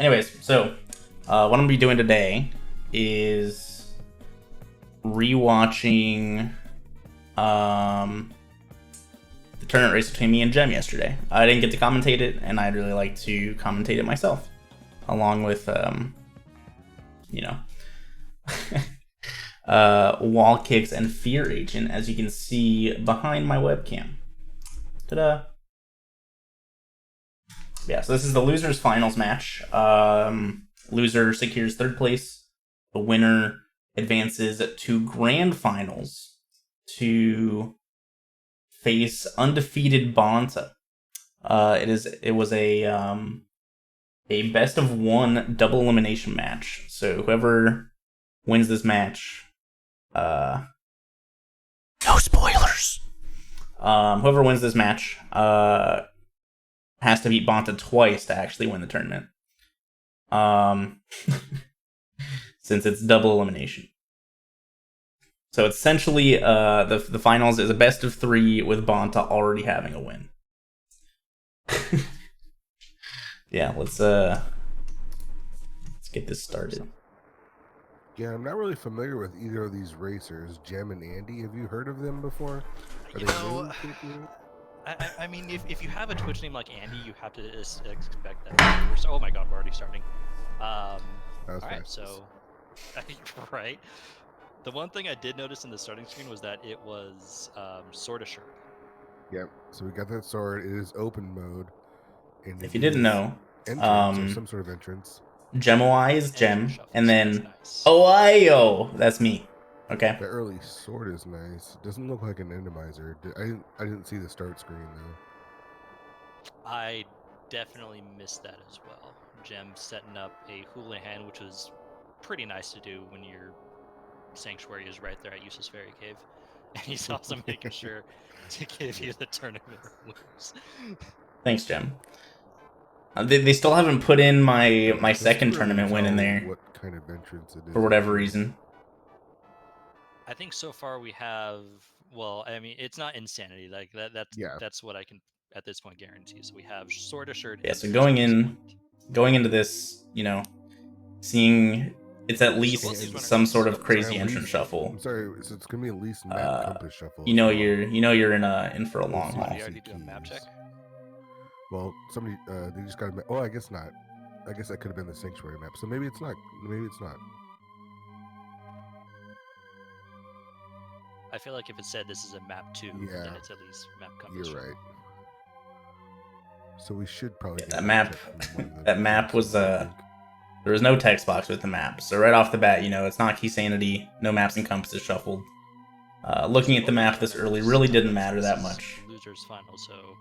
Anyways, so what I'm gonna be doing today is rewatching the tournament race between me and Jem yesterday. I didn't get to commentate it, and I'd really like to commentate it myself, along with you know, wall kicks and fear agent, as you can see behind my webcam. Ta-da! Yeah, so this is the losers finals match. Loser secures third place. The winner advances to grand finals to face undefeated BONTA. It was a best of one double elimination match. So whoever wins this match, no spoilers. Whoever wins this match, has to beat BONTA twice to actually win the tournament. Since it's double elimination. So essentially, the finals is a best of three with BONTA already having a win. Yeah, let's get this started. Yeah, I'm not really familiar with either of these racers, Jem and Andy. Have you heard of them before? I mean, if you have a Twitch name like Andy, you have to expect that. Oh my god, we're already starting. Alright, so... right. The one thing I did notice in the starting screen was that it was sword assured. Yep, so we got that sword. It is open mode. And if you didn't know, or some sort of entrance. Gemoi is Gem, and then nice. Ohio, that's me. Okay. The early sword is nice. Doesn't look like an endomizer. I didn't see the start screen though. I definitely missed that as well. Gem setting up a houlihan, which was pretty nice to do when your sanctuary is right there at Useless Fairy Cave, and he's also making sure to give you the tournament lose. Thanks, Gem. They still haven't put in my second tournament win in there. What kind of entrance it is? For whatever reason. I think so far we have. Well, I mean, it's not insanity. Like that's what I can at this point guarantee. So we have sword assured. Yeah. So going into this, you know, seeing it's at least some sort of crazy entrance shuffle. I'm sorry, so it's gonna be at least map compass shuffle. You know you're in for a long haul. You already do a map check. Well, somebody they just got. Oh, I guess not. I guess that could have been the sanctuary map. So maybe it's not. Maybe it's not. I feel like if it said this is a map 2, then it's at least map compass. You're right. So we should probably that map. That map was there was no text box with the map, so right off the bat, you know it's not key sanity. No maps and compasses shuffled. Looking at the map this early really didn't matter that much. Losers final, so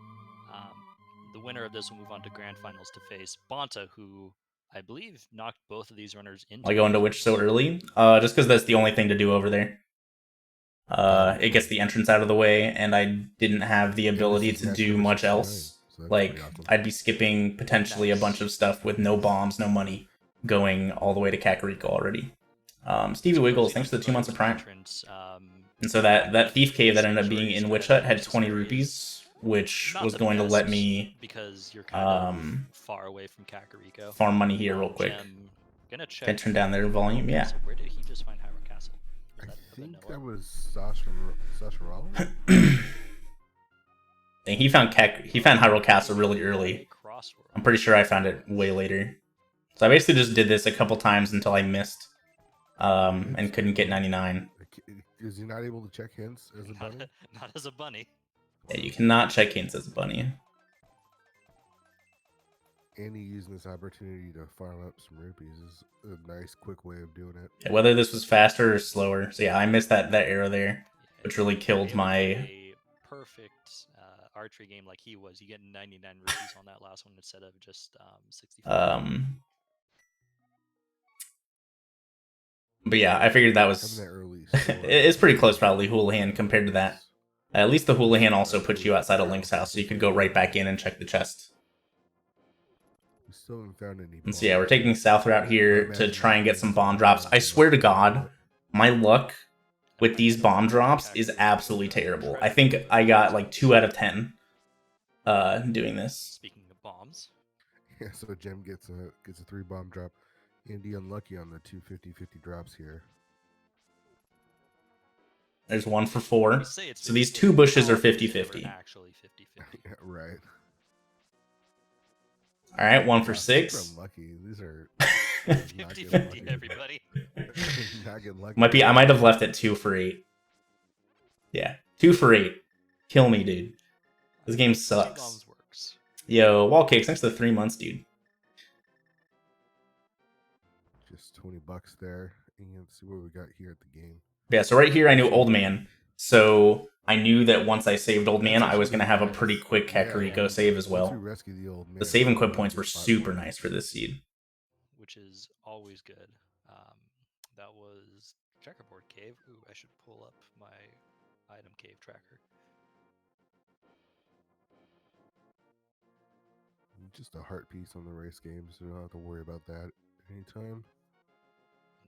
the winner of this will move on to grand finals to face BONTA, who I believe knocked both of these runners into. I go into which so early? Just because that's the only thing to do over there. It gets the entrance out of the way, and I didn't have the ability to do much else. Like, I'd be skipping potentially a bunch of stuff with no bombs, no money, going all the way to Kakariko already. Stevie Wiggles, thanks for the 2 months of Prime. And so that Thief Cave that ended up being in Witch Hut had 20 rupees, which was going to let me because you're kind of far away from Kakariko. Farm money here real quick. Gonna check. Can turn down their volume, yeah. So where did he just find Hyrule Castle? I think that was Sasha Rollins. He found Hyrule Castle really early. I'm pretty sure I found it way later. So I basically just did this a couple times until I missed, and couldn't get 99. Is he not able to check hints as a bunny? Not as a bunny. Yeah, you cannot check hints as a bunny. Andy using this opportunity to farm up some rupees is a nice, quick way of doing it. Yeah, whether this was faster or slower. So yeah, I missed that arrow there, which really killed my... A perfect archery game like he was. You get 99 rupees on that last one instead of just 65. But yeah, I figured that was... it's pretty close probably, Houlihan, compared to that. At least the Houlihan also puts you outside of Link's house, so you could go right back in and check the chest. We still haven't found any. And so yeah, we're taking south route here to try and get some bomb drops. I swear to God, my luck with these bomb drops is absolutely terrible. I think I got like 2 out of 10 doing this. Speaking of bombs. Yeah, so Gem gets a 3-bomb drop. Andy unlucky on the 2 50-50 drops here. There's 1 for 4. We say it's So these 50-50, two bushes how are often is it 50-50. ever actually 50-50? Yeah, right. All right, 1 for Wow, super 6. unlucky. These are 50-50, everybody. not getting lucky. Might be. I might have left it 2 for 8. Yeah, 2 for 8. Kill me, dude. This game 2 sucks. bombs works. Yo, wall cakes. Thanks to the 3 months, dude. Just $20 there, and see what we got here at the game. Yeah, so right here I knew Old Man. So I knew that once I saved Old Man, I was going to have a nice. pretty quick Kakariko save as Once we well. rescue the old man, The save and quit we're points in were good spot super for it. nice for this seed. Which is always good. That was Checkerboard Cave. Ooh, I should pull up my item cave tracker. Just a heart piece on the race game, so you don't have to worry about that anytime.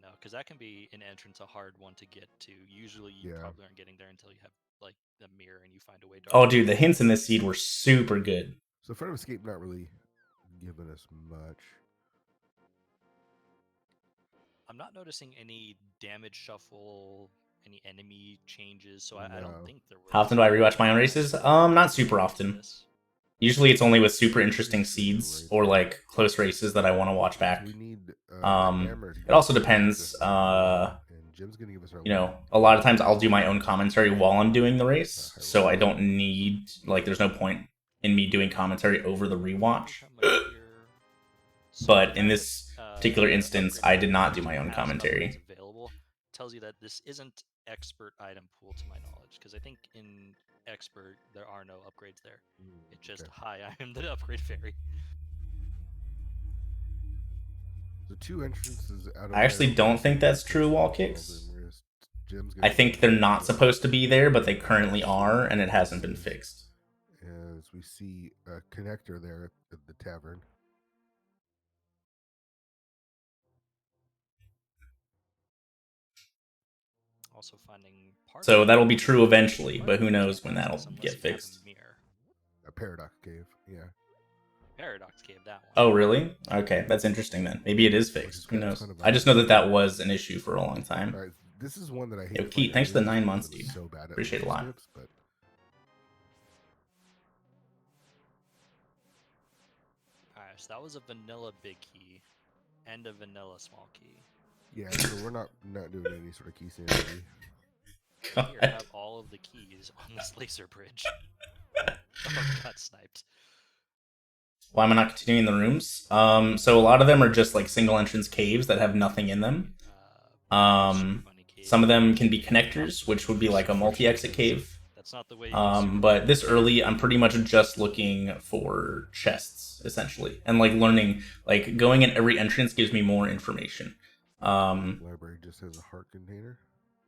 No, because that can be an entrance, a hard one to get to. Usually, you probably aren't getting there until you have like the mirror and you find a way. Oh, dude, the hints in this seed were super good. So Front of Escape not really giving us much. I'm not noticing any damage shuffle, any enemy changes, so I don't think there was. How often do I rewatch my own races? Not super often. Usually it's only with super interesting seeds or like close races that I want to watch back. It also depends. You know, a lot of times I'll do my own commentary while I'm doing the race, so I don't need, like, there's no point in me doing commentary over the rewatch. But in this particular instance, I did not do my own commentary. Available tells you that this isn't expert item pool to my knowledge, because I think in expert there are no upgrades there. It's just hi, I am the upgrade fairy. So 2 entrances out of I actually don't think that's true, wall kicks. I think they're not supposed to be there, but they currently are, and it hasn't been fixed. As we see a connector there at the tavern. Also finding parts. So that'll be true eventually, but who knows when that'll get fixed. A Paradox Cave, yeah. Paradox Cave, that one. Oh, really? Okay, that's interesting then. Maybe it is fixed. Who knows? I just know that that was an issue for a long time. All right, this is one that I hate. Yo, Keith, thanks for the 9 months, dude. So bad Appreciate it a lot. But... Alright, so that was a vanilla big key and a vanilla small key. Yeah, so we're not doing any sort of key sanity. Here, I have all of the keys on this laser bridge. Oh, got sniped. Why am I not continuing the rooms? So a lot of them are just like single entrance caves that have nothing in them. Some of them can be connectors, which would be like a multi-exit cave. That's not the way. But this early, I'm pretty much just looking for chests, essentially, and like learning, like going in every entrance gives me more information. Library just has a heart container.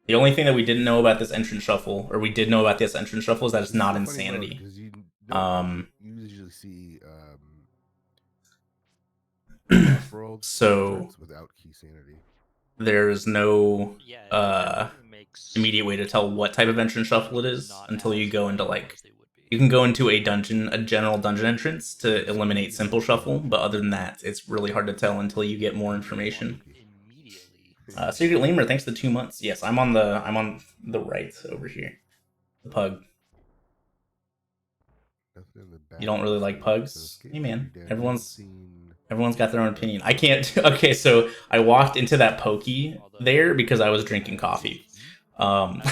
The only thing that we didn't know about this entrance shuffle, or we did know about this entrance shuffle, is that it's not insanity. You usually see so without key sanity. There's no immediate way to tell what type of entrance shuffle it is until you go into like, you can go into a dungeon, a general dungeon entrance to eliminate simple shuffle, but other than that, it's really hard to tell until you get more information. Secret Lemur, thanks for the 2 months. Yes, I'm on the right over here. The pug. You don't really like pugs? Hey man, everyone's got their own opinion. I can't. Okay, so I walked into that pokey there because I was drinking coffee. A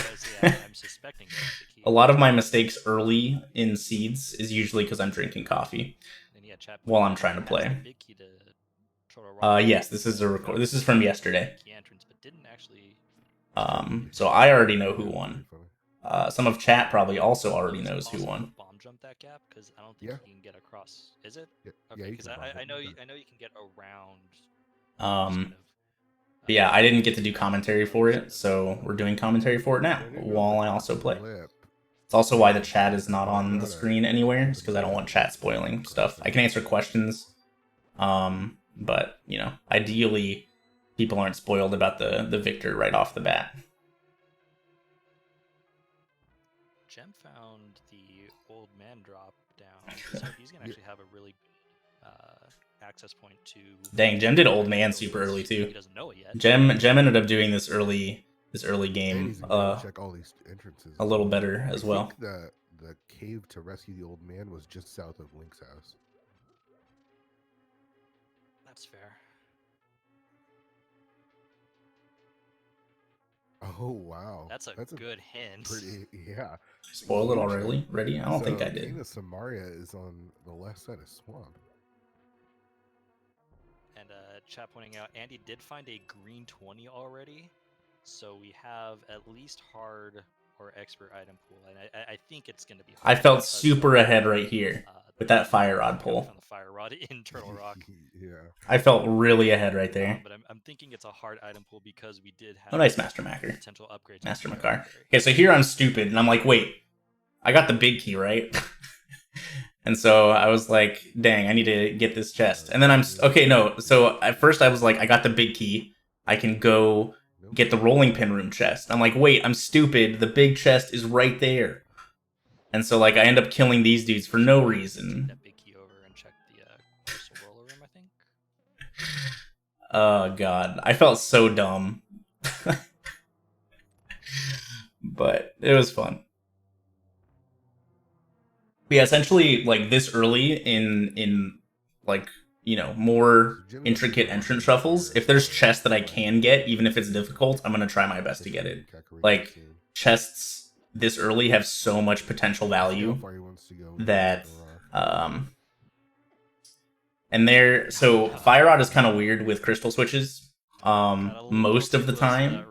lot of my mistakes early in seeds is usually because I'm drinking coffee while I'm trying to play. Yes, this is a record. This is from yesterday. So I already know who won. Some of chat probably also already knows who won. Bomb jump that gap because I don't think you can get across. Is it? Yeah. Okay, because I know you can get around. Yeah, I didn't get to do commentary for it, so we're doing commentary for it now while I also play. It's also why the chat is not on the screen anywhere. It's because I don't want chat spoiling stuff. I can answer questions, but you know, ideally, people aren't spoiled about the victor right off the bat. Gem found the old man drop down, so he's gonna actually have a really good access point to. Dang, Gem did old man super early too. He doesn't know it yet. Gem ended up doing this early game he's gonna check all these entrances a little better as well. I think the cave to rescue the old man was just south of Link's house. That's fair. Oh wow, That's a good hint. Pretty, yeah. Spoil it already? Ready? I don't think I did. King of Samaria is on the left side of Swamp. And chat pointing out, Andy did find a green 20 already, so we have at least hard or expert item pool, and I think it's going to be hard. I felt super ahead right here with that fire rod pull. Found the fire rod in Turtle Rock. Yeah, I felt really ahead right there. But I'm thinking it's a hard item pool because we did have nice Master Macker. Potential upgrades. Master Macar. Okay, so here I'm stupid, and I'm like, wait, I got the big key, right? And so I was like, dang, I need to get this chest. And then okay, no. So at first I was like, I got the big key. I can go get the rolling pin room chest. I'm like, wait, I'm stupid. The big chest is right there. And so like I end up killing these dudes for no reason. That big key over and check the crystal roller room, I think. Oh god, I felt so dumb. But it was fun. But yeah, essentially, like this early in like, you know, more intricate entrance shuffles, if there's chests that I can get, even if it's difficult, I'm gonna try my best to get it. Like chests this early have so much potential value that and there, so Fire Rod is kind of weird with crystal switches. Most of the time,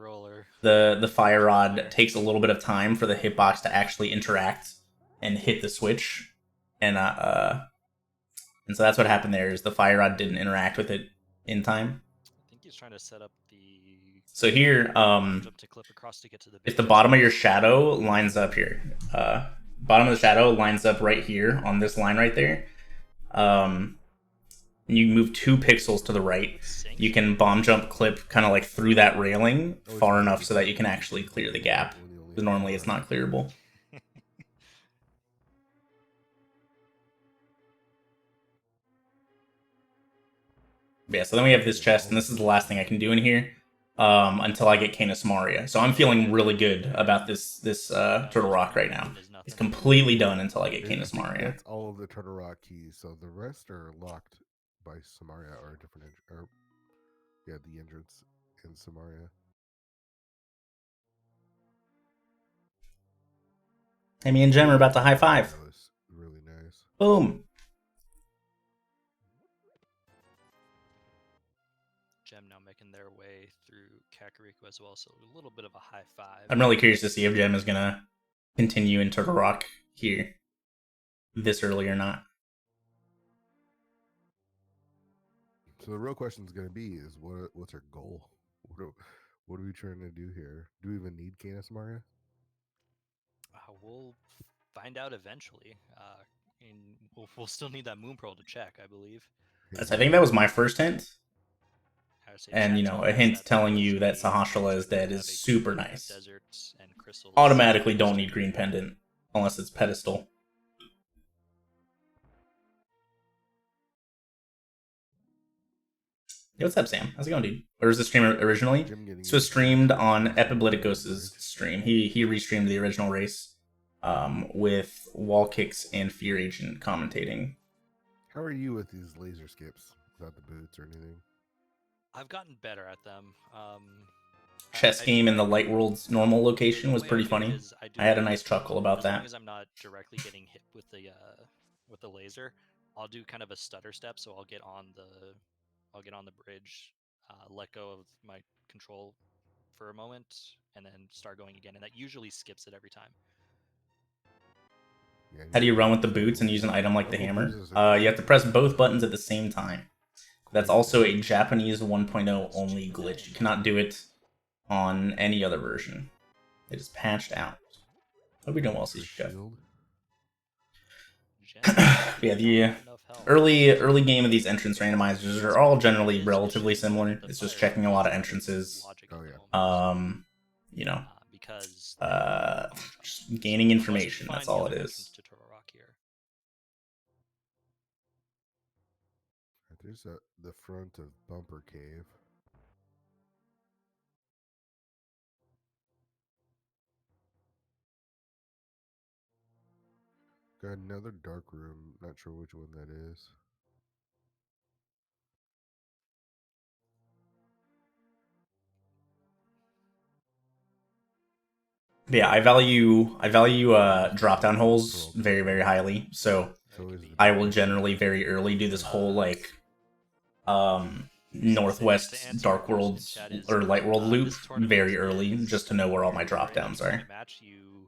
the Fire Rod takes a little bit of time for the hitbox to actually interact and hit the switch, and so that's what happened there. Is the Fire Rod didn't interact with it in time. I think he's trying to set up the. So here, if the bottom of your shadow lines up here, bottom of the shadow lines up right here on this line right there, and you move 2 pixels to the right, you can bomb jump clip kind of like through that railing far enough so that you can actually clear the gap. Because normally it's not clearable. Yeah, so then we have this chest, and this is the last thing I can do in here until I get Canis Maria. So I'm feeling really good about this Turtle Rock right now. It's completely done until I get Canis Maria. That's all of the Turtle Rock keys, so the rest are locked by Samaria or a different the entrance in Samaria. Hey, me and Jem are about to high five. That was really nice. Boom. Gem now making their way through Kakariko as well, so a little bit of a high five. I'm really curious to see if Gem is gonna continue in Turtle Rock here this early or not. So the real question is going to be: is what's our goal? What are we trying to do here? Do we even need Canis Maria? We'll find out eventually. And we'll still need that Moon Pearl to check, I believe. I think that was my first hint. And, you know, a hint telling you that Sahashala is dead is super nice. Automatically don't need Green Pendant, unless it's Pedestal. Hey, what's up, Sam? How's it going, dude? Where was the stream originally? This was streamed on Epibliticos' stream. He restreamed the original race with Wall Kicks and Fear Agent commentating. How are you with these laser skips without the boots or anything? I've gotten better at them. Chess game in the Light World's normal location was pretty funny. I had a nice chuckle about that. As long as I'm not directly getting hit with the laser, I'll do kind of a stutter step. So I'll get on the bridge, let go of my control for a moment, and then start going again. And that usually skips it every time. How do you run with the boots and use an item like the hammer? You have to press both buttons at the same time. That's also a Japanese 1.0 only glitch. You cannot do it on any other version. It is patched out. Hope you're doing well, Chef. Yeah, the early game of these entrance randomizers are all generally relatively similar. It's just checking a lot of entrances. You know, just gaining information. That's all it is. There's the front of Bumper Cave. Got another dark room. Not sure which one that is. Yeah, I value drop down holes very, very highly. So I will generally very early do this whole like northwest dark worlds or light world loop very early just to know where all my drop downs are. Match, you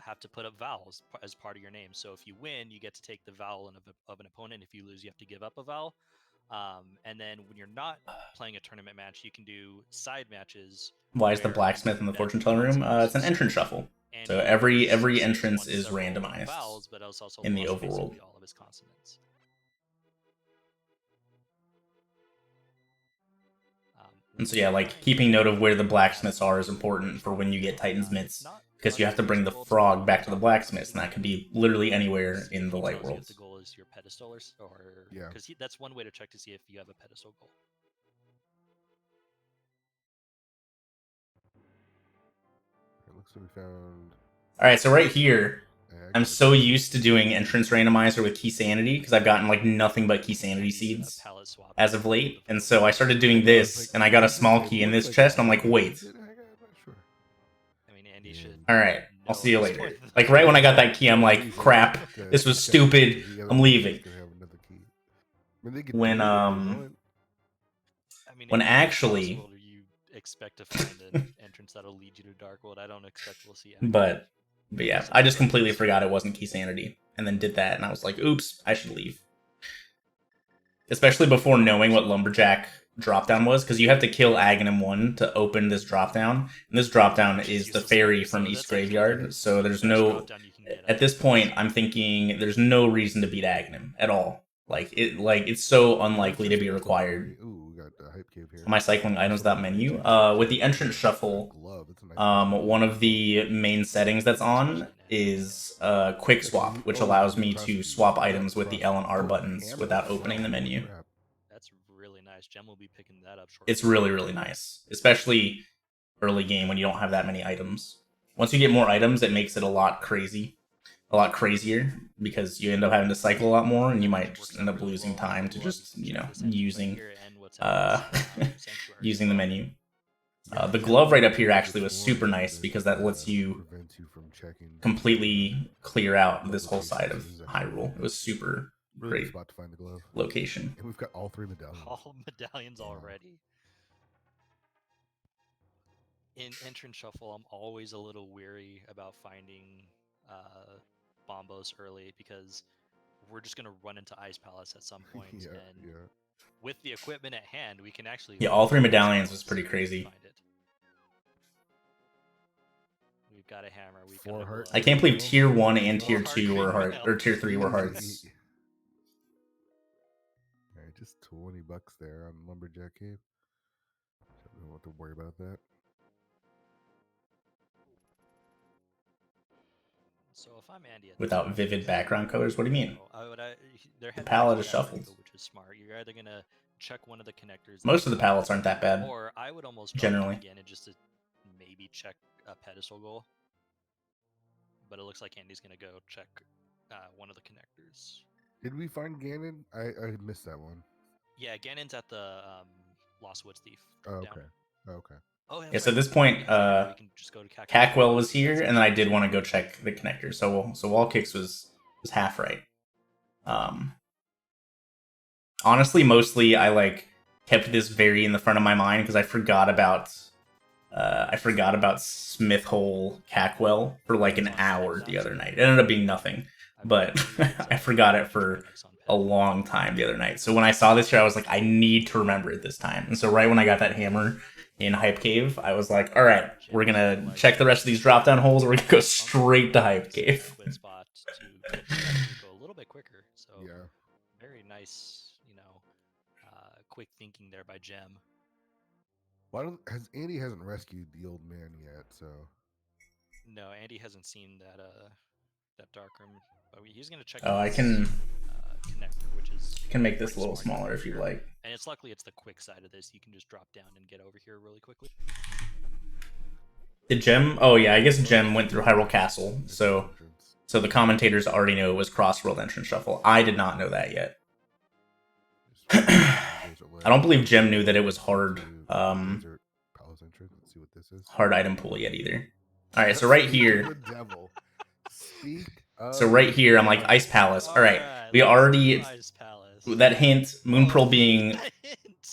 have to put up vowels as part of your name. So if you win, you get to take the vowel of an opponent. If you lose, you have to give up a vowel. And then when you're not playing a tournament match, you can do side matches. Why is the blacksmith in the fortune telling room? It's an entrance shuffle. So every entrance is randomized vowels, but also in the overworld. All of his consonants. And so yeah, like keeping note of where the blacksmiths are is important for when you get Titan's Mitts, because you have to bring the frog back to the blacksmiths, and that could be literally anywhere in the light world. If the goal is your pedestal, or yeah, because that's one way to check to see if you have a pedestal goal. It looks like we found. All right, so right here, I'm so used to doing entrance randomizer with key sanity because I've gotten like nothing but key sanity seeds as of late, and so I started doing this, and I got a small key in this chest. And I'm like, wait. I mean, Andy should. All right, I'll see you later. Like right when I got that key, I'm like, crap, this was stupid. I'm leaving. When actually. You expect to find an entrance that'll lead you to Dark World. I don't expect we'll see. But yeah, I just completely forgot it wasn't key sanity, and then did that, and I was like, oops, I should leave. Especially before knowing what Lumberjack dropdown was, because you have to kill Aghanim 1 to open this dropdown, and this dropdown is the fairy from East Graveyard, so there's no... At this point, I'm thinking there's no reason to beat Aghanim at all. It's so unlikely to be required. Am I cycling items without menu? With the entrance shuffle, one of the main settings that's on is quick swap, which allows me to swap items with the L and R buttons without opening the menu. That's really nice. Gem will be picking that up shortly. It's really, really nice, especially early game when you don't have that many items. Once you get more items, it makes it a lot crazier, because you end up having to cycle a lot more, and you might just end up losing time to just, you know, using using the menu. The glove right up here actually was super nice because that lets you completely clear out this whole side of Hyrule. It was super great spot to find the glove. Location. And we've got all 3 medallions. All medallions already. In entrance shuffle, I'm always a little weary about finding bombos early because we're just gonna run into Ice Palace at some point, and with the equipment at hand, we can actually all 3 medallions was pretty crazy. We've got a hammer. We've got heart. I can't believe tier 1 and tier 2 were heart, or tier 3 were hearts. Alright, just $20 there on Lumberjack Cave. So we don't have to worry about that. So if I'm Andy, without vivid background colors, what do you mean? The palette is shuffled, which is smart. You're either gonna check one of the connectors. Most of the palettes aren't that bad. Or I would almost generally again and just to maybe check a pedestal goal. But it looks like Andy's gonna go check one of the connectors. Did we find Ganon? I missed that one. Yeah, Ganon's at the Lost Woods Thief. Oh, okay. Okay. Oh, yeah, so at this point, Cackwell was here, and then I did want to go check the connector. So Wall Kicks was half right. Honestly, mostly I kept this very in the front of my mind because I forgot about Smith Hole Cackwell for like an hour the other night. It ended up being nothing, but I forgot it for a long time the other night. So when I saw this here, I was like, I need to remember it this time. And so right when I got that hammer in Hype Cave, I was like, all right, we're gonna check the rest of these drop down holes. We're gonna go straight to Hype Cave. Go a little bit quicker. So yeah, very nice, quick thinking there by Gem. Andy hasn't rescued the old man yet? So no, Andy hasn't seen that dark room. But he's gonna check. Oh, I can connector, which is is Can make this a pretty little smart smaller if you here. like. And it's luckily it's the quick side of this. You can just drop down and get over here really quickly. Did Gem? Oh yeah, I guess Gem went through Hyrule Castle, so the commentators already know it was cross-world entrance shuffle. I did not know that yet. I don't believe Gem knew that it was hard, hard item pool yet either. All right, so right here, I'm like Ice Palace. All right, we already that hint, Moon Pearl being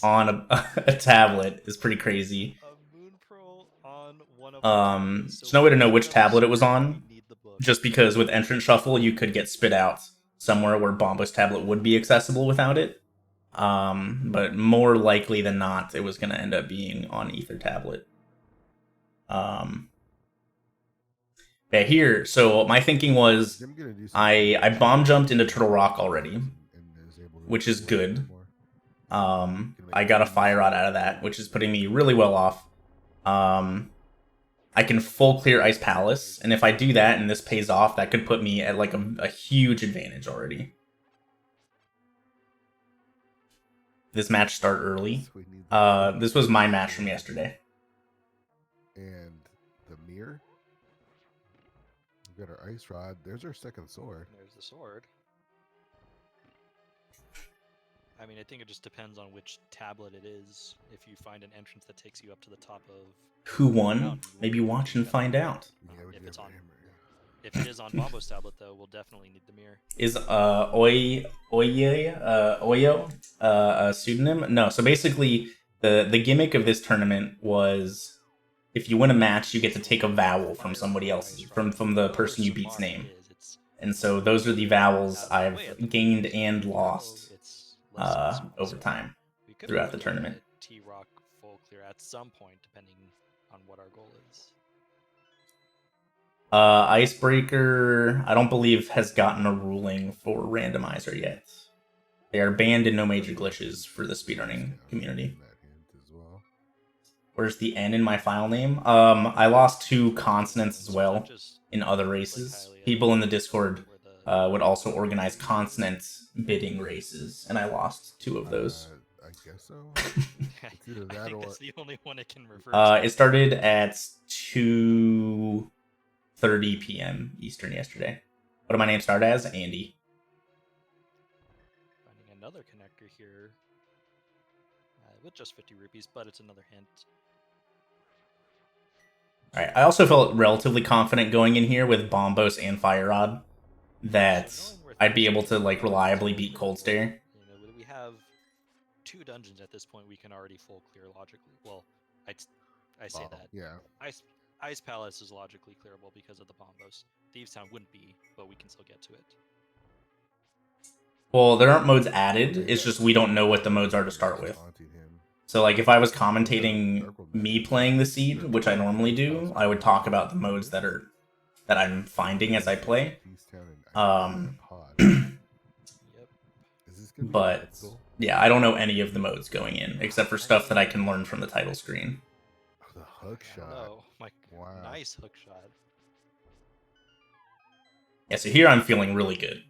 on a tablet is pretty crazy. There's no way to know which tablet it was on, just because with entrance shuffle you could get spit out somewhere where Bombo's tablet would be accessible without it. But more likely than not, it was going to end up being on Ether tablet. Yeah, here, so my thinking was I bomb jumped into Turtle Rock already, which is good. I got a Fire Rod out of that, which is putting me really well off. I can full clear Ice Palace, and if I do that and this pays off, that could put me at like a huge advantage already. This match start early. This was my match from yesterday. And the mirror. We got our Ice Rod. There's our second sword. There's the sword. I mean, I think it just depends on which tablet it is. If you find an entrance that takes you up to the top of... Who won? Maybe watch and find out. If it is on Bombo's tablet, though, we'll definitely need the mirror. Is Oyo a pseudonym? No. So basically, the gimmick of this tournament was if you win a match, you get to take a vowel from somebody else's, from the person you beat's name. And so those are the vowels I've gained and lost over time throughout the tournament. T-Rock full clear at some point, depending on what our goal is. Icebreaker, I don't believe has gotten a ruling for randomizer yet. They are banned in no major glitches for the speedrunning community. Where's the N in my file name? I lost 2 consonants as well in other races. People in the Discord would also organize consonant bidding races, and I lost 2 of those. I guess so. I think that's the only one it can refer to. It started at 2:30 p.m. Eastern yesterday. What did my name start as? Andy. Finding another connector here with just 50 rupees, but it's another hint. Alright, I also felt relatively confident going in here with Bombos and Fire Rod that I'd be able to like reliably beat Cold Stare. You know, we have 2 dungeons at this point. We can already full clear logically. Well, I say that. Yeah. Ice Palace is logically clearable because of the Bombos. Thieves Town wouldn't be, but we can still get to it. Well, there aren't modes added. It's just we don't know what the modes are to start with. So, like, if I was commentating me playing the Seed, which I normally do, I would talk about the modes that I'm finding as I play. But yeah, I don't know any of the modes going in except for stuff that I can learn from the title screen. The hook shot. Oh, my nice hook shot. Yeah, so here I'm feeling really good.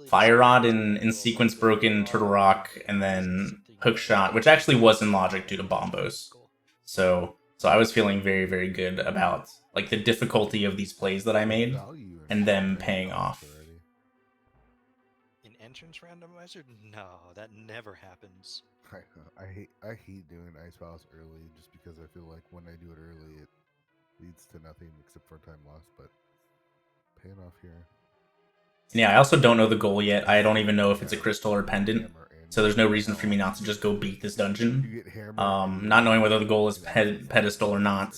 Fire Rod in sequence broken, Turtle Rock, and then hook shot, which actually was in logic due to Bombos. So I was feeling very, very good about like the difficulty of these plays that I made and them paying off. In entrance randomizer? No, that never happens. I hate doing Ice Palace early just because I feel like when I do it early, it leads to nothing except for time lost. But paying off here. Yeah, I also don't know the goal yet. I don't even know if it's a crystal or pendant. So there's no reason for me not to just go beat this dungeon. Not knowing whether the goal is pedestal or not.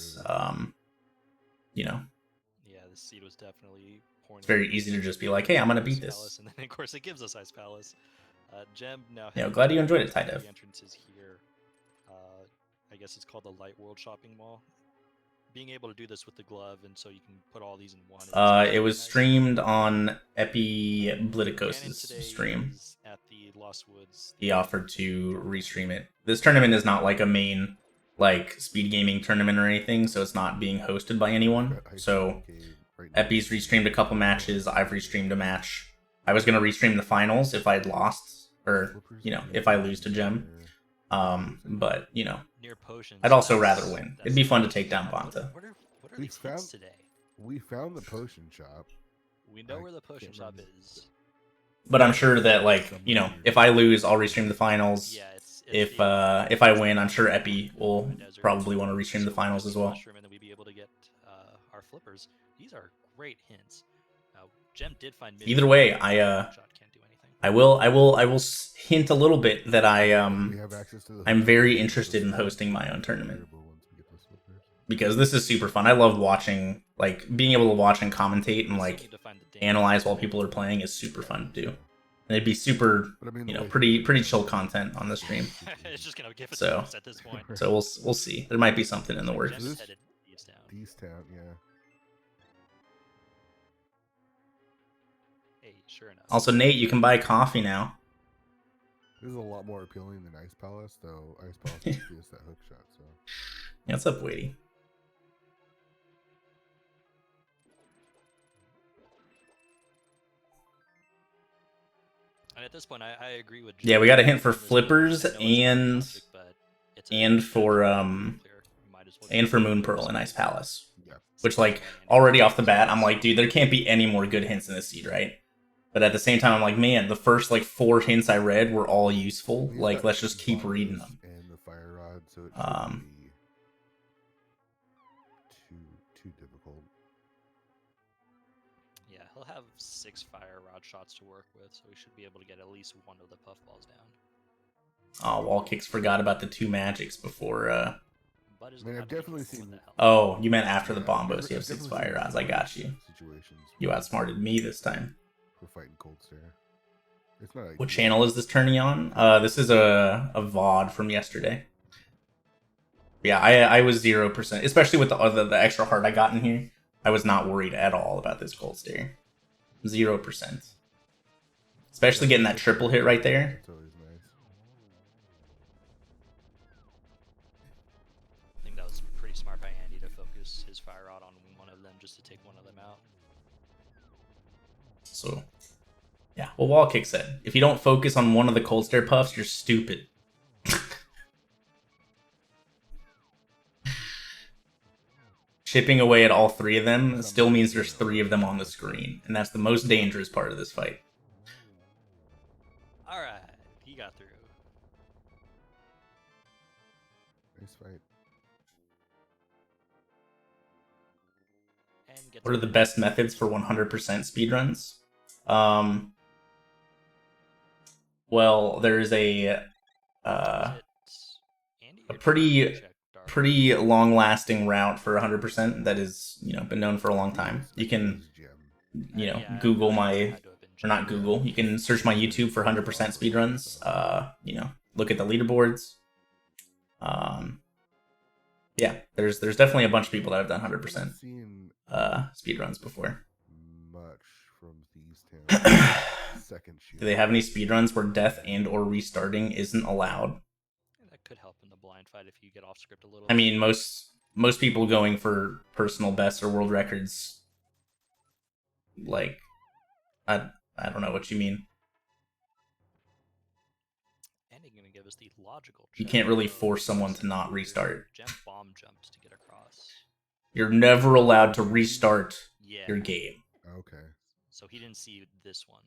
You know. Yeah, the seed was definitely pointing. It's very easy to just be like, hey, I'm gonna beat this. And then of course it gives us Ice Palace. Gem now. Yeah, glad you enjoyed it, Tydev. The entrance is here. I guess it's called the Light World Shopping Mall. Being able to do this with the glove, and so you can put all these in one. It was streamed on Epi Blitikos' stream. At the Lost Woods. He offered to restream it. This tournament is not like a main like speed gaming tournament or anything, so it's not being hosted by anyone. So Epi's restreamed a couple matches. I've restreamed a match. I was gonna restream the finals if I had lost, or if I lose to Gem. But Near potions. I'd also rather win. It'd be fun to take down BONTA. What are these hints today? We found the potion shop. We know where the potion shop is. But I'm sure that if I lose, I'll restream the finals. Yeah, it's if I win, I'm sure Epi will probably want to restream the finals as well. And then we'd be able to get our flippers. These are great hints. Gem did find either way, I will hint a little bit that I'm very interested in hosting my own tournament. Because this is super fun. I love watching, being able to watch and commentate and analyze while people are playing is super fun to do. And it'd be super, pretty chill content on the stream. It's just gonna give us so at this point. So we'll see. There might be something in the works. Thieves Town, yeah. Hey, sure enough. Also, Nate, you can buy coffee now. This is a lot more appealing than Ice Palace, though. Ice Palace is that hook shot. So. Yeah, what's up, Wadey? And at this point, I agree with. Yeah, we got a hint for flippers and for Moon Pearl and Ice Palace. Yeah. Which, already off the bat, I'm like, dude, there can't be any more good hints in this seed, right? But at the same time, I'm like, man, the first 4 hints I read were all useful. Let's just keep reading them. And the fire rod, so it shouldn't be too difficult. Yeah, he'll have 6 fire rod shots to work with, so we should be able to get at least one of the puffballs down. Oh, Wall Kicks forgot about the 2 magics before. I've definitely seen. Oh, you meant after the bombos. You have 6 fire rods. I got you. You outsmarted me this time. We're fighting Cold Stare. It's not. What channel is this turning on? This is a VOD from yesterday. Yeah, I was 0%, especially with the extra heart I got in here. I was not worried at all about this Cold Stare. 0%. Especially getting that triple hit right there. It's always nice. I think that was pretty smart by Andy to focus his fire rod on one of them just to take one of them out. So, yeah. Well, Wall Kick said, if you don't focus on one of the Cold Stare puffs, you're stupid. Chipping away at all 3 of them still means there's 3 of them on the screen, and that's the most dangerous part of this fight. Alright, he got through. Nice fight. What are the best methods for 100% speedruns? Well, there's a pretty long-lasting route for 100% that is, been known for a long time. You can, Google or not Google, you can search my YouTube for 100% speedruns, look at the leaderboards. Yeah, there's definitely a bunch of people that have done 100% speedruns before. Much from Thieves Town. Second shoot. Do they have any speedruns where death and or restarting isn't allowed? That could help in the blind fight if you get off script a little. I mean, most people going for personal bests or world records, I don't know what you mean. And he's gonna give us the logical. You can't really force someone to not restart. Gem bomb jumped to get across. You're never allowed to restart your game. Okay. So he didn't see this one.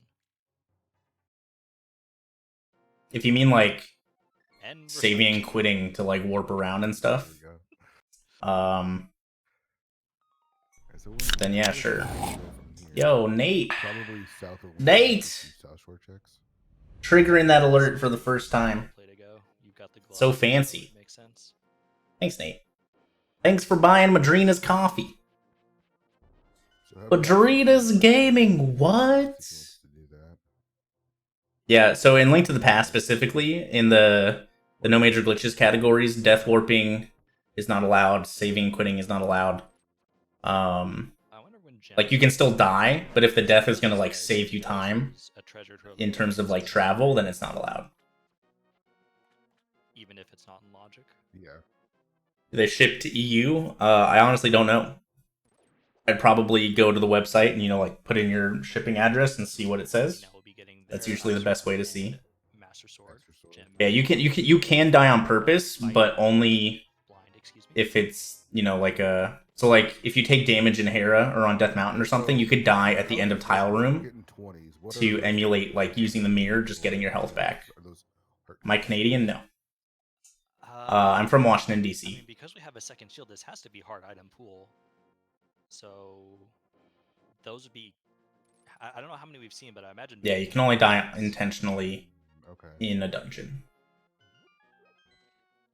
If you mean saving and quitting to warp around and stuff, then yeah, sure. Yo, Nate. Probably south of Nate! South Shore checks. Triggering that alert for the first time. So fancy. Makes sense. Thanks, Nate. Thanks for buying Madrina's coffee. Madrina's Gaming, what? Yeah, so in Link to the Past specifically, in the no major glitches categories, death warping is not allowed, saving quitting is not allowed. You can still die, but if the death is gonna save you time in terms of travel, then it's not allowed. Even if it's not in logic. Yeah. Do they ship to EU? I honestly don't know. I'd probably go to the website and, you know, like put in your shipping address and see what it says. Now we'll be getting That's their usually the best way to Sword see. and Master Sword. Gem Yeah, you can die on purpose, but only blind, excuse me. if it's, you know, like a... So, like, if you take damage in Hera or on Death Mountain or something, you could die at the end of Tile Room to emulate, like, using the mirror, just getting your health back. Am I Canadian? No. I'm from Washington, D.C. I mean, because we have a second shield, this has to be hard item pool. So those would be... I don't know how many we've seen, but I imagine... Yeah, you can only die intentionally in a dungeon.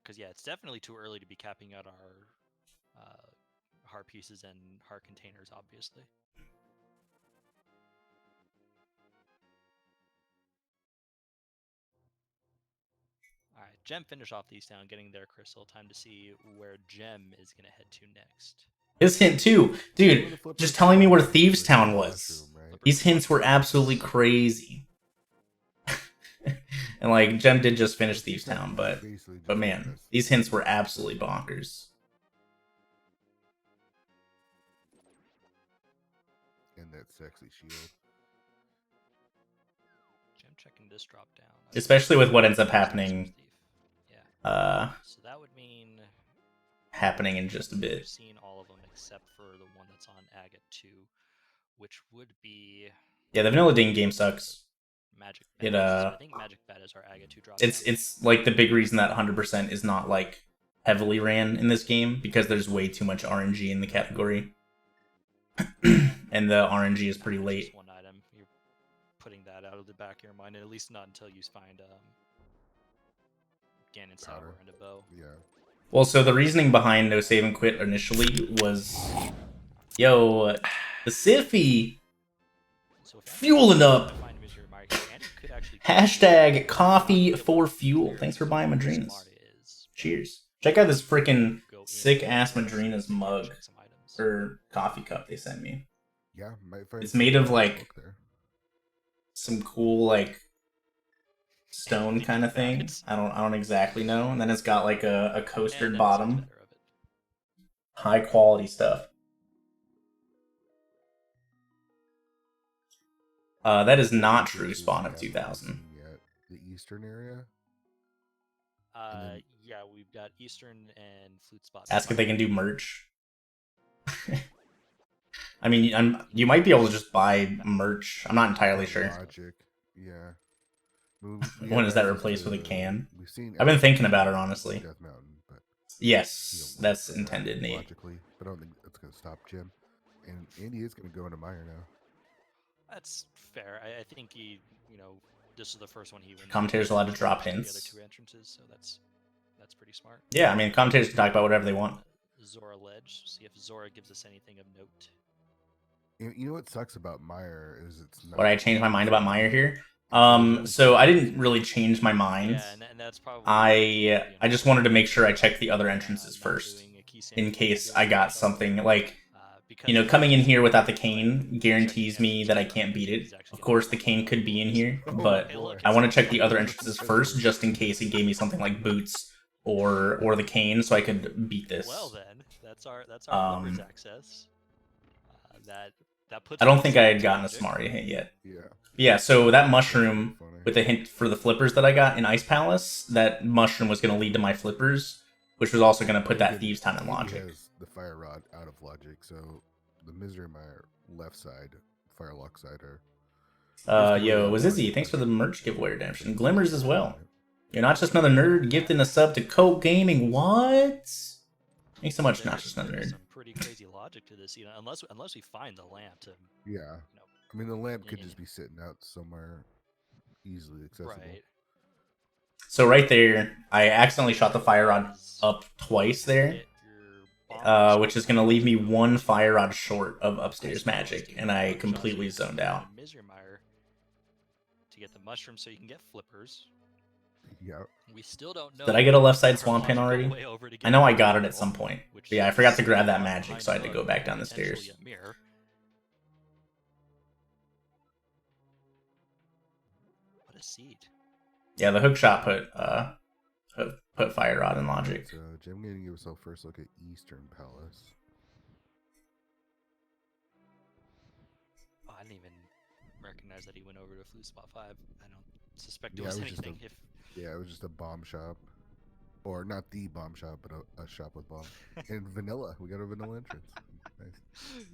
Because, yeah, it's definitely too early to be capping out our heart pieces and heart containers, obviously. Alright, Gem finish off these down, getting their crystal. Time to see where Gem is going to head to next. His hint too. Dude, just telling me where Thieves Town was. These hints were absolutely crazy. And like, Gem did just finish Thieves Town, but man, these hints were absolutely bonkers. And that sexy shield. Gem checking this drop down. Especially with what ends up happening. Yeah. So that would mean happening in just a bit. We've seen all of them except for the one that's on Agate 2, which would be... Yeah, the vanilla ding game sucks. Magic It I think Magic Bat is our Agate 2 drop. It's like the big reason that 100% is not like heavily ran in this game, because there's way too much RNG in the category. And the RNG is pretty late. Just one item. You're putting that out of the back of your mind, and at least not until you find Ganon Sour and a bow. Yeah. Well, so the reasoning behind no save and quit initially was, yo, the Siffy fueling up. Hashtag coffee for fuel. Thanks for buying Madrinas. Cheers. Check out this freaking sick ass Madrinas mug or coffee cup they sent me. Yeah, it's made of like some cool like stone kind of thing. I don't exactly know. And then it's got like a coastered bottom. High quality stuff. That is not true. Spawn of 2000. The eastern area. Yeah, we've got Eastern and Flute Spot. Ask if they can do merch. I mean, you might be able to just buy merch. I'm not entirely sure. Logic. Yeah. When is that replaced with a can? I've been thinking about it, honestly. Death Mountain, but yes, that's intended, Nate. Logically, but I don't think that's going to stop Jim. And Andy is going to go into Meyer now. That's fair. I think he, this is the first one he went. Commentators allowed to drop hints. The other two entrances, so that's pretty smart. Yeah, I mean, commentators can talk about whatever they want. Zora Ledge. See if Zora gives us anything of note. You know what sucks about Meyer is it's not... Would I change my mind about Meyer here? So I didn't really change my mind. Yeah, and that's probably... I just wanted to make sure I checked the other entrances first, in case I got something like, coming in here without the cane guarantees me that I can't beat it. Of course, the cane could be in here, but I want to check the other entrances first, just in case it gave me something like boots or the cane, so I could beat this. Well then, that's our flippers access. That puts I don't think I had gotten a Samaria hint yet. Yeah, so that mushroom with the hint for the flippers that I got in Ice Palace, that mushroom was going to lead to my flippers, which was also going to put that Thieves Town in Logic. Has the Fire Rod out of Logic, so the Misery Mire left side, Firelock side are... Yo, Wazizzy, thanks for the merch giveaway redemption. Glimmers as well. You're not just another nerd gifting a sub to Coke Gaming. What? Thanks so much, not just another nerd. Some pretty crazy logic to this, unless we find the lamp to... Yeah. I mean, the lamp could just be sitting out somewhere easily accessible. Right. So right there, I accidentally shot the fire rod up twice there, which is going to leave me one fire rod short of upstairs magic, and I completely zoned out. To get the mushroom so you can get flippers. Yeah. We still don't know. Did I get a left side swamp pin already? I know I got it at some point. But yeah, I forgot to grab that magic, so I had to go back down the stairs. What a seed. Yeah, the hook shot put fire rod in Logic. So Jim getting yourself first look at Eastern Palace. I didn't even recognize that he went over to Flute Spot 5. I don't suspect it Yeah, was it was just anything. Yeah, it was just a bomb shop. Or not the bomb shop, but a shop with bombs. And vanilla. We got a vanilla entrance. Nice.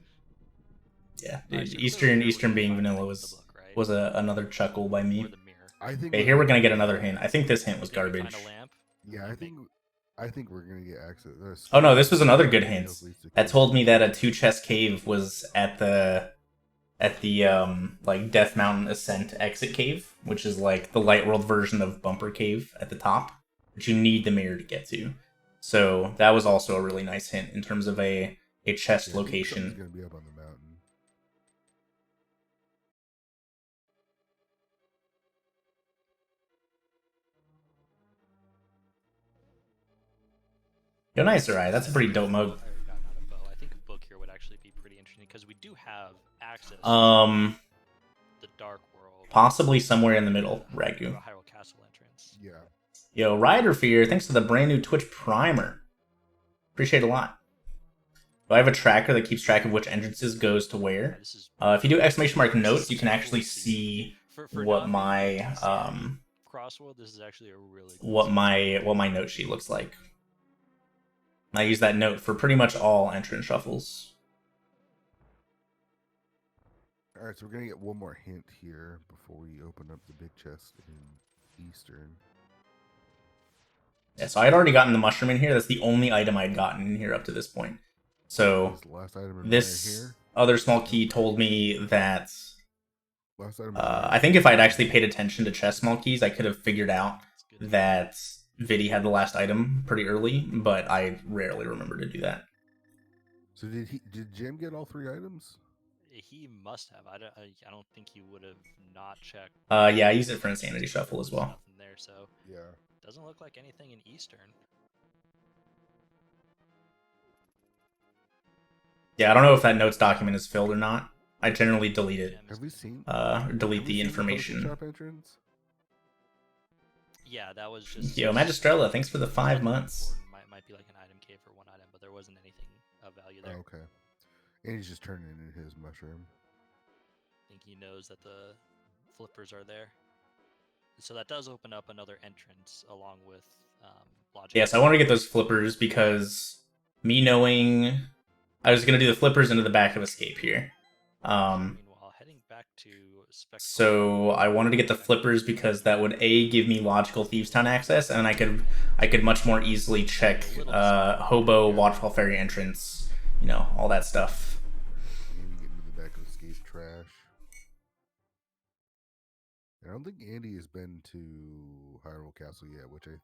Yeah, Alright, so Eastern clearly we're being gonna find vanilla the book, right? was another chuckle by Or me. the mirror. I think Okay, here we're gonna get another hint. I think this hint was Think we garbage. find a lamp? Yeah, I think we're gonna get access. Oh no, this was another good hint. That told me that a 2-chest cave was at the like Death Mountain Ascent exit cave, which is like the Light World version of Bumper Cave at the top, which you need the mirror to get to. So that was also a really nice hint in terms of a chest location. It's gonna be up on the mountain. Yo, nice, Arai. That's a pretty dope mug. I think a book here would actually be pretty interesting because we do have access to the Dark World. Possibly somewhere in the middle, Ragu. Hyrule Castle entrance. Yeah. Yo, Rider Fear, thanks for the brand new Twitch Primer. Appreciate it a lot. Do I have a tracker that keeps track of which entrances goes to where? If you do exclamation mark notes, you can actually see what my Crossworld, this is actually a really what my note sheet looks like. I use that note for pretty much all entrance shuffles. All right, so we're gonna get one more hint here before we open up the big chest in Eastern. Yeah, so I had already gotten the mushroom in here. That's the only item I'd gotten in here up to this point. So This last item in this here. other small key told me that Last item. I think if I'd actually paid attention to chest small keys, I could have figured out that Vidi had the last item pretty early, but I rarely remember to do that. So did Jim get all 3 items? He must have. I don't think he would have not checked. Yeah, I use it for Insanity Shuffle as well. Nothing there, so Yeah. doesn't look like anything in Eastern. Yeah, I don't know if that notes document is filled or not. I generally delete it. Have we seen? Delete the Potion information. shop entrance? Yeah, that was just. Yo, Magistrella, thanks for the 5 months. Might be like an item cave for one item, but there wasn't anything of value there. Oh, okay. And he's just turning into his mushroom. I think he knows that the flippers are there. So that does open up another entrance along with logic. Yes, I want to get those flippers because me knowing I was going to do the flippers into the back of Escape here. Meanwhile, heading back to So I wanted to get the flippers because that would give me logical Thieves Town access, and I could much more easily check Hobo, Waterfall Ferry entrance, all that stuff. Maybe get into the back of Escape trash. I don't think Andy has been to Hyrule Castle yet, which I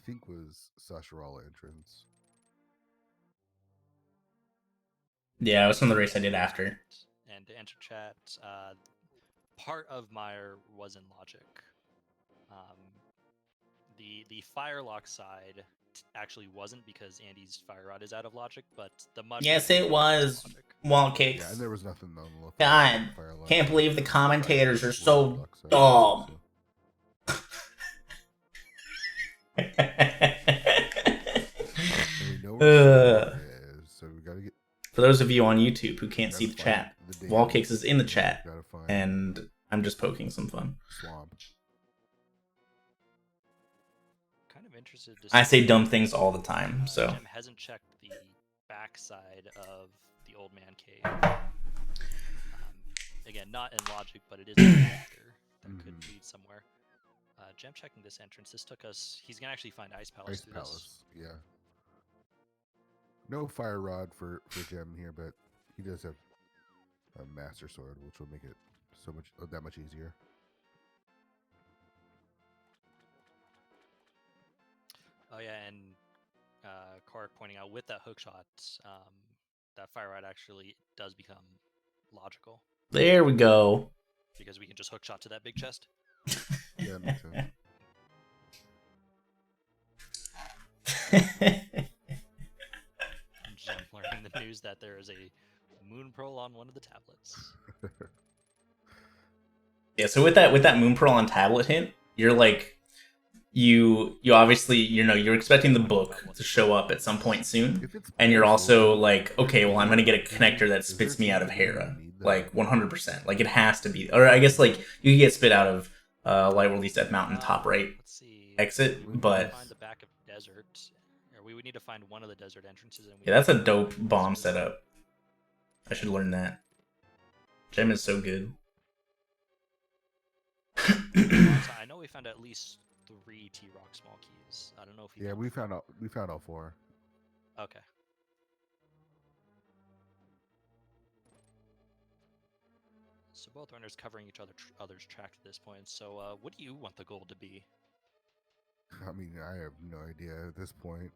think was Sasharala entrance. Yeah, it was from the race I did after. And to enter chat, part of Meyer was in logic. The Firelock side actually wasn't because Andy's Fire Rod is out of logic, but the mud. Yes, it was. Wall cakes. Yeah, and there was nothing on the left. God, can't believe the commentators are so dumb. So we gotta get. For those of you on YouTube who can't see the chat, Wall Cakes is in the chat, and I'm just poking some fun. Swamp. Kind of interested to I say dumb things all the time, so. Jim hasn't checked the backside of the Old Man Cave. Again, not in logic, but it is a factor that could lead somewhere. Jim checking this entrance. This took us. He's gonna actually find Ice Palace. Ice Palace, yeah. No Fire Rod for Gem here, but he does have a Master Sword, which will make it that much easier. Oh yeah, and Kark pointing out with that hook shot, that Fire Rod actually does become logical. There we go. Because we can just hook shot to that big chest. Yeah, that makes sense. Jim learning the news that there is a Moon Pearl on one of the tablets. Yeah, so with that Moon Pearl on tablet hint, you're like, you obviously, you're expecting the book to show up at some point soon, and you're also like, okay, well, I'm gonna get a connector that spits me out of Hera. like 100%. Like it has to be, or I guess like you can get spit out of Light Release Death Mountain top right Let's see. exit, We would but find the back of desert, or we would need to find one of the desert entrances. And yeah, that's a dope bomb setup. I should learn that. Gem is so good. I know we found at least 3 T-Rock small keys. I don't know if you. Yeah, we found all 4. Okay. So both runners covering each other's track at this point. So what do you want the goal to be? I mean, I have no idea at this point.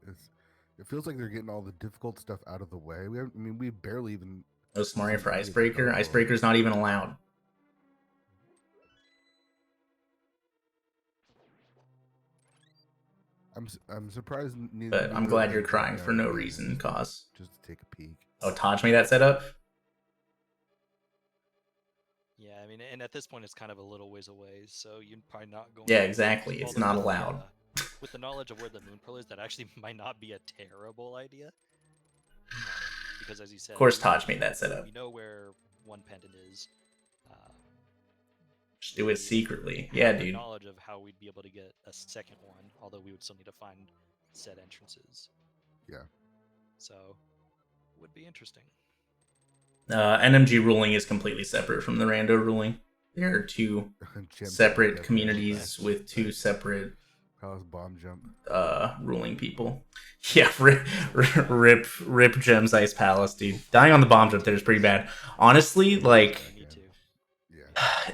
It feels like they're getting all the difficult stuff out of the way. We barely even. Oh, Smarty for Icebreaker. Icebreaker's not even allowed. I'm surprised. But I'm glad you're crying for no reason, cause. Just to take a peek. Oh, Taj made that setup? Yeah, I mean, and at this point, it's kind of a little ways away, so you're probably not going. Yeah, exactly. It's not allowed. With the knowledge of where the moon pearl is, that actually might not be a terrible idea. Because as you said, of course, Taj made that setup. We know where one pendant is. Just do it secretly. Yeah, dude. Knowledge of how we'd be able to get a second one, although we would still need to find said entrances. Yeah. So, would be interesting. NMG ruling is completely separate from the Rando ruling. There are 2 separate communities with 2 separate Palace bomb jump. Ruling people. Yeah, rip Gem's Ice Palace, dude. Dying on the bomb jump there is pretty bad. Honestly, like,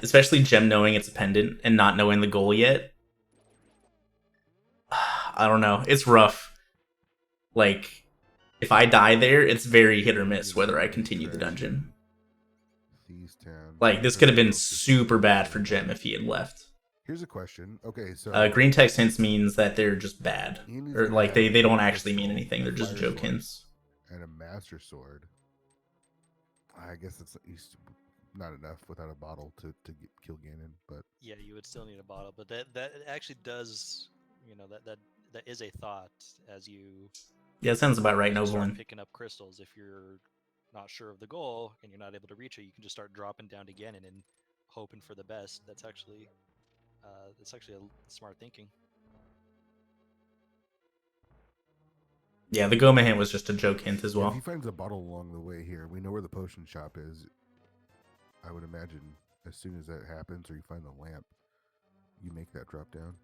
especially Gem knowing it's a pendant and not knowing the goal yet. I don't know. It's rough. Like, if I die there, it's very hit or miss whether I continue the dungeon. Like, this could have been super bad for Gem if he had left. Here's a question. Okay, so green text hints means that they're just bad, or like they don't actually mean anything. They're just joke hints. And a master sword. I guess it's not enough without a bottle to kill Ganon, but yeah, you would still need a bottle. But that actually does, that is a thought as you. Yeah, it sounds about right, Noblin. Picking up crystals if you're not sure of the goal and you're not able to reach it, you can just start dropping down to Ganon and hoping for the best. That's actually a smart thinking. Yeah, the Goma hint was just a joke hint as well. If he finds a bottle along the way here, we know where the potion shop is. I would imagine as soon as that happens, or you find the lamp, you make that drop down.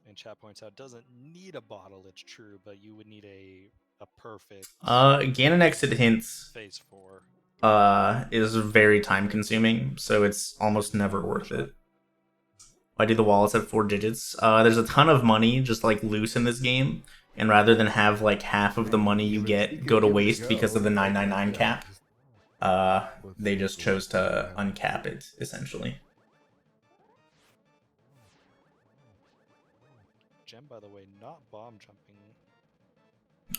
And chat points out, doesn't need a bottle, it's true, but you would need a perfect Ganon exit hints phase 4 is very time consuming, so it's almost never worth it. Why do the wallets have 4 digits? There's a ton of money just like loose in this game, and rather than have like half of the money you get go to waste because of the 999 cap, they just chose to uncap it essentially. Gem, by the way, not bomb jumping.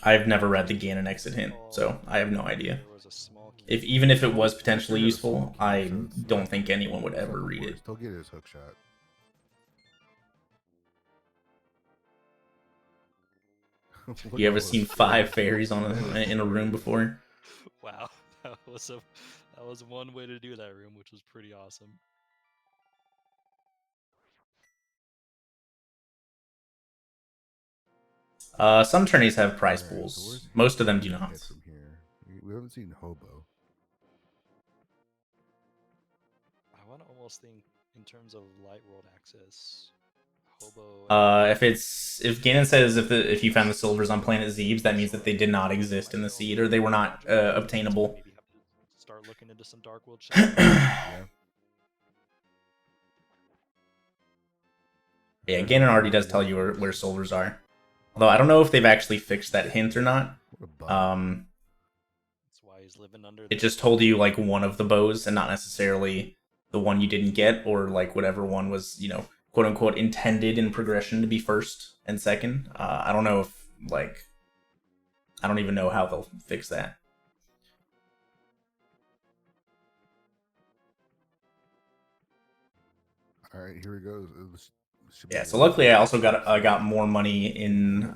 I've never read the Ganon exit hint, so I have no idea. Even if it was potentially useful, I don't think anyone would ever read it. He'll get his hook shot. You ever seen 5 fairies in a room before? Wow, that was one way to do that room, which was pretty awesome. Some tourneys have prize pools. Most of them do not. From here. We haven't seen Hobo. I want to almost think in terms of light world access. Hobo. If Ganon says if you found the silvers on planet Zebes, that means that they did not exist in the seed, or they were not obtainable. Maybe have to start looking into some dark world. Yeah, Ganon already does tell you where silvers are. Although I don't know if they've actually fixed that hint or not. That's why he's living under. It just told you like one of the bows and not necessarily the one you didn't get, or like whatever one was, quote unquote intended in progression to be first and second. I don't know if I don't even know how they'll fix that. All right, here we go. Yeah, so luckily I also got more money in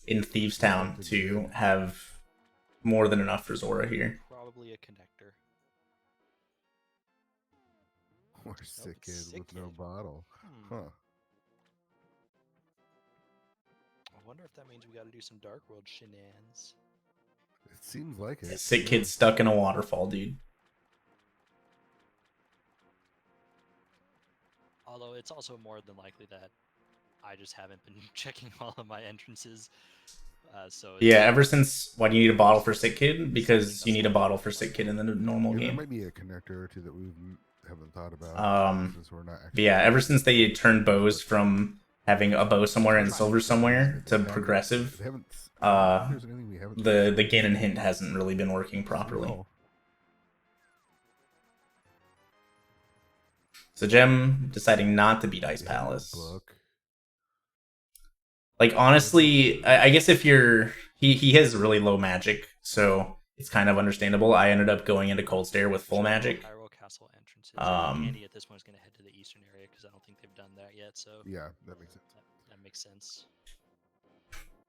in Thieves Town to have more than enough for Zora here. Probably a connector. Or sick kid Sick with no Kid. bottle. Huh. I wonder if that means we got to do some Dark World shenanigans. It seems like it. Sick kid stuck in a waterfall, dude. Although it's also more than likely that I just haven't been checking all of my entrances. So yeah, ever since why do you need a bottle for Sick Kid? Because you need a bottle for Sick Kid in the normal There game. might be a connector or two that we haven't thought about. Since we're not But yeah, ever since they turned bows from having a bow somewhere and silver somewhere to progressive, the Ganon hint hasn't really been working properly. So Gem deciding not to beat Ice Palace. Like honestly, I guess if you're he has really low magic, so it's kind of understandable. I ended up going into Cold Stare with full magic. Hyrule Castle entrances. Andy at this point is going to head to the eastern area because I don't think they've done that yet. So yeah, that makes sense. That makes sense.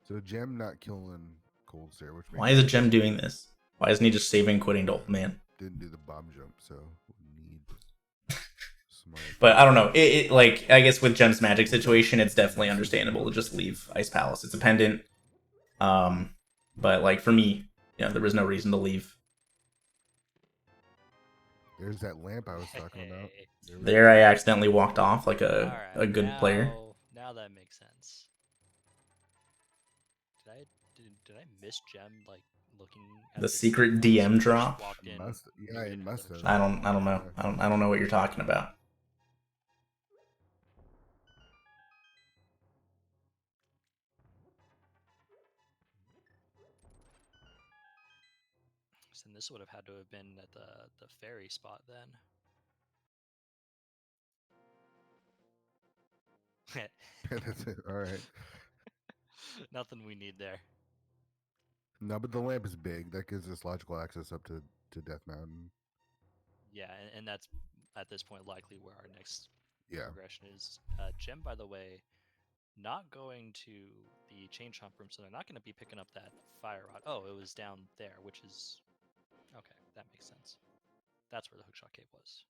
So Gem not killing Cold Stare, which why is a Gem doing this? Why isn't he just saving quitting to Old Man? Didn't do the bomb jump, so need smart. But I don't know. It like I guess with Gem's magic situation, it's definitely understandable to just leave Ice Palace. It's a pendant. But like for me, there was no reason to leave. There's that lamp I was talking about. There I accidentally walked off like a good player. Now that makes sense. Did I miss Gem like looking at the secret DM drop? Yeah, it must have. I don't know. I don't know what you're talking about. And this would have had to have been at the ferry spot then. That's it. All right. Nothing we need there. No, but the lamp is big. That gives us logical access up to Death Mountain. Yeah, and that's at this point likely where our next progression is. Gem, by the way, not going to the chain chomp room, so they're not going to be picking up that fire rod. Oh, it was down there, which is okay. That makes sense. That's where the hookshot cave was.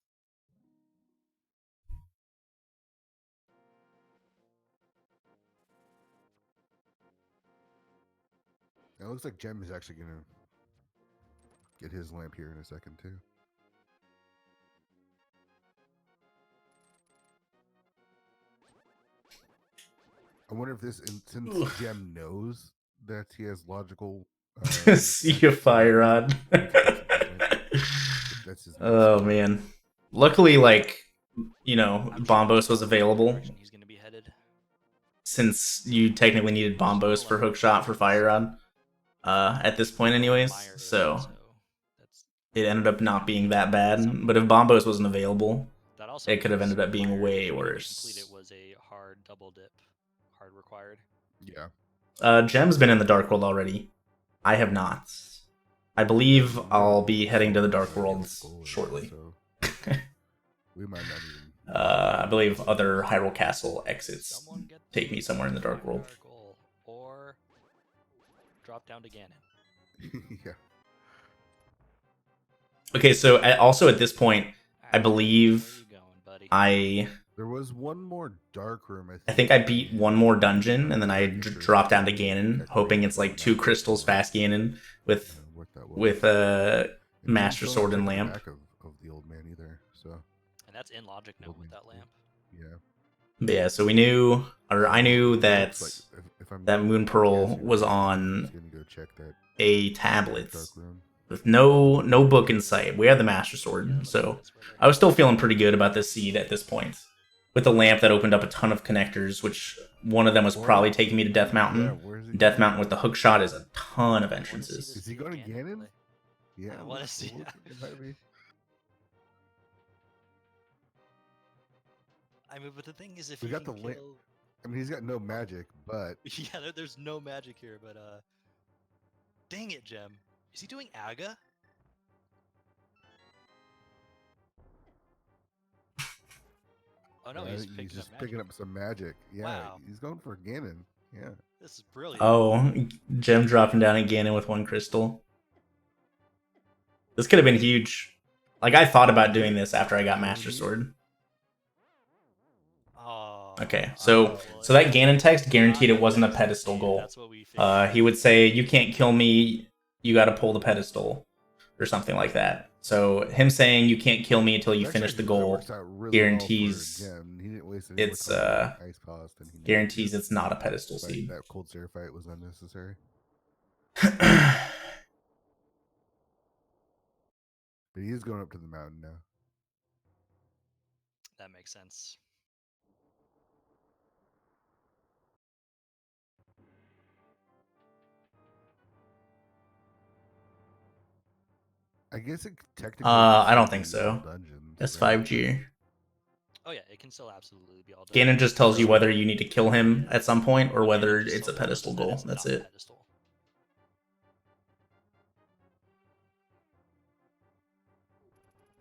It looks like Gem is actually gonna get his lamp here in a second too. I wonder if this, since Gem knows that he has logical. See a fire rod. Oh man! Luckily, like Bombos was available. He's gonna be headed. Since you technically needed Bombos for hookshot for fire rod, at this point, anyways. So it ended up not being that bad. But if Bombos wasn't available, it could have ended up being way worse. It was a hard double dip, hard required. Yeah. Gem's been in the Dark World already. I have not. I believe I'll be heading to the Dark Worlds shortly. We might not even. I believe other Hyrule Castle exits take me somewhere in the Dark World. Or drop down to Ganon. Yeah. Okay, so also at this point, I believe There was one more dark room. I think I beat one more dungeon, and then I dropped down to Ganon, hoping it's like 2 crystals fast Ganon with Master Sword and Lamp. Of the old man either, so. And that's in logic now with that lamp. Yeah. But yeah, so we knew, or I knew that that Moon Pearl was on a tablet with no book in sight. We had the Master Sword, so I was still feeling pretty good about this seed at this point. With the lamp that opened up a ton of connectors, which one of them was probably taking me to Death Mountain. Death Mountain with the hook shot is a ton of entrances. Is he going to Ganon? Yeah. I want to see. I mean, but the thing is, if we he got the kill... I mean, he's got no magic, but yeah, there's no magic here. But dang it, Gem, is he doing Aga? Oh no, he's just picking up some magic. Yeah, wow. He's going for Ganon. Yeah. This is brilliant. Oh, Gem dropping down and Ganon with 1 crystal. This could have been huge. Like, I thought about doing this after I got Master Sword. Oh, Okay, so that Ganon text guaranteed it wasn't a pedestal goal. That's what we figured. He would say, "You can't kill me. You got to pull the pedestal," or something like that. So him saying, "You can't kill me until you finish the goal," guarantees it's guarantees it's not a pedestal seed. That cold stare fight was unnecessary. But he is going up to the mountain now. That makes sense. I guess it technically. I don't think so. Dungeons, That's right? 5G. Oh yeah, it can still absolutely be all done. Ganon just tells you whether you need to kill him at some point or whether it's a pedestal goal. That's it.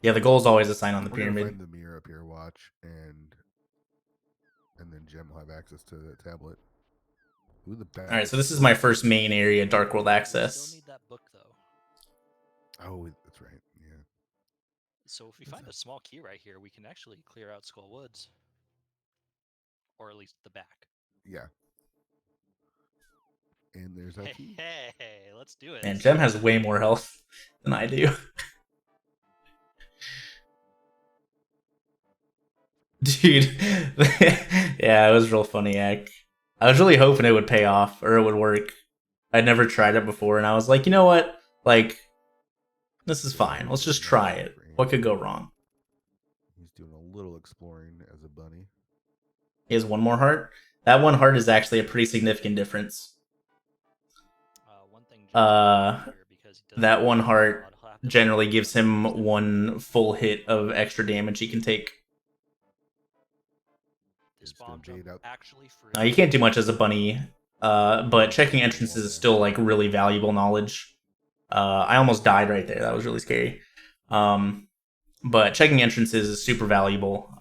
Yeah, the goal is always a sign on the pyramid. Find the mirror up here, watch, and then Gem will have access to the tablet. All right, so this is my first main area, Dark World access. Still need that book though. Oh, that's right. Yeah. So if we find a small key right here, we can actually clear out Skull Woods, or at least the back. Yeah. And there's that key. Hey, let's do it. And Gem has way more health than I do. Dude, yeah, it was real funny, Ack. I was really hoping it would pay off, or it would work. I'd never tried it before, and I was like, you know what? Like, this is fine. Let's just try it. What could go wrong? He's doing a little exploring as a bunny. He has 1 more heart? That 1 heart is actually a pretty significant difference. That 1 heart generally gives him 1 full hit of extra damage he can take. This bomb jump actually free. You can't do much as a bunny, but checking entrances is still like really valuable knowledge. I almost died right there. That was really scary. But checking entrances is super valuable.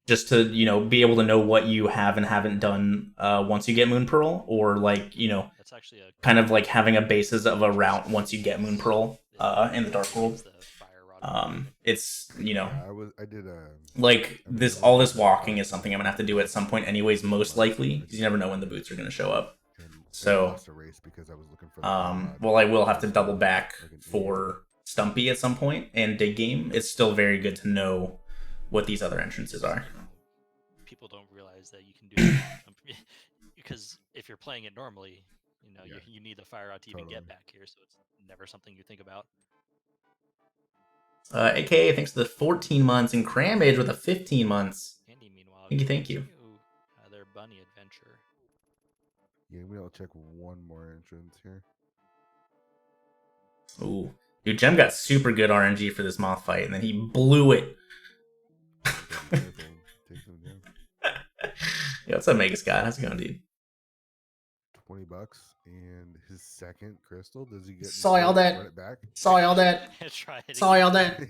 Just to, you know, be able to know what you have and haven't done once you get Moon Pearl, or like, you know, kind of like having a basis of a route once you get Moon Pearl in the Dark World. It's, you know, I did like this. All this walking is something I'm gonna have to do at some point, anyways. Most likely, because you never know when the boots are gonna show up. So, well, I will have to double back for Stumpy at some point and Dig Game. It's still very good to know what these other entrances are. People don't realize that you can do that because if you're playing it normally, you know, you need the fire rod to even get back here, so it's never something you think about. AKA thanks to the 14 months and Cramage with the 15 months. Andy, meanwhile, thank you. Their bunny adventure. Yeah, we'll check 1 more entrance here. Ooh, dude, Gem got super good RNG for this moth fight, and then he blew it. Yo, what's up, Mega Scott? How's it going, dude? $20 and his second crystal. Does he get? Saw all that. Saw all that. Saw all that.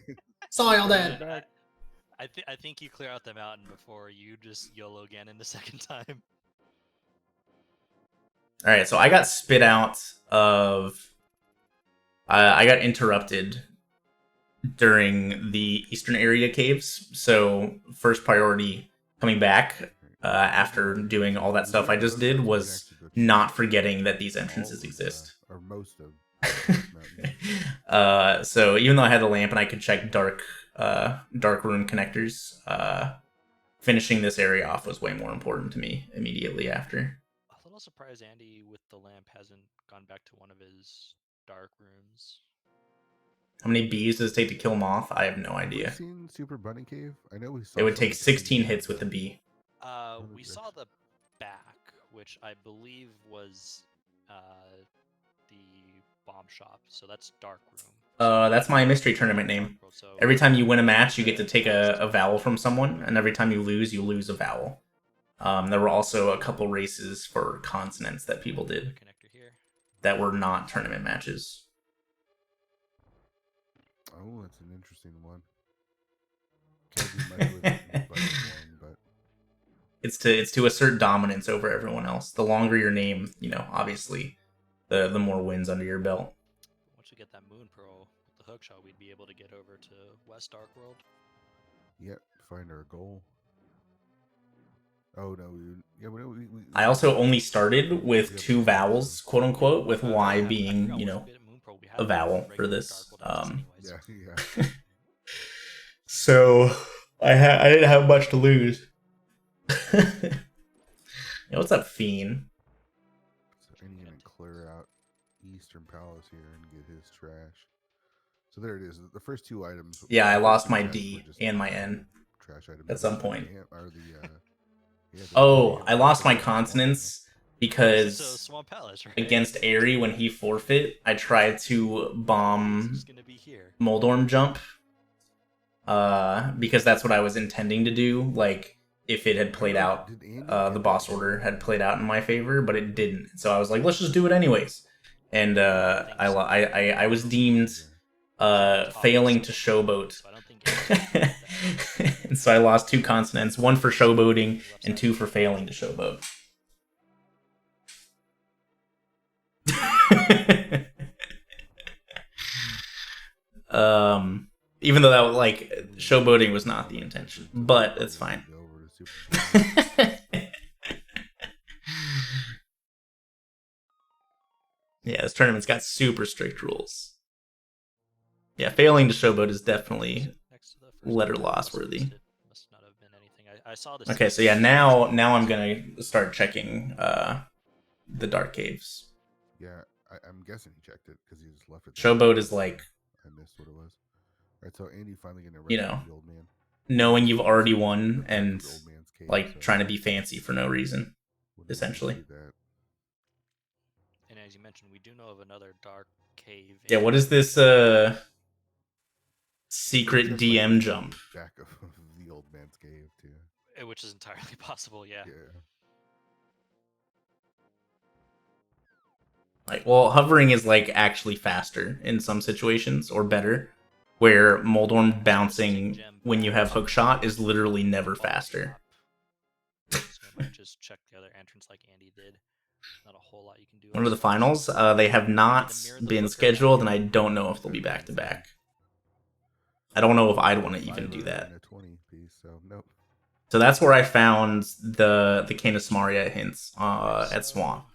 Saw all that. I think you clear out the mountain before you just YOLO Ganon the second time. All right, so I got spit out of. I got interrupted during the Eastern area caves, so first priority coming back after doing all that stuff I just did was not forgetting that these entrances exist. Or most of. So even though I had the lamp and I could check dark room connectors, finishing this area off was way more important to me immediately after. A little surprised Andy with the lamp hasn't gone back to one of his dark rooms. How many bees does it take to kill moth? I have no idea. Have you seen Super Bunny Cave? I know we saw. It would take 16 hits with the bee. We saw the back, which I believe was the bomb shop. So that's dark room. That's my mystery tournament name. Every time you win a match, you get to take a vowel from someone, and every time you lose a vowel. There were also a couple races for consonants that people did that were not tournament matches. Oh, that's an interesting one. Can't do much with one, but It's to assert dominance over everyone else. The longer your name, you know, obviously, the more wins under your belt. Once we get that Moon Pearl with the hookshot, we'd be able to get over to West Dark World. Yep, find our goal. Oh no, I also only started with 2 vowels, quote unquote, with Y being, you know, a vowel for this. Yeah. So I didn't have much to lose. Yeah, what's up, Fiend? So I'm gonna clear out Eastern Palace here and get his trash. So there it is. The first 2 items. Yeah, I lost my D and my N trash items at some point. Oh, I lost my consonants because Swamp Palace, right? against Airy when he forfeit, I tried to bomb Moldorm jump. Because that's what I was intending to do. Like, if it had played out, the boss order had played out in my favor, but it didn't. So I was like, let's just do it anyways. And I was deemed failing to showboat. And so I lost 2 consonants, 1 for showboating and 2 for failing to showboat. Even though that was, like, showboating was not the intention, but it's fine. Yeah, this tournament's got super strict rules. Yeah, failing to showboat is definitely letter loss worthy. Okay, so yeah, now I'm gonna start checking the dark caves. Yeah, I'm guessing he checked it because he just left it. Showboat is like, I missed what it was. All right, so Andy finally getting you know, the old man. Knowing you've already won and like trying to be fancy for no reason, essentially. And as you mentioned, we do know of another dark cave. Yeah, what is this secret DM jump? Back of the old man's cave too. Which is entirely possible, yeah. Like, well, hovering is like actually faster in some situations, or better, where Moldorm bouncing when you have hookshot is literally never faster. So I might just check the other entrance like Andy did. Not a whole lot you can do. When are the finals? They have not been scheduled, and I don't know if they'll be back to back. I don't know if I'd want to even do that. So that's where I found the Canis Maria hints at Swamp.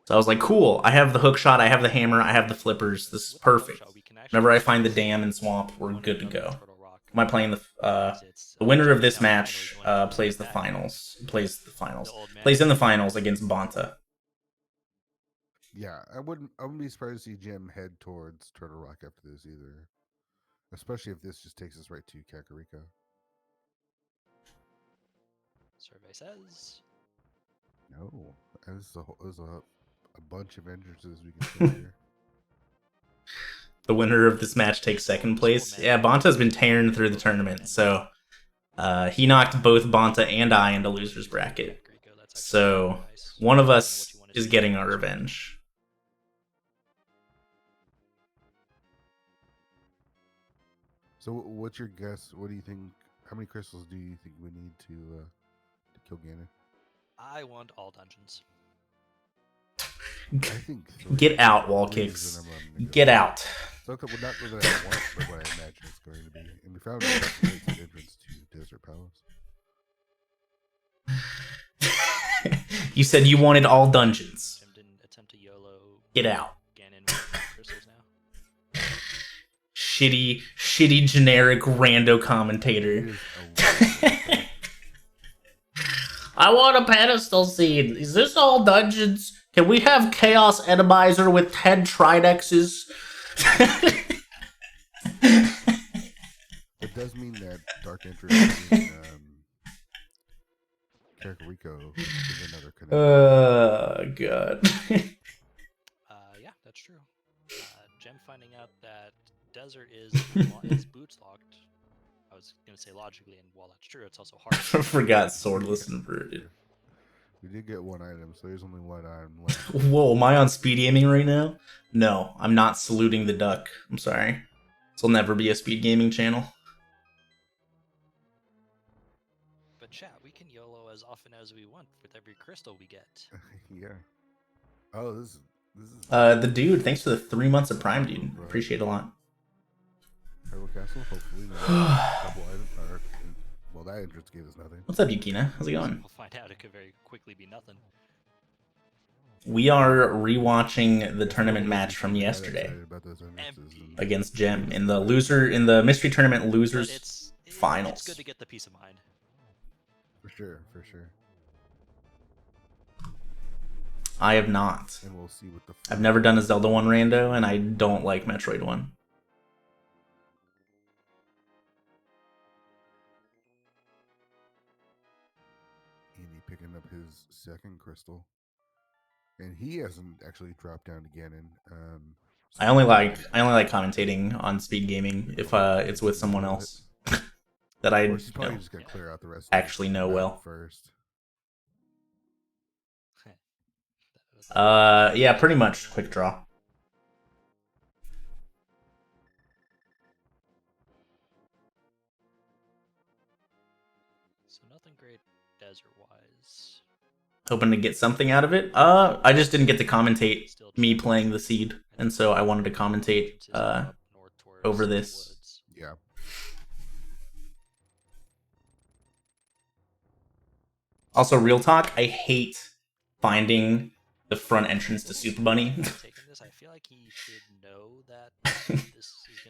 So I was like, cool, I have the hookshot, I have the hammer, I have the flippers, this is perfect. Whenever I find the dam and Swamp, we're good to go. Am I playing the winner of this match plays the finals. Plays in the finals against BONTA. Yeah, I wouldn't be surprised to see Jim head towards Turtle Rock after this either. Especially if this just takes us right to Kakariko. Survey says no. There's a bunch of entrances we can see here. The winner of this match takes second place. Yeah, BONTA's been tearing through the tournament, so he knocked both BONTA and I into loser's bracket. So one of us is getting our revenge. So what's your guess? What do you think? How many crystals do you think we need to kill Ganon? I want all dungeons. I think get out, wall kicks. Get out. So not what I want, but what I imagine it's going to be. And we found an entrance to Desert Palace. You said you wanted all dungeons. Jim didn't attempt to YOLO. Get out. Ganon with crystals now. Shitty generic rando commentator. I want a pedestal scene. Is this all dungeons? Can we have Chaos Atomizer with 10 Tridexes? It does mean that Dark Entrance in Kakariko is another connection. God. Yeah, that's true. Jem finding out that Desert is boots locked. I was going to say logically, and while that's true, it's also hard. I forgot swordless inverted. We did get one item, so there's only one item left. Whoa, am I on speed gaming right now? No, I'm not saluting the duck. I'm sorry. This will never be a speed gaming channel. But chat, we can YOLO as often as we want with every crystal we get. Yeah. Oh, this is The dude, thanks for the 3 months of Prime, dude. Appreciate it a lot. Hyrule Castle. Hopefully, a couple items. Well, that entrance gave us nothing. What's up, Yukina? How's it going? We'll find out. It could very quickly be nothing. We are rewatching the tournament match from yesterday against Gem in the mystery tournament losers finals. It's good to get the peace of mind. For sure, for sure. I have not. And we'll see what the I've never done a Zelda 1 rando, and I don't like Metroid 1. Andy picking up his second crystal. And he hasn't actually dropped down to Ganon. I only like commentating on speed gaming if it's with someone else that I just gonna clear out the rest actually know well. First. Yeah, pretty much quick draw. So nothing great desert-wise. Hoping to get something out of it. I just didn't get to commentate me playing the seed, and so I wanted to commentate over this. Yeah. Also, real talk, I hate finding the front entrance to Super Bunny. I feel like he should know that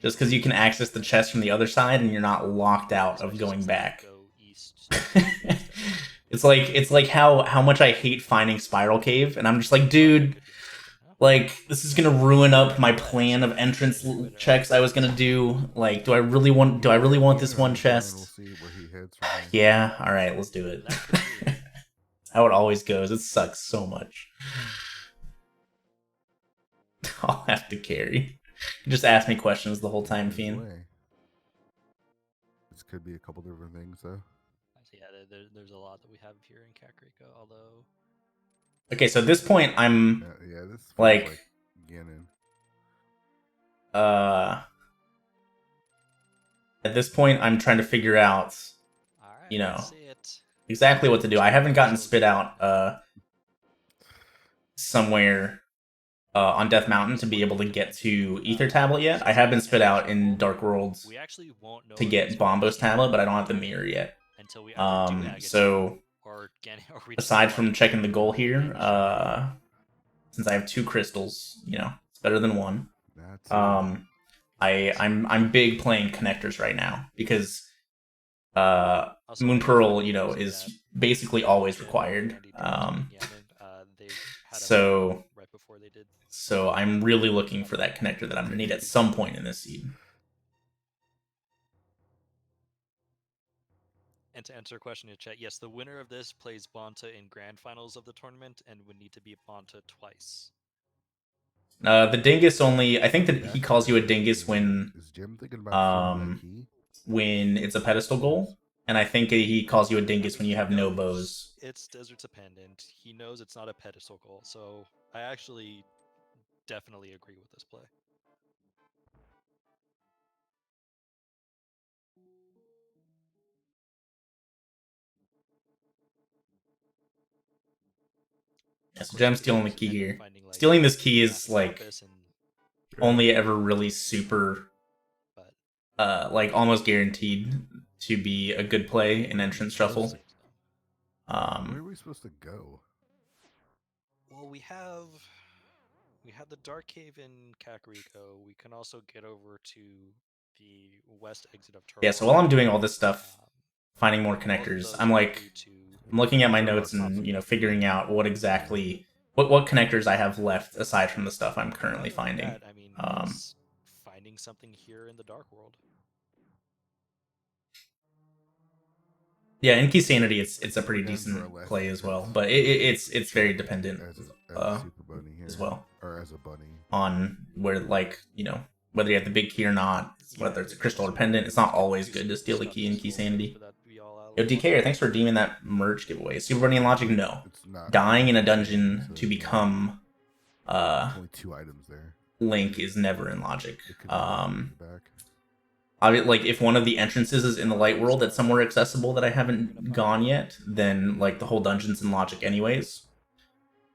just because you can access the chest from the other side and you're not locked out of going back. It's like how much I hate finding Spiral Cave, and I'm just like, dude, like this is gonna ruin up my plan of entrance checks I was gonna do. Like, do I really want this one chest? Yeah, all right, let's do it. How it always goes. It sucks so much. I'll have to carry. You just ask me questions the whole time, Fiend. This could be a couple different things, though. Yeah, there's a lot that we have here in Kakariko, although... Okay, so at this point, I'm... this like Ganon. At this point, I'm trying to figure out, you know, exactly what to do. I haven't gotten spit out somewhere on Death Mountain to be able to get to Ether Tablet yet. I have been spit out in Dark Worlds to get Bombo's Tablet, but I don't have the mirror yet. So aside from checking the goal here, since I have 2 crystals, you know, it's better than 1. I'm big playing connectors right now because Moon Pearl, you know, is basically always required. So I'm really looking for that connector that I'm gonna need at some point in this seed. And to answer a question in chat, yes, the winner of this plays BONTA in grand finals of the tournament and would need to beat BONTA twice. The dingus only, I think that he calls you a dingus when it's a pedestal goal, and I think he calls you a dingus when you have no bows. It's desert dependent. He knows it's not a pedestal goal, so I actually definitely agree with this play. Yeah, so Gem's stealing the key here. Stealing this key is like only ever really super, like almost guaranteed to be a good play in entrance shuffle. Where are we supposed to go? Well, we have the Dark Cave in Kakariko. We can also get over to the west exit of Turtle. Yeah, so while I'm doing all this stuff, finding more connectors, I'm looking at my notes and, you know, figuring out what exactly what connectors I have left aside from the stuff I'm currently finding. I mean, finding something here in the Dark World. Yeah, in Key Sanity, it's a pretty decent play as well, but it's very dependent as well, or as a bunny, on where, like, you know, whether you have the big key or not, whether it's a crystal or pendant. It's not always good to steal the key in Key Sanity. Yo, DK, thanks for redeeming that merch giveaway. Super Bunny and Logic, no. Dying in a dungeon to become only 2 items there. Link is never in Logic. like if one of the entrances is in the light world that's somewhere accessible that I haven't gone yet, then like the whole dungeon's in logic anyways.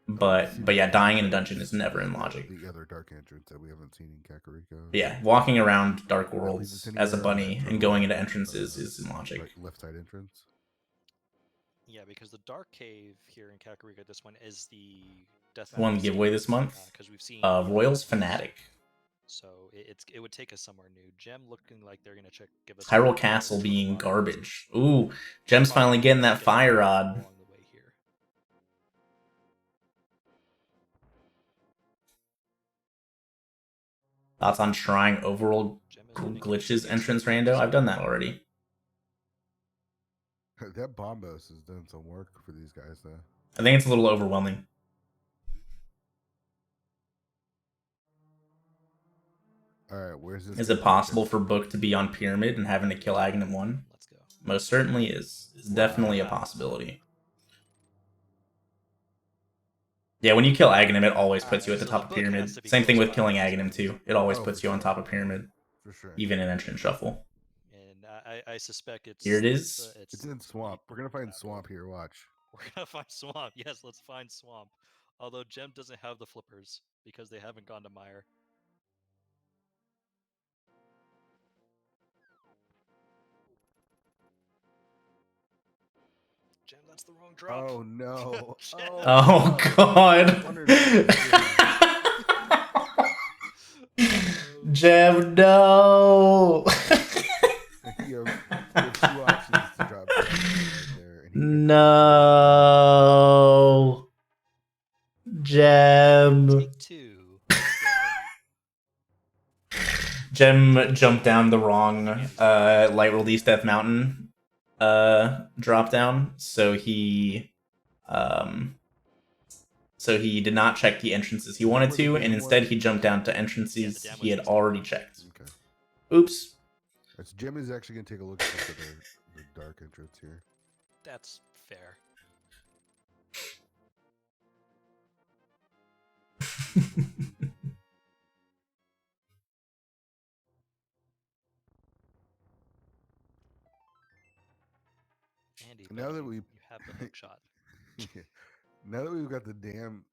But yeah, dying in a dungeon is never in logic. The other dark entrance that we haven't seen in Kakariko. Yeah, walking around dark worlds as a bunny and going into entrances is in logic. Like left side entrance. Yeah, because the dark cave here in Kakariko, this one is the death One giveaway this month. Because we've seen Royals Fanatic. So it would take us somewhere new. Gem looking like they're gonna give us Hyrule Castle being garbage. Ooh, Gem's finally getting that fire rod. Along the way here. Thoughts on trying overworld glitches entrance rando? I've done that already. That Bombos has done some work for these guys, though. I think it's a little overwhelming. All right, where's this? Is it possible for Book to be on Pyramid and having to kill Aghanim 1? Let's go. Most certainly is. It's definitely a possibility. Yeah, when you kill Aghanim, it always puts you at the top of Pyramid. Same thing with killing Aghanim too. It always puts you on top of Pyramid. For sure. Even in entrance shuffle. And I suspect it's... Here it is. It's in Swamp. We're going to find Swamp here, watch. We're going to find Swamp. Yes, let's find Swamp. Although Gem doesn't have the flippers because they haven't gone to Mire. Gem, that's the wrong drop. Oh, no. Oh, God. Gem, no. You have 2 options to drop there. No. Gem. Take 2. Gem jumped down the wrong Light World East Death Mountain drop down, so he did not check the entrances he wanted to, and instead he jumped down to entrances he had already checked. Okay. Oops. So Jim is actually going to take a look at the dark entrance here. That's fair. Andy, Now that you have the hook shot. Now that we've got the dam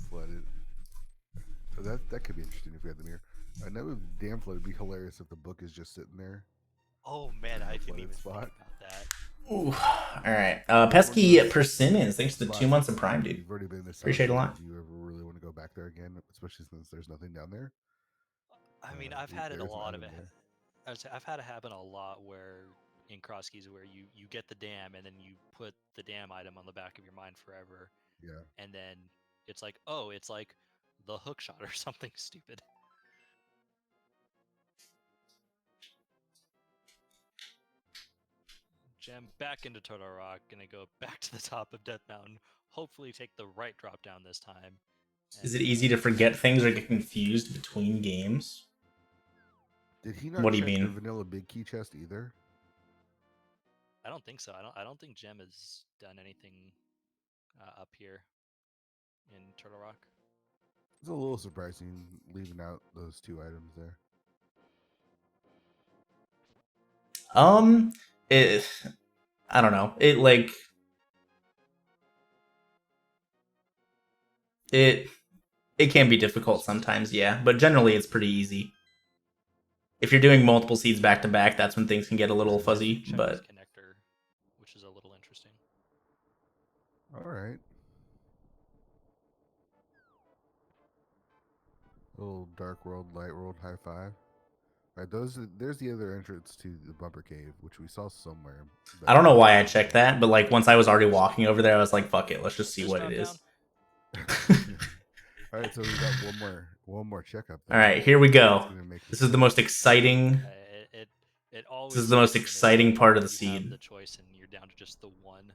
flooded, so that could be interesting if we had the mirror. Now with the dam flooded, it'd be hilarious if the book is just sitting there. Oh man, I didn't even think spot. about that. Ooh. Alright. Pesky Persimmons, thanks for the 2 months of Prime, dude. You've already been this Appreciate it a lot. Do you ever really want to go back there again, especially since there's nothing down there? I mean, I've had it a There's lot of it. nothing I've had it happen a lot where in cross keys where you get the dam and then you put the dam item on the back of your mind forever. Yeah. And then it's like, oh, it's like the hook shot or something stupid. Gem back into Turtle Rock, gonna go back to the top of Death Mountain. Hopefully take the right drop down this time. Is it easy to forget things or get confused between games? Did he not What do you check the mean? vanilla big key chest either? I don't think so. I don't think Gem has done anything up here in Turtle Rock. It's a little surprising leaving out those 2 items there. I don't know. It can be difficult sometimes, yeah, but generally it's pretty easy. If you're doing multiple seeds back to back, that's when things can get a little fuzzy, Check but this connector, which is a little interesting. All right. Little dark world, light world, high five. All right, there's the other entrance to the bumper cave, which we saw somewhere. I don't know why I checked that, but like once I was already walking over there, I was like, fuck it, let's just see what it is. All right, so we got one more checkup. All right, here we go. This is the most exciting. It always This is the most exciting part of the you have seed. the choice and you're down to just the one.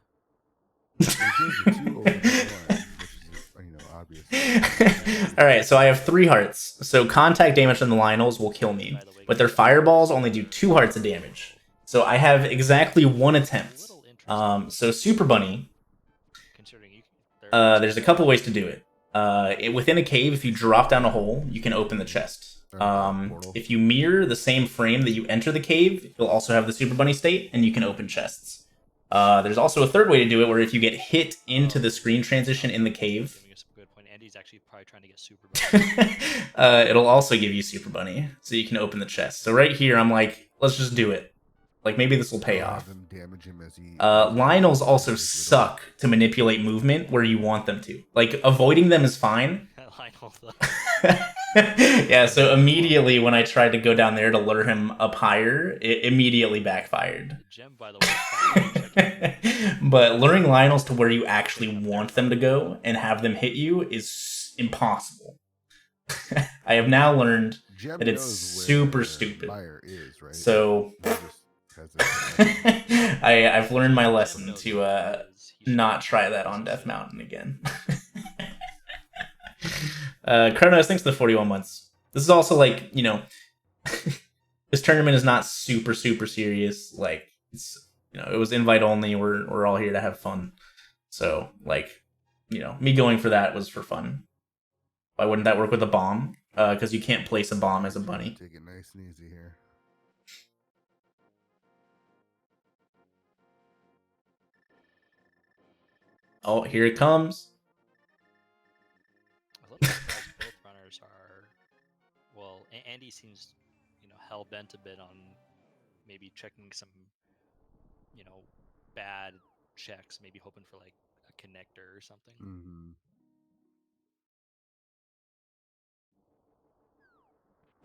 Obvious. All right, so I have 3 hearts. So contact damage from the Lionels will kill me, but their fireballs only do 2 hearts of damage. So I have exactly 1 attempt. So Super Bunny. There's a couple ways to do it. Within a cave, if you drop down a hole, you can open the chest. If you mirror the same frame that you enter the cave, you'll also have the Super Bunny state, and you can open chests. There's also a third way to do it, where if you get hit into the screen transition in the cave, Giving us a good point. Andy's actually probably trying to get Super Bunny. it'll also give you Super Bunny, so you can open the chest. So right here, I'm like, let's just do it. Like, maybe this will pay off. Lionels also suck to manipulate movement where you want them to. Like, avoiding them is fine. Lionel, though. Yeah, so immediately when I tried to go down there to lure him up higher, it immediately backfired. Gem, by the way. But luring Lionels to where you actually want them to go and have them hit you is impossible. I have now learned that it's super stupid. Is, right? So I've learned my lesson to not try that on Death Mountain again. Kronos, thanks for the 41 months. This is also like, you know, this tournament is not super serious. Like, it's, you know, it was invite only. We're all here to have fun. So, like, you know, me going for that was for fun. Why wouldn't that work with a bomb? Because you can't place a bomb as a bunny. Take it nice and easy here. Oh, here it comes. I love that both runners are, well, Andy seems, you know, hell-bent a bit on maybe checking some, you know, bad checks, maybe hoping for, like, a connector or something. Mm-hmm.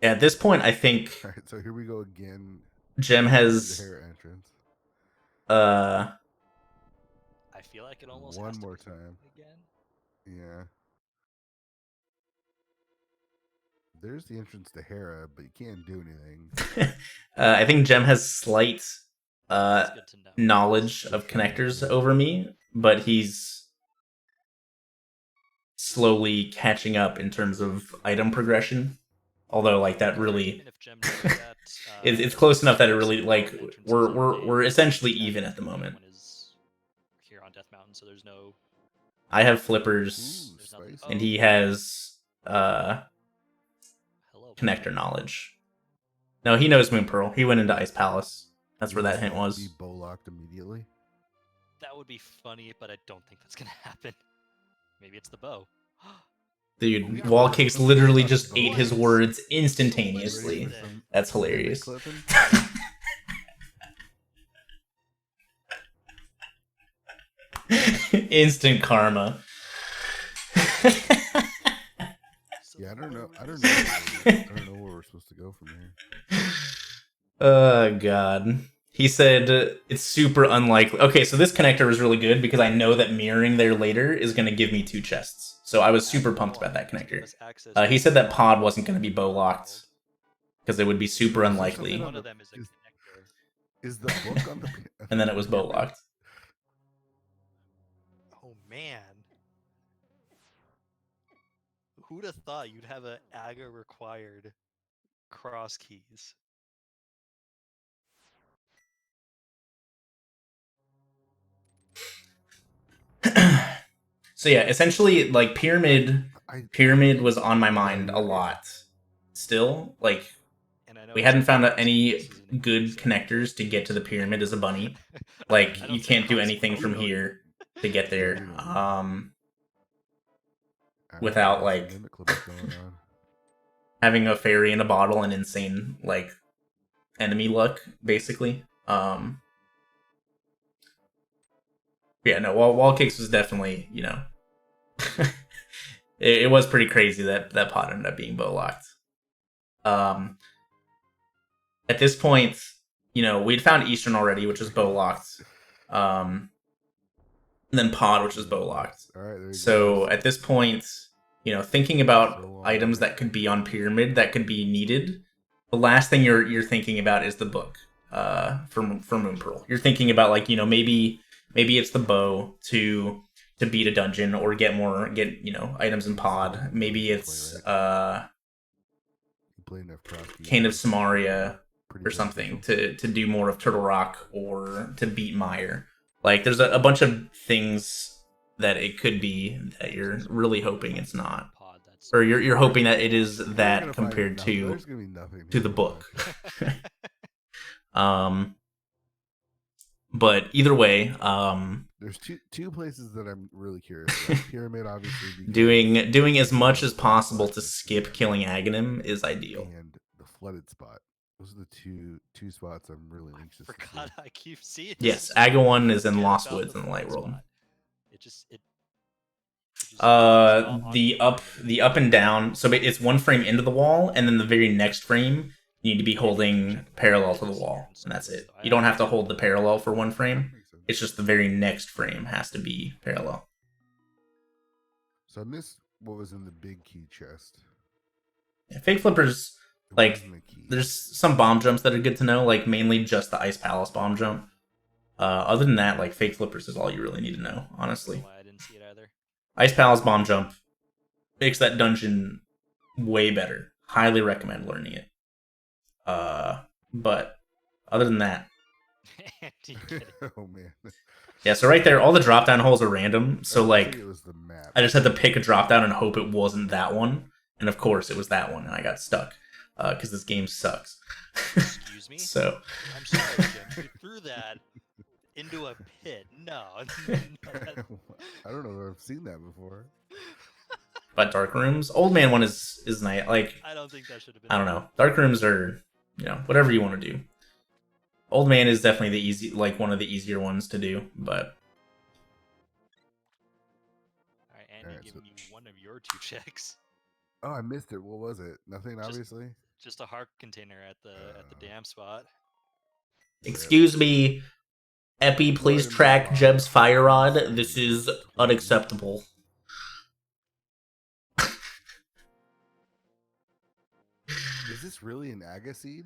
Yeah, at this point, I think All right, so here we go again. Gem has The hair entrance. I feel like it almost One has to more be time. again. Yeah. There's the entrance to Hera, but you can't do anything. I think Gem has slight That's good to know. knowledge of connectors over me, but he's slowly catching up in terms of item progression. Although, like, that really, Even if Gem knows that, it's close enough that it really, some like, entrances we're on essentially day even at the moment. one is here on Death Mountain, so there's no. I have flippers, Ooh, There's nothing. spicy. and he has Hello. connector knowledge. No, he knows Moon Pearl. He went into Ice Palace. That's where that hint Be was. bow locked immediately. That would be funny, but I don't think that's gonna happen. Maybe it's the bow. Dude, Wall Kicks literally just ate his words instantaneously. That's hilarious. Clipping? Instant karma. Yeah, I don't know. I don't know where we're supposed to go from here. Oh, God. He said it's super unlikely. Okay, so this connector was really good because I know that mirroring there later is going to give me 2 chests. So I was super pumped about that connector. He said that pod wasn't going to be bow locked because it would be super unlikely. One of them is a connector. Is the book on the? And then it was bow locked. Oh man. Who'd have thought you'd have an AGA required cross keys? So yeah, essentially, like, Pyramid was on my mind a lot. Still, like, And I know we it's hadn't a found out this any isn't good easy, so- connectors to get to the pyramid as a bunny. I Like, don't you say can't do cross anything keys. from here to get there. After without, that, like, limit clip is going on. Having a fairy in a bottle and insane, like, enemy luck, basically. Yeah, no, Wall Kicks was definitely, you know, it was pretty crazy that that pot ended up being bow locked. At this point, you know, we'd found Eastern already, which was bow locked. And then pod, which was bow locked. All right, there you So go. at this point, you know, thinking about So, items that could be on Pyramid that could be needed, the last thing you're thinking about is the book for Moon Pearl. You're thinking about, like, you know, maybe it's the bow to beat a dungeon or get you know, items in pod. Maybe it's You play enough cross keys, Cane of it's Samaria pretty or something beneficial. to do more of Turtle Rock or to beat Meyer. Like, there's a bunch of things that it could be that you're really hoping it's not. Pod that that's or you're hoping that it is You're that gonna find compared nothing. to There's gonna be nothing the here. book. But either way, There's two places that I'm really curious about. Pyramid, obviously, because doing as much as possible to skip killing Aghanim is ideal. and the flooded spot. Those are the two spots I'm really anxious to see. forgot I keep seeing. Yes, this. Aga 1 is in Forget Lost about Woods in the Light World. spot. It just on The your up mind the up and down. So it's one frame into the wall, and then the very next frame you need to be holding parallel to the wall, and that's it. You don't have to hold the parallel for one frame. Makes sense. It's just the very next frame has to be parallel. So I missed what was in the big key chest. Yeah, Fake Flippers, It like, wasn't the key. there's some bomb jumps that are good to know, like mainly just the Ice Palace bomb jump. Other than that, like, Fake Flippers is all you really need to know, honestly. why I didn't see it either. Ice Palace bomb jump makes that dungeon way better. Highly recommend learning it. But other than that, Oh man. yeah. So right there, all the drop down holes are random. So I like, think it was the map. I just had to pick a drop down and hope it wasn't that one. And of course, it was that one, and I got stuck because this game sucks. Excuse me. So I'm sorry, Jim. You threw that into a pit. No. I don't know if I've seen that before. but Dark Rooms, Old Man one is nice. Like, I don't think that should have been. I don't know. Dark Rooms are, whatever you want to do. Old Man is definitely one of the easier ones to do, but All right, Andy, Alright, give so- me one of your 2 checks. Oh, I missed it. What was it? Nothing, obviously. Just a heart container at the dam spot. excuse me, Epi, please track Jeb's fire rod. This is unacceptable. Is this really an Aga seed?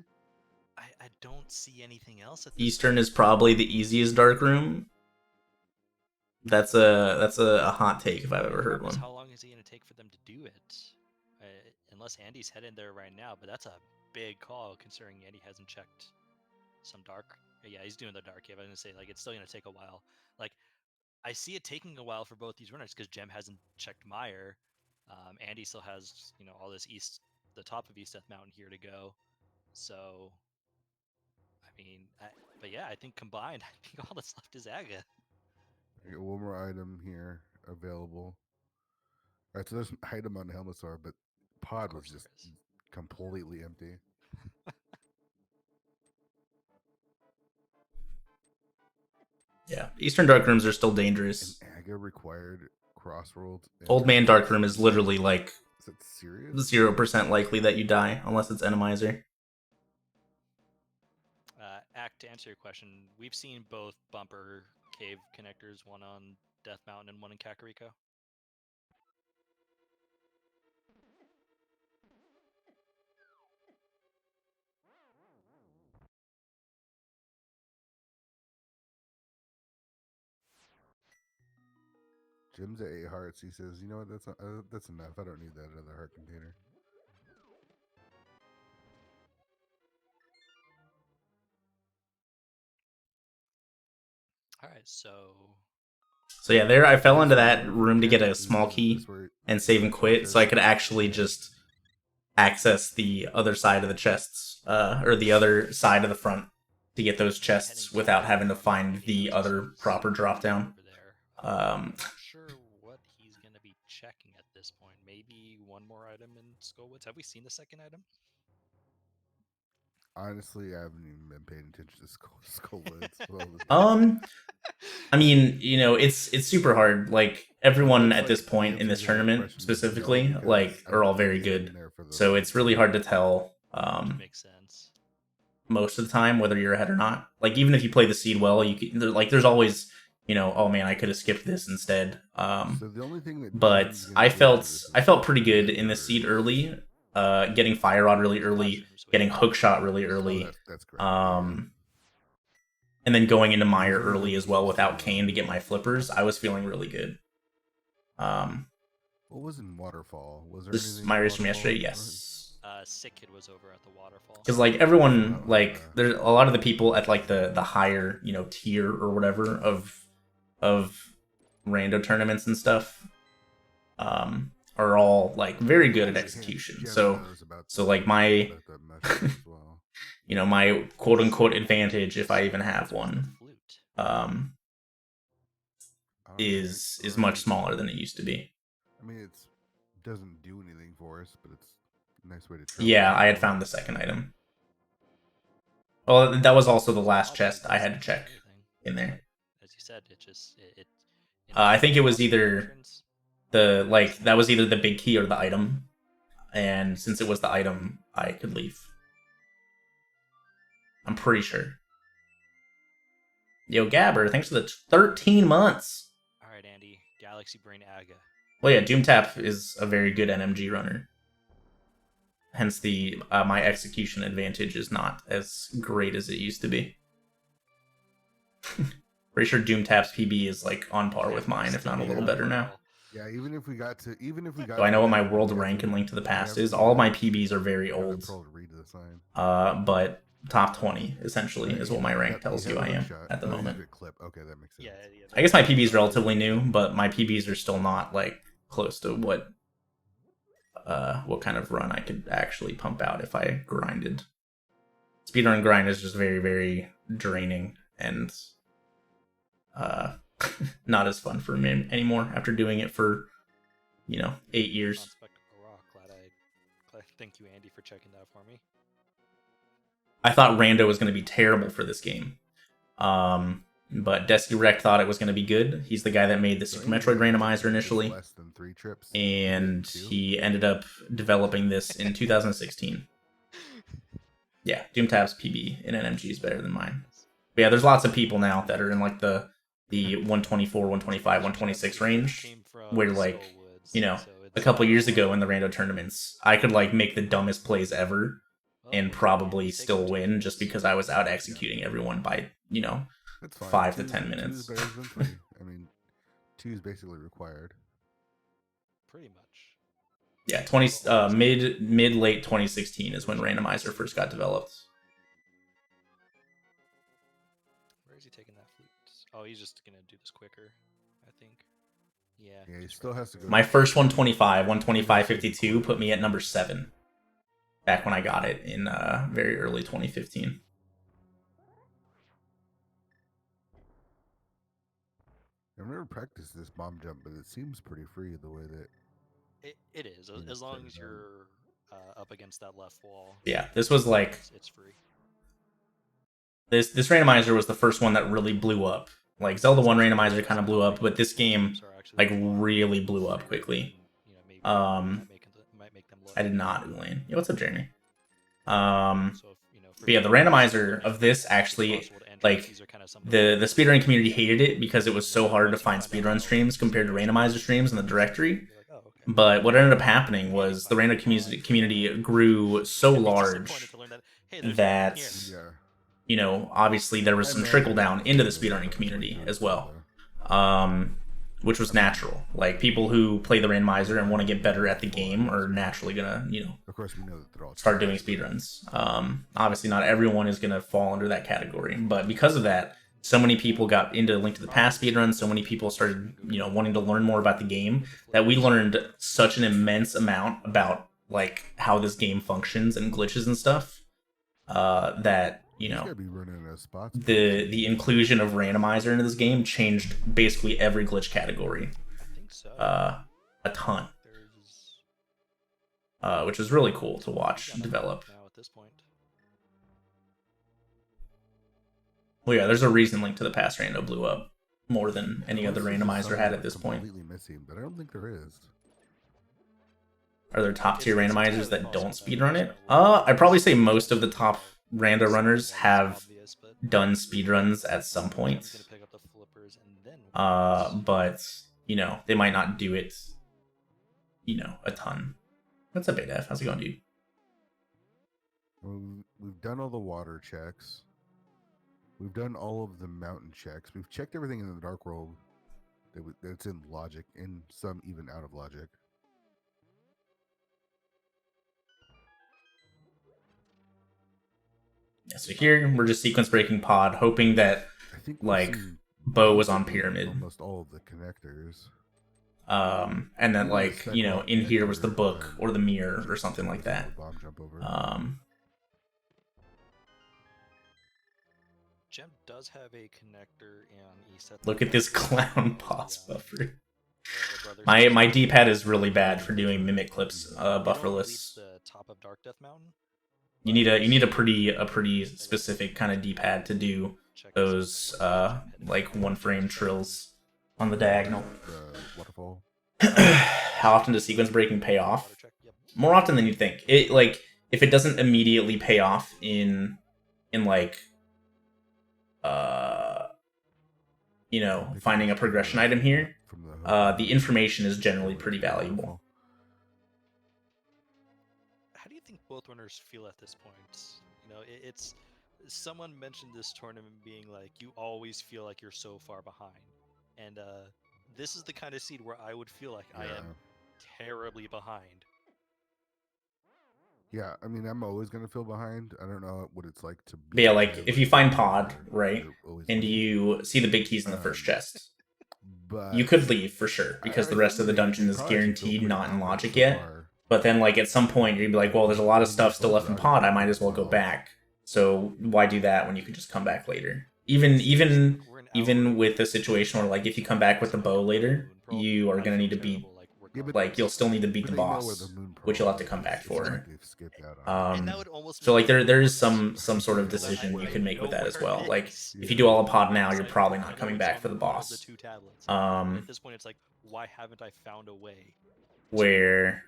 I don't see anything else at this Eastern is probably the easiest dark room. That's a hot take if I've ever heard one. How long is he going to take for them to do it? Unless Andy's heading there right now, but that's a big call considering Andy hasn't checked some dark. Yeah, he's doing the dark cave. I was going to say, like, it's still going to take a while. Like, I see it taking a while for both these runners because Jem hasn't checked Meyer. Andy still has, all this the top of East Death Mountain here to go. So, I mean, but yeah, I think combined, I think all that's left is Aga. I got one more item here available. All right, so there's an item on Helmasaur, but pod was course just there is. completely empty. Yeah, Eastern dark rooms are still dangerous. An Aga required crossroads. Old Man dark room is literally like Is that serious? 0% likely that you die unless it's Enemizer. Act, to answer your question, we've seen both bumper cave connectors, one on Death Mountain and one in Kakariko. Jim's at 8 hearts. He says, "You know what? That's enough. I don't need that other heart container." All right, so So yeah, there I fell into that room to get a small key and save and quit, so I could actually just access the other side of the chests, or the other side of the front to get those chests without having to find the other proper drop down. over there. Um, Not sure what he's gonna be checking at this point. Maybe one more item in Skullwoods. Have we seen the second item? Honestly, I haven't even been paying attention to Skullwoods. I mean, it's super hard. Like, everyone Looks at this like point the in this answer to that tournament question is no, specifically, because like, I are all don't very think it's in good. there for the So it's really hard to tell Makes sense. most of the time whether you're ahead or not. Like, even if you play the seed well, you can, like, there's always, oh man, I could have skipped this instead. So the only thing that But Jim's gonna I do felt is I felt pretty good in the seed early, getting Fire Rod really early, getting Hook Shot really early, that's great. and then going into Meyer early as well without Kane to get my flippers. I was feeling really good. What was in Waterfall? Was there This anything in Myers from Waterfall? yesterday, yes. Sick Kid was over at the waterfall. Because like everyone, like there's a lot of the people at like the higher tier or whatever of rando tournaments and stuff. are all like very good at execution. So like my about the mushrooms as well. you know, my quote unquote advantage, if I even have one, um, is much smaller than it used to be. I mean, it doesn't do anything for us, but it's a nice way to try. Yeah, I had found the second item. Well, that was also the last chest I had to check in there. As you said, it just I think it was either that was either the big key or the item, and since it was the item, I could leave. I'm pretty sure. Yo, Gabber, thanks for the 13 months. All right, Andy, Galaxy Brain Aga. Well, yeah, Doomtap is a very good NMG runner. Hence, my execution advantage is not as great as it used to be. Pretty sure Doomtap's PB is like on par with mine, if not a little better now. Yeah, even if we got. Do I know what my world rank in Link to the Past is? All of my PBs are very old. But top 20 essentially is what my rank tells you I am at the moment. Okay, that makes sense. I guess my PB is relatively new, but my PBs are still not like close to what kind of run I could actually pump out if I grinded. Speedrun grind is just very, very draining and not as fun for me anymore after doing it for 8 years. Thank you, Andy, for checking that for me. I thought Rando was going to be terrible for this game. But Desky Rec thought it was going to be good. He's the guy that made the Super Metroid randomizer initially. And he ended up developing this in 2016. Yeah, Doomtap's PB in NMG is better than mine. But yeah, there's lots of people now that are in like the 124, 125, 126 range. Where like, a couple years ago in the rando tournaments, I could like make the dumbest plays ever and probably still win just because I was out executing everyone by, 5 to 10 minutes. I mean, 2 is basically required. Pretty much. Yeah, mid late 2016 is when randomizer first got developed. Where is he taking that flute? Oh, he's just gonna do this quicker, I think. Yeah. Yeah, he still has to go. My first 125.52 put me at number 7. Back when I got it in very early 2015. I've never practiced this bomb jump, but it seems pretty free the way that it is. As long as you're up against that left wall. Yeah, this was like it's free. This randomizer was the first one that really blew up. Like Zelda 1 randomizer kind of blew up, but this game like really blew up quickly. I did not, Elaine. Yeah, what's up, Jeremy? But yeah, the randomizer of this actually, like, the speedrun community hated it because it was so hard to find speedrun streams compared to randomizer streams in the directory. But what ended up happening was the random community grew so large that, obviously there was some trickle down into the speedrunning community as well. Which was natural. Like, people who play the randomizer and want to get better at the game are naturally gonna, of course we know that they're all start doing speedruns. Obviously not everyone is gonna fall under that category, but because of that, so many people got into Link to the Past speedruns, so many people started, wanting to learn more about the game, that we learned such an immense amount about, like, how this game functions and glitches and stuff, that the inclusion of randomizer into this game changed basically every glitch category. I think so. A ton. Which was really cool to watch develop. Now at this point. Well, yeah, there's a reason Link to the Past Rando blew up more than any other randomizer had at this point. Missing, but I don't think there is. Are there top tier randomizers that don't speedrun it? I'd probably say most of the top rando runners have done speedruns at some point. But, they might not do it, a ton. What's up, ADF? How's it going, dude? Well, we've done all the water checks. We've done all of the mountain checks. We've checked everything in the Dark World that's in logic, and some even out of logic. Yeah, so here we're just sequence breaking pod, hoping that, like, Bo was on Pyramid. Almost all of the connectors. And then like, you know, in here was the book or the mirror or something like that. Bomb jump over. Gem does have a connector and he set. Look at this clown boss buffer. My D-pad is really bad for doing mimic clips bufferless. The top of Dark Death Mountain. You need a pretty specific kind of D-pad to do those like one frame trills on the diagonal. Waterfall. How often does sequence breaking pay off? More often than you'd think. It like if it doesn't immediately pay off in like you know, finding a progression item here, the information is generally pretty valuable. How do you think both runners feel at this point? You know, it's someone mentioned this tournament being like you always feel like you're so far behind, and this is the kind of seed where I would feel like I am terribly behind. Yeah, I mean, I'm always gonna feel behind. I don't know what it's like to. But yeah, like if you find pod, right, and you see the big keys in the first chest, but you could leave for sure because the rest of the dungeon is guaranteed not in logic yet. But then, like at some point, you'd be like, well, there's a lot of stuff still left in pod. I might as well go back. So why do that when you could just come back later? Even with the situation where like if you come back with the bow later, you are gonna need to beat. Like you'll still need to beat the boss, which you'll have to come back for. So like there's some sort of decision you can make with that as well. Like if you do all a pod now, you're probably not coming back for the boss. At this point, it's like, why haven't I found a way? Where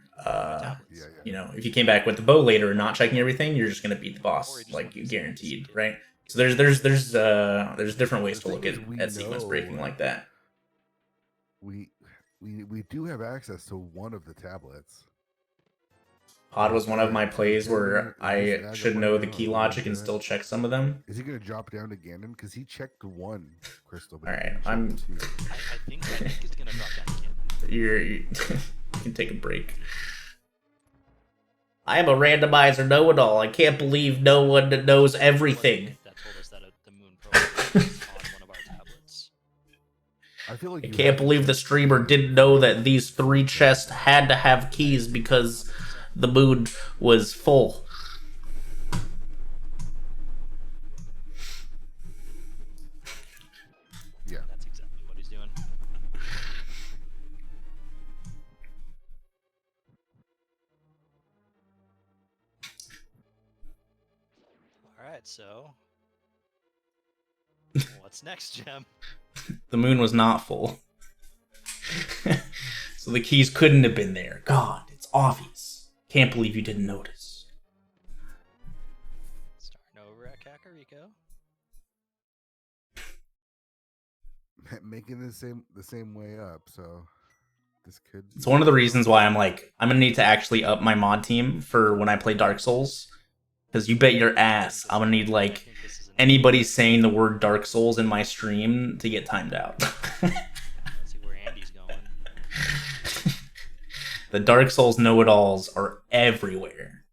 you know, if you came back with the bow later and not checking everything, you're just gonna beat the boss, like you guaranteed, right? So there's different ways to look at sequence breaking like that. We do have access to one of the tablets. Pod was one of my plays where I should know the key logic and still check some of them. Is he going to drop down to Ganon? Because he checked one crystal. All right, I think he's going to drop down to Ganon. You can take a break. I am a randomizer know-it-all. I can't believe no one knows everything. That told us that the moon program is on one of our tablets. I feel like I can't believe the streamer didn't know that these 3 chests had to have keys because the moon was full. Yeah. That's exactly what he's doing. Alright, so what's next, Gem? The moon was not full. So the keys couldn't have been there. God, it's obvious. Can't believe you didn't notice. Starting over at Kakariko. Making the same way up, so this could. It's one of the reasons why I'm like, I'm gonna need to actually up my mod team for when I play Dark Souls. Because you bet your ass I'm gonna need like anybody saying the word Dark Souls in my stream to get timed out. Let's see where Andy's going. The Dark Souls know-it-alls are everywhere.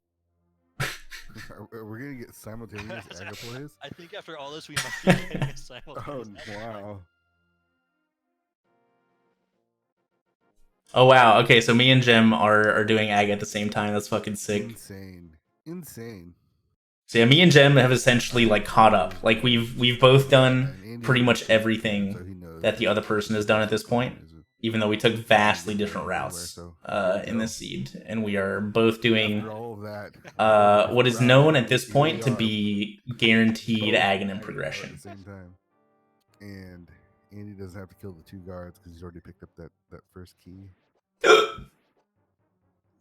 We're gonna get simultaneous Aga plays. I think after all this, we might be getting a simultaneous. Oh wow! Oh wow, okay, so me and Jim are doing Ag at the same time. That's fucking sick. Insane. So yeah, me and Jem have essentially like caught up. Like we've both done pretty much everything that the other person has done at this point, even though we took vastly different routes in this seed, and we are both doing what is known at this point to be guaranteed Aghanim progression. At the same time, and Andy doesn't have to kill the 2 guards because he's already picked up that first key.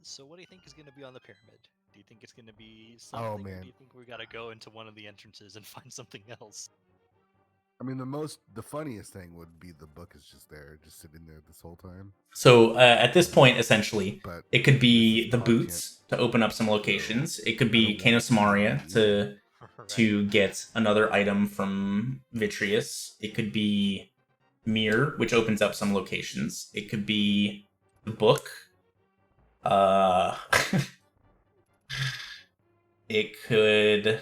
So what do you think is going to be on the pyramid? Do you think it's going to be something? Oh man! Or do you think we got to go into one of the entrances and find something else? I mean, the funniest thing would be the book is just there, just sitting there this whole time. So at this point, essentially, it could be the boots to open up some locations. It could be Cane of Samaria to get another item from Vitreous. It could be Mirror, which opens up some locations. It could be the book. It could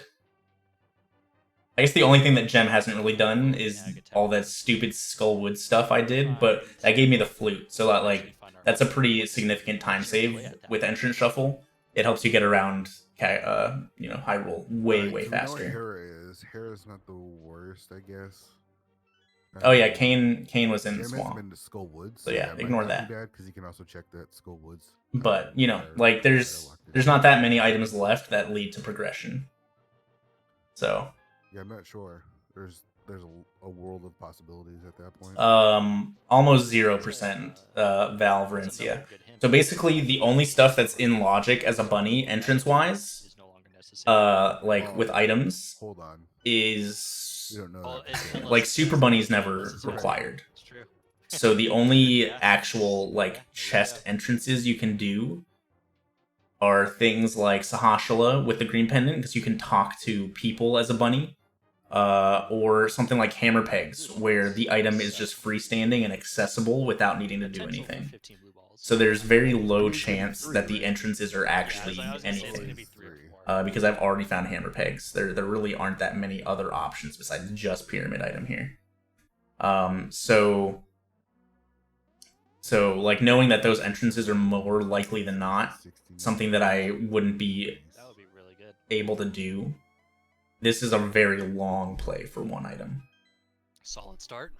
I guess the only thing that Gem hasn't really done is all that stupid Skullwood stuff I did, but that gave me the flute, so that, like, that's a pretty significant time save with entrance shuffle. It helps you get around, Hyrule way So we know what faster. Hera is. Hera's not the worst, I guess. Oh yeah, Kane was in the Jam hasn't swamp. been to Skull Woods, So yeah, that ignore might not that. be bad because he can also check that Skull Woods. But like there's not that many items left that lead to progression. So yeah, I'm not sure. There's a world of possibilities at that point. almost 0% Valve Rincia. So basically, the only stuff that's in logic as a bunny entrance wise, like with items, Hold on, is we don't know. That like Super Bunny's never required. It's true. So the only actual like chest entrances you can do are things like Sahashala with the green pendant, because you can talk to people as a bunny, or something like Hammer Pegs, where the item is just freestanding and accessible without needing to do anything. So there's very low chance that the entrances are actually anything, because I've already found Hammer Pegs. There really aren't that many other options besides just Pyramid Item here. So like knowing that those entrances are more likely than not something that I wouldn't be really good. able to do, this is a very long play for one item. Solid start.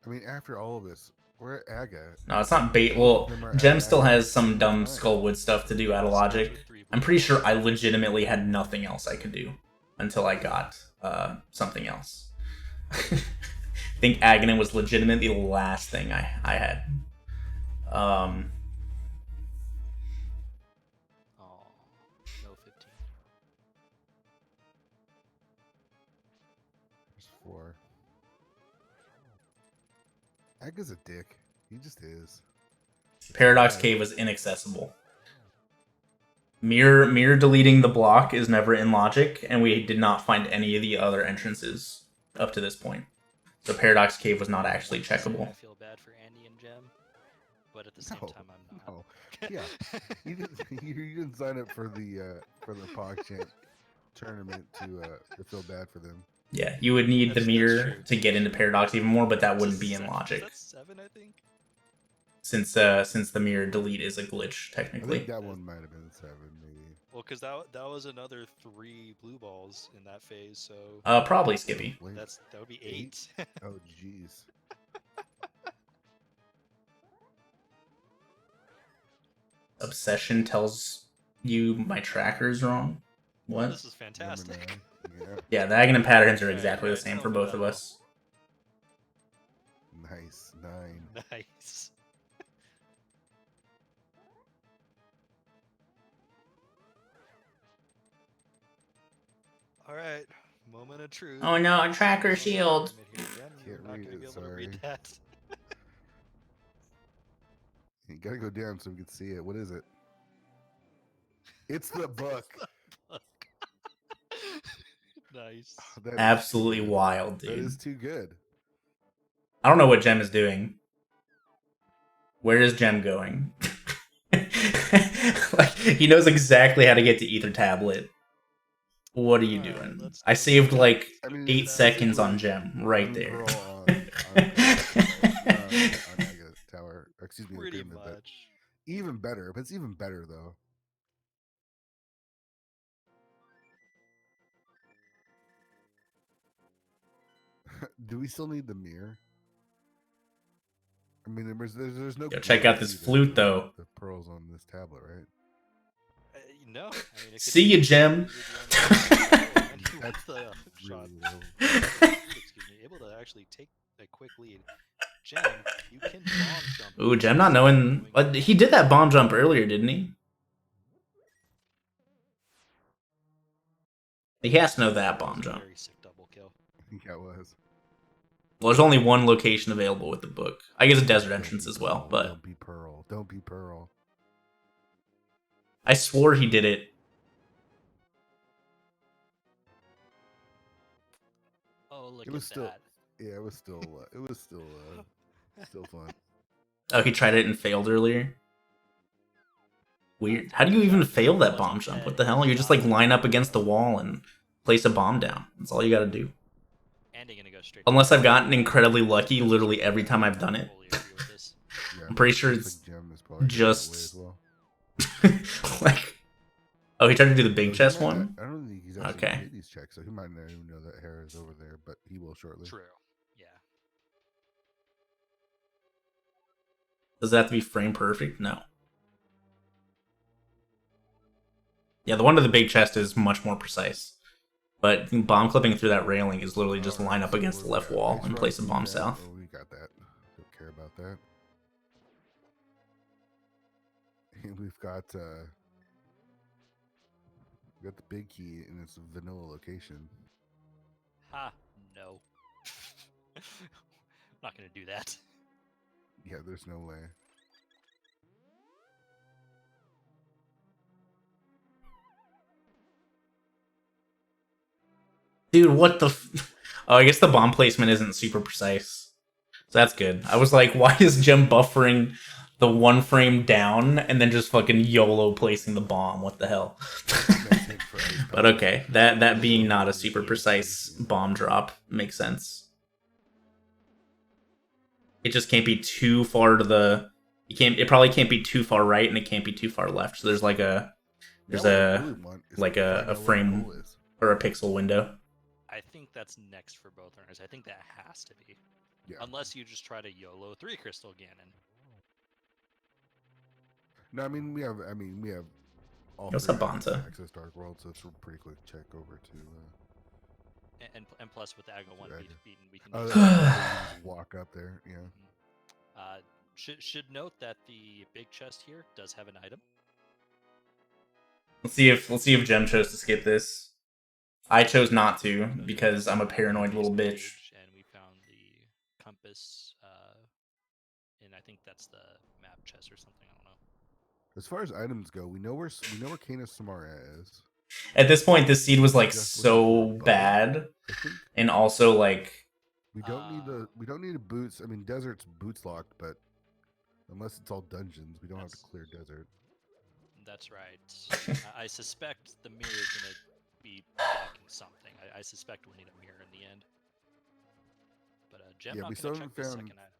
I mean, after all of this, we're at Aga. No, it's not bait. Well, Gem still has some dumb Skullwood stuff to do out of logic. I'm pretty sure I legitimately had nothing else I could do until I got something else. I think Aghanim was legitimately the last thing I had. Oh, no 15. There's 4. Aga's a dick. He just is. Paradox Cave was inaccessible. Mirror deleting the block is never in logic, and we did not find any of the other entrances up to this point. So Paradox Cave was not actually checkable. I feel bad for Andy and Gem, but at the same time, I'm not. No. Yeah, you didn't sign up for the PogChamp tournament to feel bad for them. Yeah, you would need the mirror to get into Paradox even more, but that wouldn't be in logic. That's 7, I think. Since the mirror delete is a glitch, I technically. think that one might have been 7, maybe. Well, because that was another 3 blue balls in that phase, so Probably Skippy. Wait, that would be 8. oh, jeez. Obsession tells you my tracker is wrong. What? This is fantastic. Yeah, the Aghanim patterns are exactly the same for both of us. Nice. 9. Nice. All right, moment of truth. Oh no, a tracker shield. You're not read gonna be it, able to read that. You gotta go down so we can see it. What is it? It's the book. Nice. That is Absolutely too good. wild, That dude. is too good. I don't know what Gem is doing. Where is Gem going? Like, he knows exactly how to get to Ether Tablet. What are you doing? I saved like 8 seconds on Gem right there. On Aga Tower. Excuse me. Pretty Pyramid, but much. even better. But it's even better though. Do we still need the mirror? I mean, there's no. Yo, check out this flute, though. The pearls on this tablet, right? No. I mean, it could See be- you, Gem. That's the shot. really low. Excuse me. Able to actually take a quick lead. Gem, you can bomb jump. Ooh, Gem not knowing. He did that bomb jump earlier, didn't he? He has to know that bomb jump. Very sick double kill. Yeah, it was. Well, there's only one location available with the book. I guess a desert entrance as well, but Don't be Pearl. Don't be Pearl. I swore he did it. Oh, look It was at still- that. Yeah, it was still. Still fun. Oh, he tried it and failed earlier. Weird. How do you even fail that bomb jump? What the hell? You just like line up against the wall and place a bomb down. That's all you gotta do. And you're gonna go straight. Unless I've gotten incredibly lucky literally every time I've done it. Totally agree with this. Yeah, I'm pretty sure looks it's like Gem is probably going that just- way as well. like, oh, he tried to do the big He chest might one? not- I don't think he's actually Okay. made these checks, so he might not even know that hair is over there, but he will shortly. True. Yeah. Does that have to be frame perfect? No. Yeah, the one to the big chest is much more precise. But bomb clipping through that railing is literally just Alright, line up so against the we're left at wall base and rock place a bomb down. south. Oh, we got that. Don't care about that. And we've got the big key in its vanilla location. Ha. No. I'm not gonna do that. Yeah, there's no way. Dude, what the oh, I guess the bomb placement isn't super precise. So that's good. I was like, why is Gem buffering the one frame down and then just fucking YOLO placing the bomb? What the hell? But okay, that being not a super precise bomb drop makes sense. It just can't be too far to the it probably can't be too far right and it can't be too far left. So there's like a frame or a pixel window. I think that's next for both runners. I think that has to be. Yeah. Unless you just try to YOLO 3 crystal Ganon. No, I mean we have all What's three up, BONTA? access Dark World, so it's a pretty quick check over to And plus with Agile 1 Dragon. beaten, we can oh, just- just walk up there, yeah. should note that the big chest here does have an item. Let's see if Gem chose to skip this. I chose not to because I'm a paranoid little bitch. And we found the compass, and I think that's the map chest or something. I don't know. As far as items go, we know where Canis Samaria is. At this point, this seed was like Just so looking for a bow, bad, I think. and also like We don't need a boots. I mean, desert's boots locked, but unless it's all dungeons, we don't have to clear desert. That's right. I suspect the mirror is gonna be blocking something. I suspect we'll need a mirror in the end. But Gem, Yeah, not we gonna still check haven't the found- second item.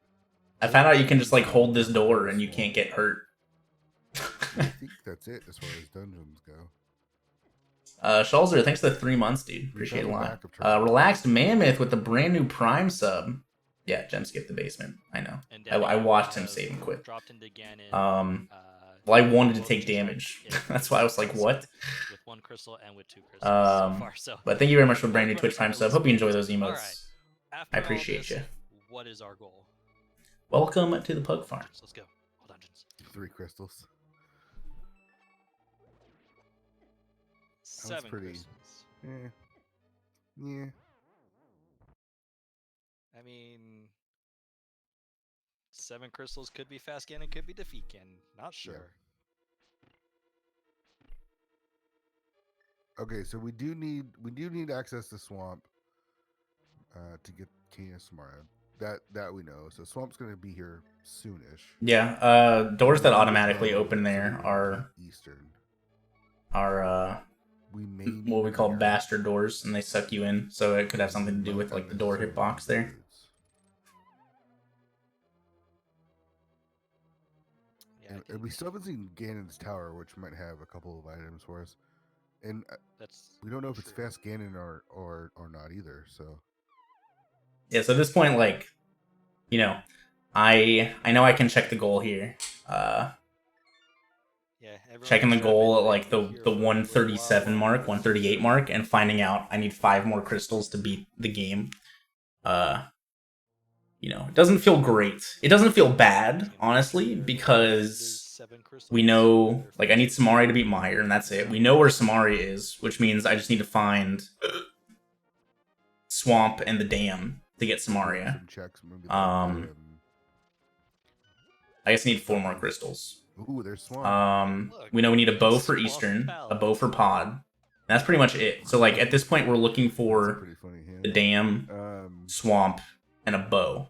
I found out you can just like hold this door and you can't get hurt. I think that's it as far as dungeons go. Shulzer, thanks for the 3 months, dude. Appreciate it a lot. Relaxed Mammoth with the brand new Prime sub. Yeah, Gem skipped the basement. I know. And I watched him save and quit. Dropped into Ganon. Well, I wanted to take damage. That's why I was like, what? With 1 crystal and with 2 crystals so Um, far. So But thank you very much for the brand new Twitch Prime sub. Hope you enjoy those emotes. Alright. After I all appreciate this, you. What is our goal? Welcome to the Pug Farm. Let's go. All dungeons. 3 crystals. 7 pretty- crystals. Yeah. I mean, 7 crystals could be fast Ganon, could be defeat Ganon. Not sure. Okay, so we do need access to swamp to get Canis Samaria. That we know. So swamp's gonna be here soonish. Yeah, doors that automatically open there are eastern. We may what we need call mirror. bastard doors, and they suck you in. So it could have something to do with like the door hitbox there. Yeah, I And can- we still haven't seen Ganon's tower, which might have a couple of items for us. And that's we don't know if it's true. fast Ganon or not either. So Yeah, so at this point, like, you know, I know I can check the goal here. Yeah, everyone Checking the just goal happened at like to the be here for a little 137 while. mark, 138 mark, and finding out I need 5 more crystals to beat the game. You know, it doesn't feel great. It doesn't feel bad, honestly, because we know, like, I need Samari to beat Meyer, and that's it. We know where Samari is, which means I just need to find Swamp and the Dam to get Samaria. some checks. Maybe I guess I need 4 more crystals. ooh, there's swamp. We know we need a bow for Eastern, a bow for Pod. And that's pretty much it. So, like, at this point, we're looking That's a for pretty funny hint. the Dam, Swamp, and a bow.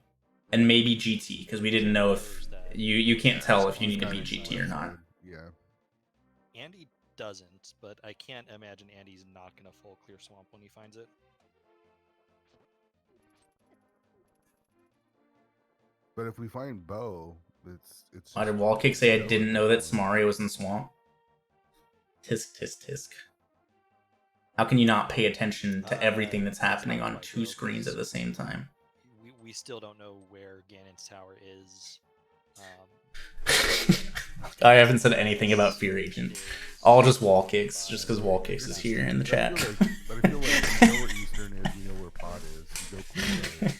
And maybe GT, because we didn't know if... You can't tell if you need to beat GT or not. Yeah. Andy doesn't, but I can't imagine Andy's not gonna full clear swamp when he finds it. But if we find Bo, it's. Why did just Wallkick say I Bo at didn't know that point. Samaria was in Swamp? Tisk, tisk, tisk. How can you not pay attention to everything that's happening on 2 screens at the same time? We still don't know where Ganon's tower is. I haven't said anything about Fear Agent. All just Wallkicks, just because Wallkicks is here in the chat. But I feel like you know where Eastern is, you know where Pod is. You go clear.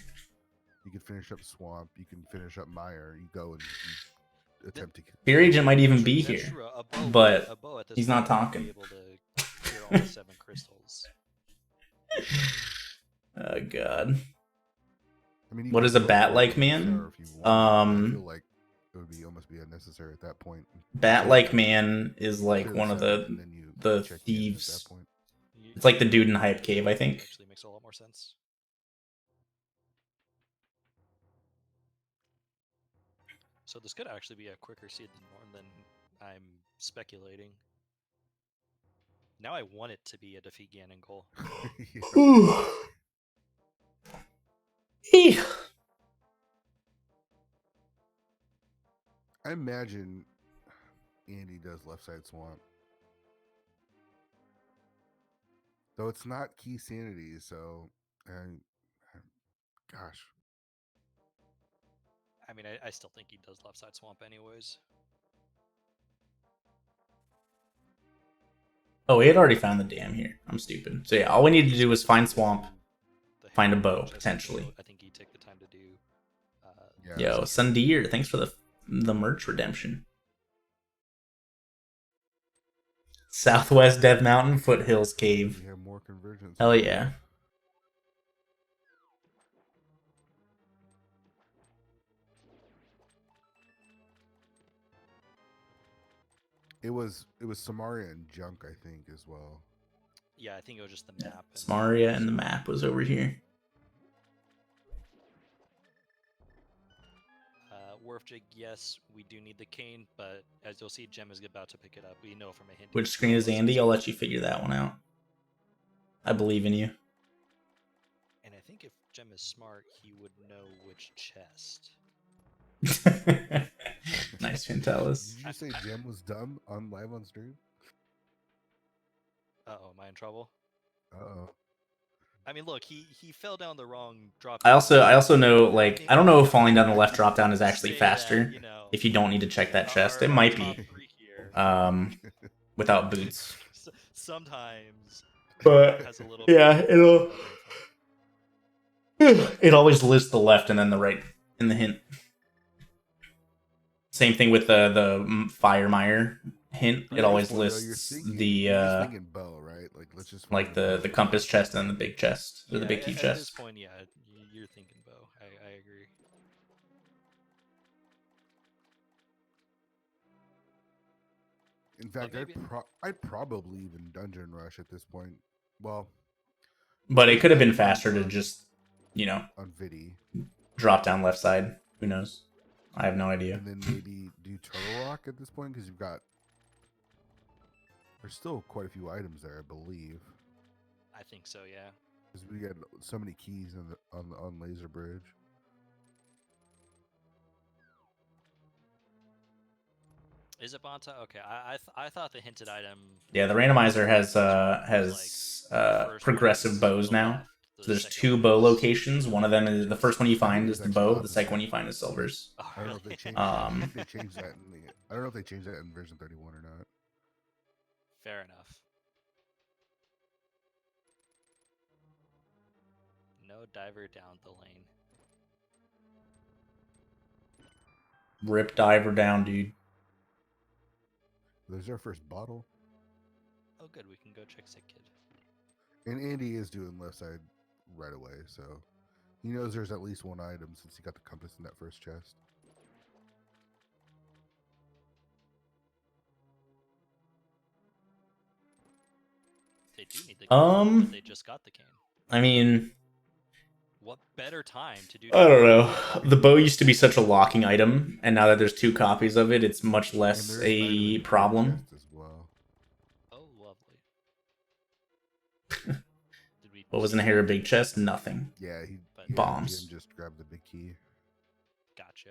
You can finish up Swamp. You can finish up Mire. You go and you attempt to. Fear Agent might even be That's here, true. A bow, but a bow at this he's not point would talking. Be able to clear all the 7 crystals. Oh god. I mean, you What can is a go bat-like for man? Sarah if you want. I feel like it would be almost be unnecessary at that point. Bat-like man is like Clear one of 7, and then you the check in at thieves. that point. It's like the dude in Hype Cave, I think. Actually makes a lot more sense. So this could actually be a quicker seed than Norn than I'm speculating. Now I want it to be a defeat Ganon goal. Yeah. I imagine Andy does left side swamp. Though it's not key sanity, so gosh. I mean, I still think he does left side swamp anyways. Oh, we had already found the dam here. I'm stupid. So yeah, all we need to do is find Swamp, find a bow, potentially. I think he'd take the time to do. Yo, Sundeer, thanks for the merch redemption. Southwest Death Mountain, Foothills Cave. We have more convergence. Hell yeah. It was Samaria and Junk, I think, as well. Yeah, I think it was just the map. Samaria and the map was over here. Warfjig, yes, we do need the cane, but as you'll see, Gem is about to pick it up. We know from a hint. Which screen is Andy? I'll let you figure that one out. I believe in you. And I think if Gem is smart, he would know which chest. Nice, Fantalis. Did you say Gem was dumb on live on stream? Uh-oh, am I in trouble? Uh-oh. I mean, look, he fell down the wrong drop. I also know, like, I don't know if falling down the left drop down is actually Say faster. that, you know, If you don't need to check that chest, it our might top be. three here, Without boots. sometimes But has a little yeah, bit it'll it always lists the left and then the right in the hint. Same thing with the Firemire hint. It always lists you're just thinking bow, right? Like let's just like the compass chest and the big chest or the big key At chest. this point, yeah, you're thinking bow. I agree. In fact, maybe- I'd probably even dungeon rush at this point. Well, But it could have been faster to just, you know, on Vidi, drop down left side. Who knows? I have no idea. and then maybe do Turtle Rock at this point because you've got. There's still quite a few items there, I believe, I think so, yeah. because we got so many keys on Laser Bridge. Is it BONTA? Okay, I thought the hinted item. Yeah, the randomizer has progressive bows now. So there's 2 bow locations. One of them is the first one you find is the bow. The second one you find is silvers. Oh, I don't know if they really? changed. I think they changed that. I don't know if they changed that in version 31 or not. Fair enough. No diver down the lane. Rip diver down, dude. There's our first bottle, Oh, good. We can go check Sick Kid. and Andy is doing left side right away, so he knows there's at least one item since he got the compass in that first chest. They do need the cane. Um, They just got the cane. I mean, What better time to do? I don't know. The bow used to be such a locking item, and now that there's 2 copies of it, it's much And less there is an item in a the problem. chest as well. Oh, lovely. Did we? What was in here? A big chest? Nothing. Yeah, But Bombs. Jim just grabbed the big key. gotcha.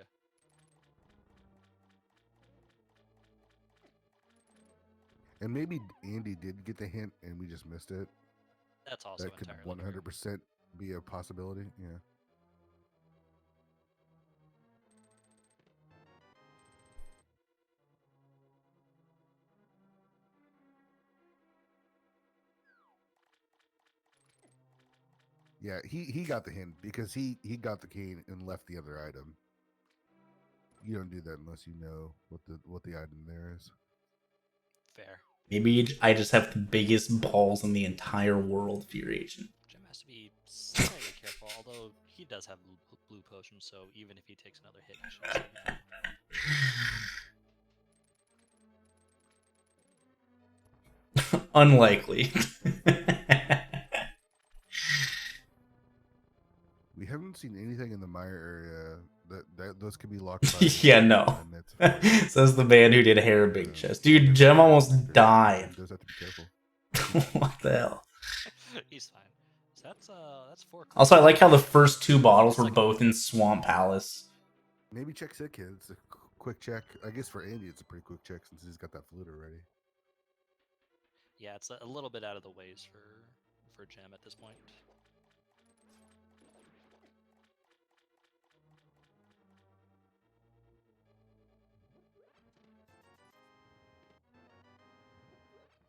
And maybe Andy did get the hint and we just missed it. That's also That could entirely fair. 100% be a possibility. Yeah. Yeah, he got the hint because he got the key and left the other item. You don't do that unless you know what the item there is. Fair. Maybe I just have the biggest balls in the entire world, Fear Agent. Jim has to be slightly careful, although he does have blue potion, so even if he takes another hit, he should still be fine. Unlikely. We haven't seen anything in the Mire area that those could be locked by. Yeah, no. Says the man who did hair big chest. Dude, Gem almost died. Does have to be careful. What the hell? He's fine. So that's 4. Also, I like how the first 2 bottles were Second both in Swamp Palace. Maybe check Sick Kid. It's a quick check. I guess for Andy, it's a pretty quick check since he's got that flute already. Yeah, it's a little bit out of the ways for Gem at this point.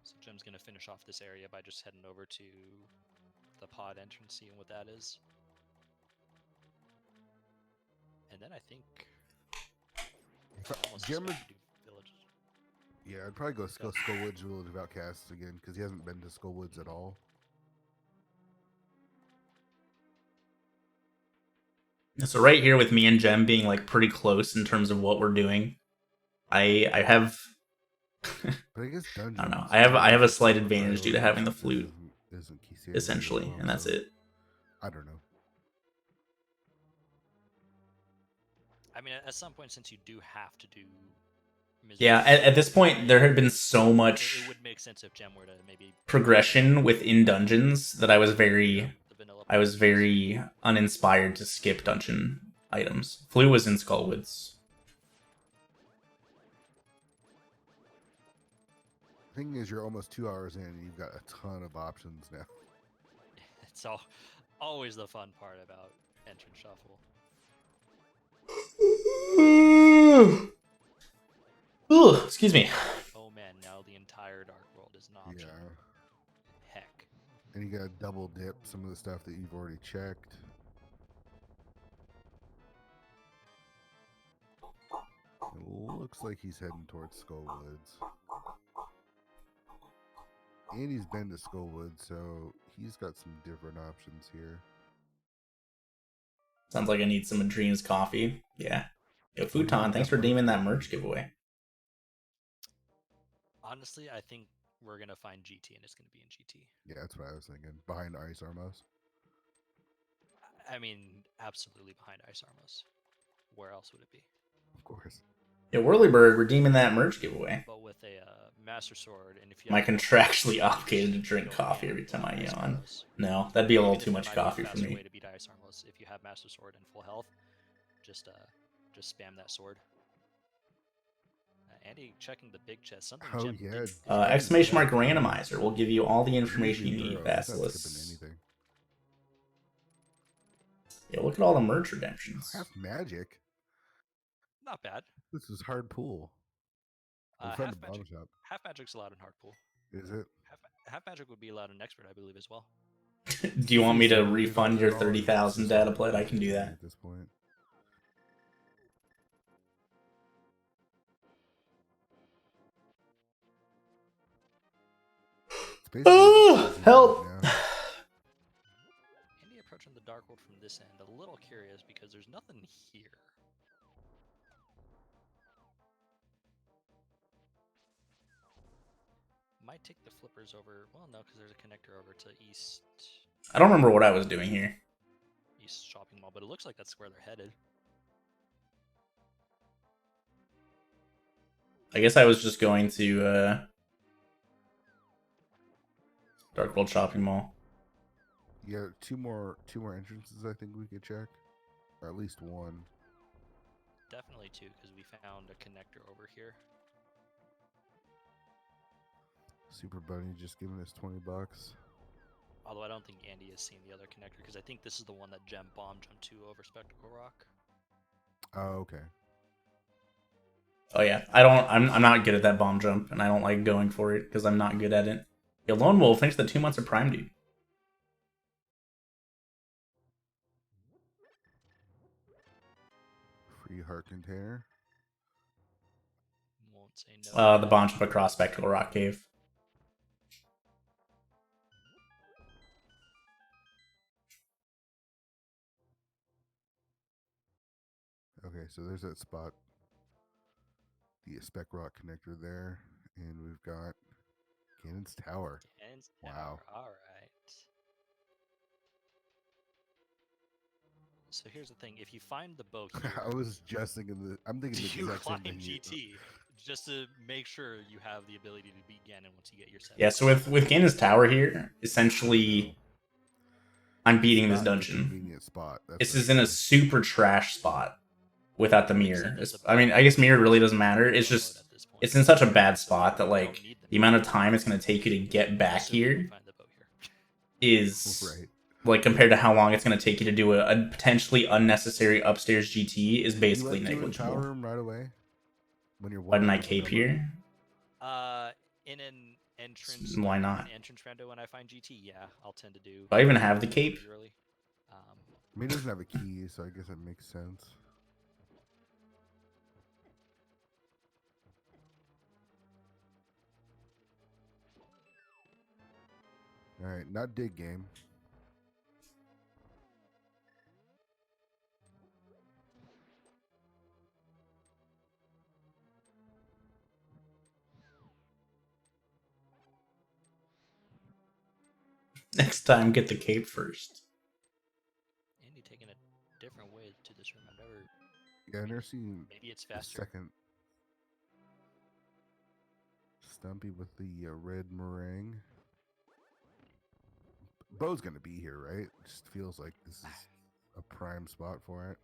So Gem's gonna finish off this area by just heading over to the pod entrance, seeing what that is. And then I think Gem is, village. yeah, I'd probably go Skullwoods Village of Outcasts again because he hasn't been to Skullwoods at all. So right here with me and Gem being like pretty close in terms of what we're doing, I have But I guess dungeons. I don't know. I have a slight advantage due to having the flute, essentially, and that's it. I don't know. I mean, at some point, since you do have to do. Yeah, at this point, there had been so much It would make sense if Gem were to maybe progression within dungeons that I was very uninspired to skip dungeon items. Flute was in Skullwoods. Thing is, you're almost 2 hours in, and you've got a ton of options now. It's always the fun part about entrance shuffle. Ooh, excuse me. Oh man, now the entire Dark World is an option. Yeah. Heck. And you got to double dip some of the stuff that you've already checked. It looks like he's heading towards Skullwoods. And he's been to Skullwoods, so he's got some different options here. Sounds like I need some Dreams coffee. Yeah. Yo, Futon, thanks for deeming that merch giveaway. Honestly, I think we're gonna find GT, and it's gonna be in GT. Yeah, that's what I was thinking. Behind Ice Armos. I mean, absolutely behind Ice Armos. Where else would it be? Of course. Yeah, Whirlybird redeeming that merch giveaway. But with a Master Sword, and if you Am I have contractually obligated to drink coffee every time I yawn? No, that'd be a little too much coffee for me. Way to beat Ice Armless. If you have Master Sword and full health, just spam that sword. Andy checking the big chest. Something. Oh yeah. Exclamation mark randomizer will give you all the information you need, Basilisk. Yeah, look at all the merch redemptions. Half magic. Not bad. This is hard pool. Half magic's allowed in hard pool. Is it? Half magic would be allowed in expert, I believe, as well. Do you want me to refund your 30,000 data plate? I can do that. At this point. Help! Andy approaching the Dark World from this end, a little curious because there's nothing here. Might take the flippers over. Well, no, because there's a connector over to East. I don't remember what I was doing here. East Shopping Mall, but it looks like that's where they're headed. I guess I was just going to Dark World Shopping Mall. Yeah, two more entrances I think we could check. Or at least one. Definitely two, because we found a connector over here. Super Bunny just giving us $20. Although I don't think Andy has seen the other connector, because I think this is the one that Gem bombed onto over Spectacle Rock. Oh, okay. Oh yeah, I'm not good at that bomb jump, and I don't like going for it because I'm not good at it. Yo, Lone Wolf, thanks for the 2 months of Prime, dude. Free heart container. Won't say no. The bomb jump across Spectacle Rock Cave. Okay, so there's that spot. The Spec Rock connector there. And we've got Ganon's Tower. Ganon's Wow. Tower, alright. So here's the thing, if you find the bow here, I was just thinking I'm thinking the you exact same climb thing. GT just to make sure you have the ability to beat Ganon once you get your 7. Yeah, so with Ganon's Tower here, essentially, I'm beating this It's not a dungeon. convenient spot. This is in a super trash spot without the mirror. I mean, I guess mirror really doesn't matter. It's just, it's in such a bad spot that, like, the amount of time it's going to take you to get back here is, right. like, compared to how long it's going to take you to do a potentially unnecessary upstairs GT is basically you like doing negligible. Tower room right away? When you're Why didn't I cape here? In an entrance. Why not? An entrance rando when I find GT, yeah, I'll tend to do. Do I even have the cape? Early. I mean, it doesn't have a key, so I guess that makes sense. All right, not dig game. Next time, get the cape first. Andy taking a different way to this room. I've never. Yeah, I've never seen. Maybe it's the faster. second Stumpy with the red meringue. Bo's gonna be here, right? It just feels like this is a prime spot for it.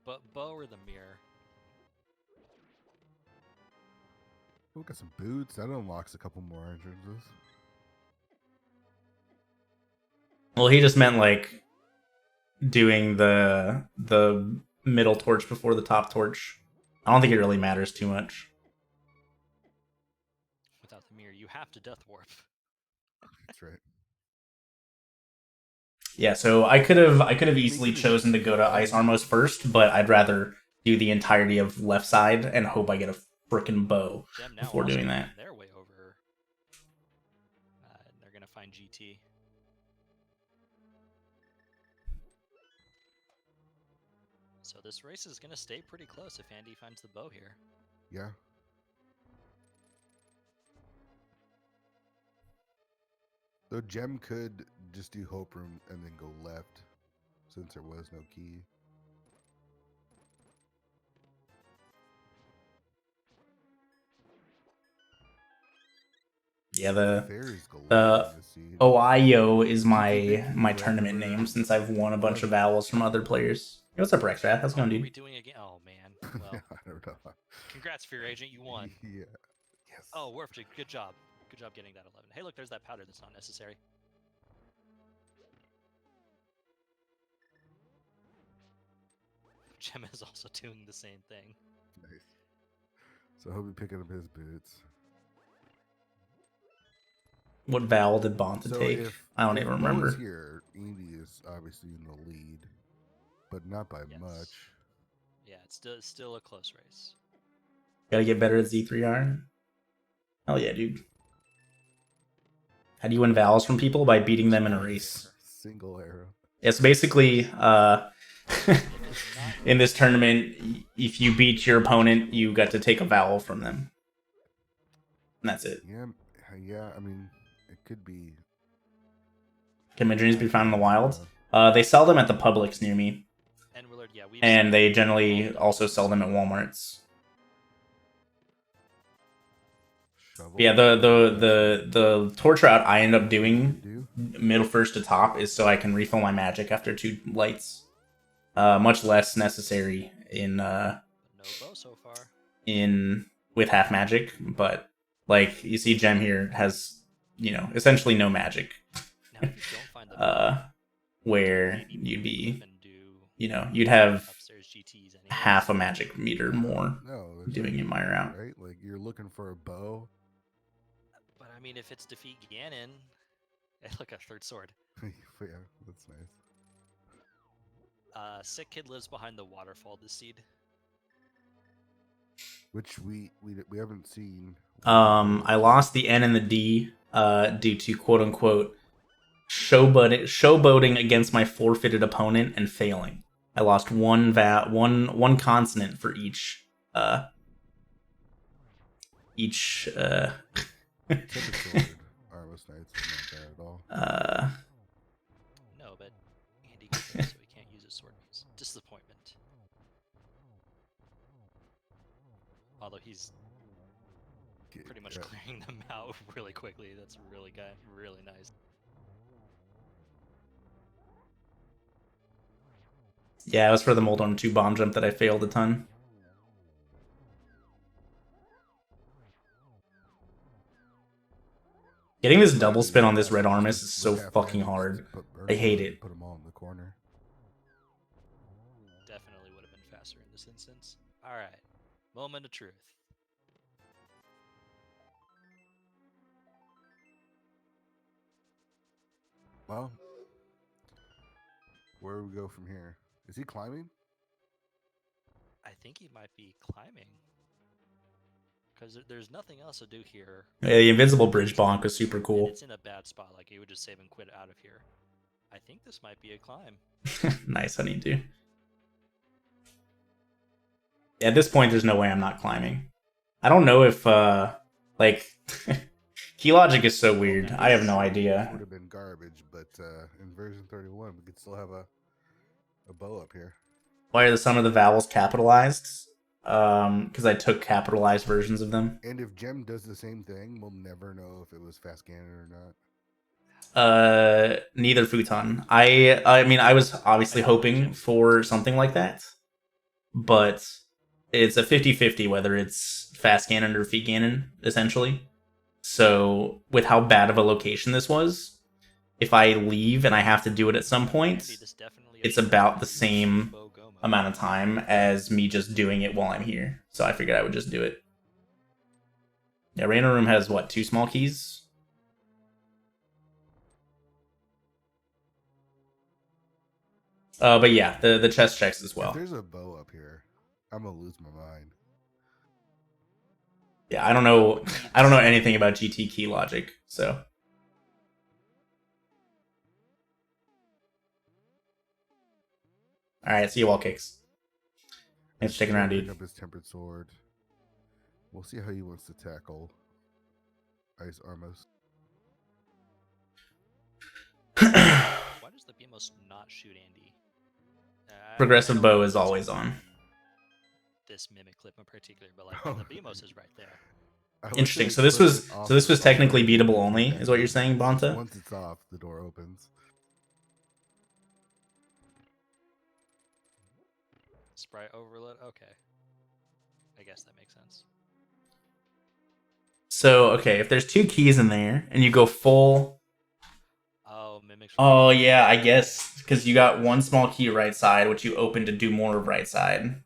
But bow or the mirror? Oh, got some boots. That unlocks a couple more entrances. Well, he just meant like doing the middle torch before the top torch. I don't think it really matters too much. Without the mirror, you have to death warp. That's right. Yeah, so I could have easily chosen to go to Ice Armos first, but I'd rather do the entirety of left side and hope I get a frickin' bow before doing that. Their way over. They're gonna find GT. So this race is gonna stay pretty close if Andy finds the bow here. Yeah. Though Gem could just do Hope Room and then go left, since there was no key. Yeah, the Fairy's galore the Ohio is my tournament name since I've won a bunch of vowels from other players. Hey, what's up, Rexrath? How's it going, Are we dude? doing again? Oh man. Well, I don't know. congrats, Fear Agent, you won. Yeah. Yes. Oh, Warfjig, good job. Good job getting that 11. Hey, look, there's that powder that's not necessary. Gem is also doing the same thing. Nice. So he'll be picking up his boots. What vowel did BONTA So take? I don't if even Bo remember. is here, Andy is obviously in the lead, but not by much. Yeah, it's still a close race. Gotta get better at Z3R. Hell yeah, dude. How do you win vowels from people? By beating them in a race. Single arrow. Yeah, so basically, in this tournament, if you beat your opponent, you got to take a vowel from them. And that's it. Yeah, I mean, it could be. Can Midjourneys be found in the wild? They sell them at the Publix near me. And Willard, yeah, And they generally also sell them at Walmarts. shovel. Yeah, the torch route I end up doing middle first to top is so I can refill my magic after 2 lights. Much less necessary in No bow so far. with half magic, but like you see, Gem here has essentially no magic. Now, if you don't find the bow, Where maybe you'd be, and do you'd have upstairs GTs anyways. half a magic meter more No, there's doing no in my route. right? Like you're looking for a bow. But I mean, if it's defeat Ganon, look, a third sword. Yeah, that's nice. Sick kid lives behind the waterfall this seed. Which we haven't seen. I lost the N and the D due to quote unquote showboating against my forfeited opponent and failing. I lost one consonant for each Tempest sword, Armos Knights is not bad at all. No, but Andy gets it, so he can't use his sword piece. Disappointment. Although he's pretty much clearing them out really quickly. That's really nice. Yeah, it was for the Moldorm 2 bomb jump that I failed a ton. Getting this double spin on this red Armus is so fucking hard. I hate it. Put them all in the corner. Definitely would have been faster in this instance. All right, moment of truth. Well, where do we go from here? Is he climbing? I think he might be climbing. Because there's nothing else to do here. Yeah, the Invincible Bridge bonk was super cool. And it's in a bad spot. Like, he would just save and quit out of here. I think this might be a climb. Nice, Honeydew. At this point, there's no way I'm not climbing. I don't know if, like... Key logic is so weird. I have no idea. Would have been garbage, but in version 31, we could still have a bow up here. Why are some of the vowels capitalized? Because I took capitalized versions of them. And if Gem does the same thing, we'll never know if it was fast Ganon or not. Neither futon. I mean, I was obviously hoping for something like that, but it's a 50-50 whether it's fast Ganon or feet Ganon, essentially. So, with how bad of a location this was, if I leave and I have to do it at some point, it's about the same amount of time as me just doing it while I'm here. So I figured I would just do it. Yeah, Rando Room has, what, 2 small keys? But yeah, the chest checks as well. If there's a bow up here, I'm gonna lose my mind. Yeah, I don't know anything about GT key logic, so. Alright, see you all kicks. Thanks for sticking around, dude. Pick up his tempered sword. We'll see how he wants to tackle Ice Armos. Why does the BMOS not shoot Andy? Progressive bow is always on. This mimic clip in particular, but like the BMOS is right there. Interesting. So this was technically beatable only, is what you're saying, Bonta? Once it's off, the door opens. Sprite overload. Okay, I guess that makes sense. So okay, if there's 2 keys in there and you go full. Oh, mimics. Oh yeah, I guess because you got 1 small key right side, which you open to do more of right side.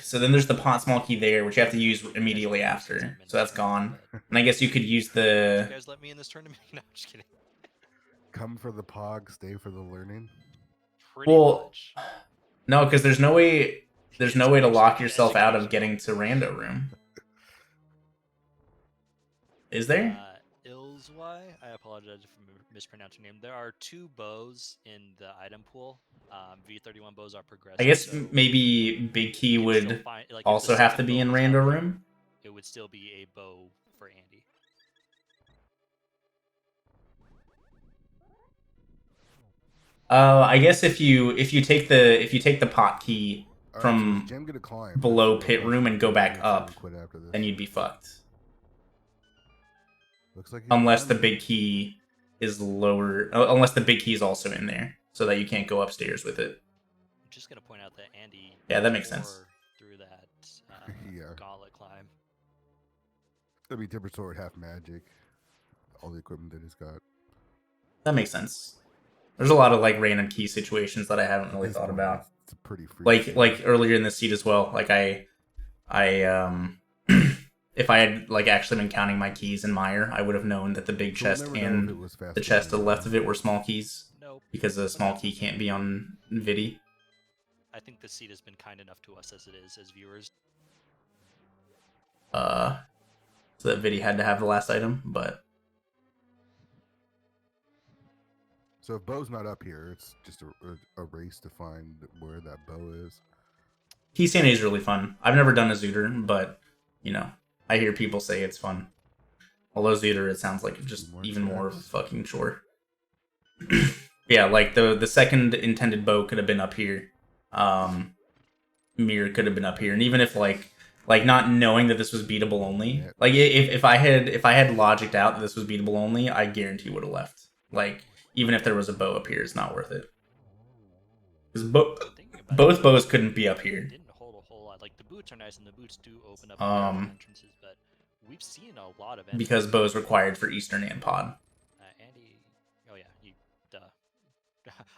So then there's the pot small key there, which you have to use immediately after. So that's gone. And I guess you could use the... You guys let me in this tournament? No, I'm just kidding. Come for the pog, stay for the learning. Pretty much. No, because there's no way to lock yourself out of getting to Rando Room. Is there? Ilzwy? I apologize if I'm mispronouncing your name. There are 2 bows in the item pool. V31 bows are progressive. I guess so maybe Big Key would also have to be in Rando Room. It would still be a bow for Andy. I guess if you take the pot key All right, so from is Gem gonna climb below That's pit what room and go back make sure we up, quit after this. then you'd be fucked. Looks like he's Unless the climbing. big key is lower, unless the big key is also in there, so that you can't go upstairs with it. I'm just gonna point out that Andy. Yeah, that makes sense. tore through that Yeah. gauntlet climb. I mean, Timber Sword, half magic, all the equipment that he's got. That makes sense. There's a lot of like random key situations that I haven't At really this thought point, about. It's a pretty free. Like earlier in the seed as well. Like I if I had like actually been counting my keys in Mire, I would have known that the big So we'll chest never know if and it was fast the chest to the game. left of it were small keys Nope. because the small key can't be on Vidi. I think the seed has been kind enough to us as it is, as viewers. So that Vidi had to have the last item, but So if Bo's not up here, it's just a race to find where that Bo is. Key Sanity is really fun. I've never done a Zooter, but you know, I hear people say it's fun. Although Zooter, it sounds like just even more of a fucking chore. Yeah, like the second intended bow could have been up here. Mirror could have been up here, and even if like not knowing that this was beatable only, like if I had logicked out that this was beatable only, I guarantee would have left. Like even if there was a bow up here, it's not worth it. Because both bows couldn't be up here. Didn't hold a whole lot. Like the boots are nice, and the boots do open up entrances, but we've seen a lot of because bows required for Eastern and Pod. Andy, oh yeah, duh.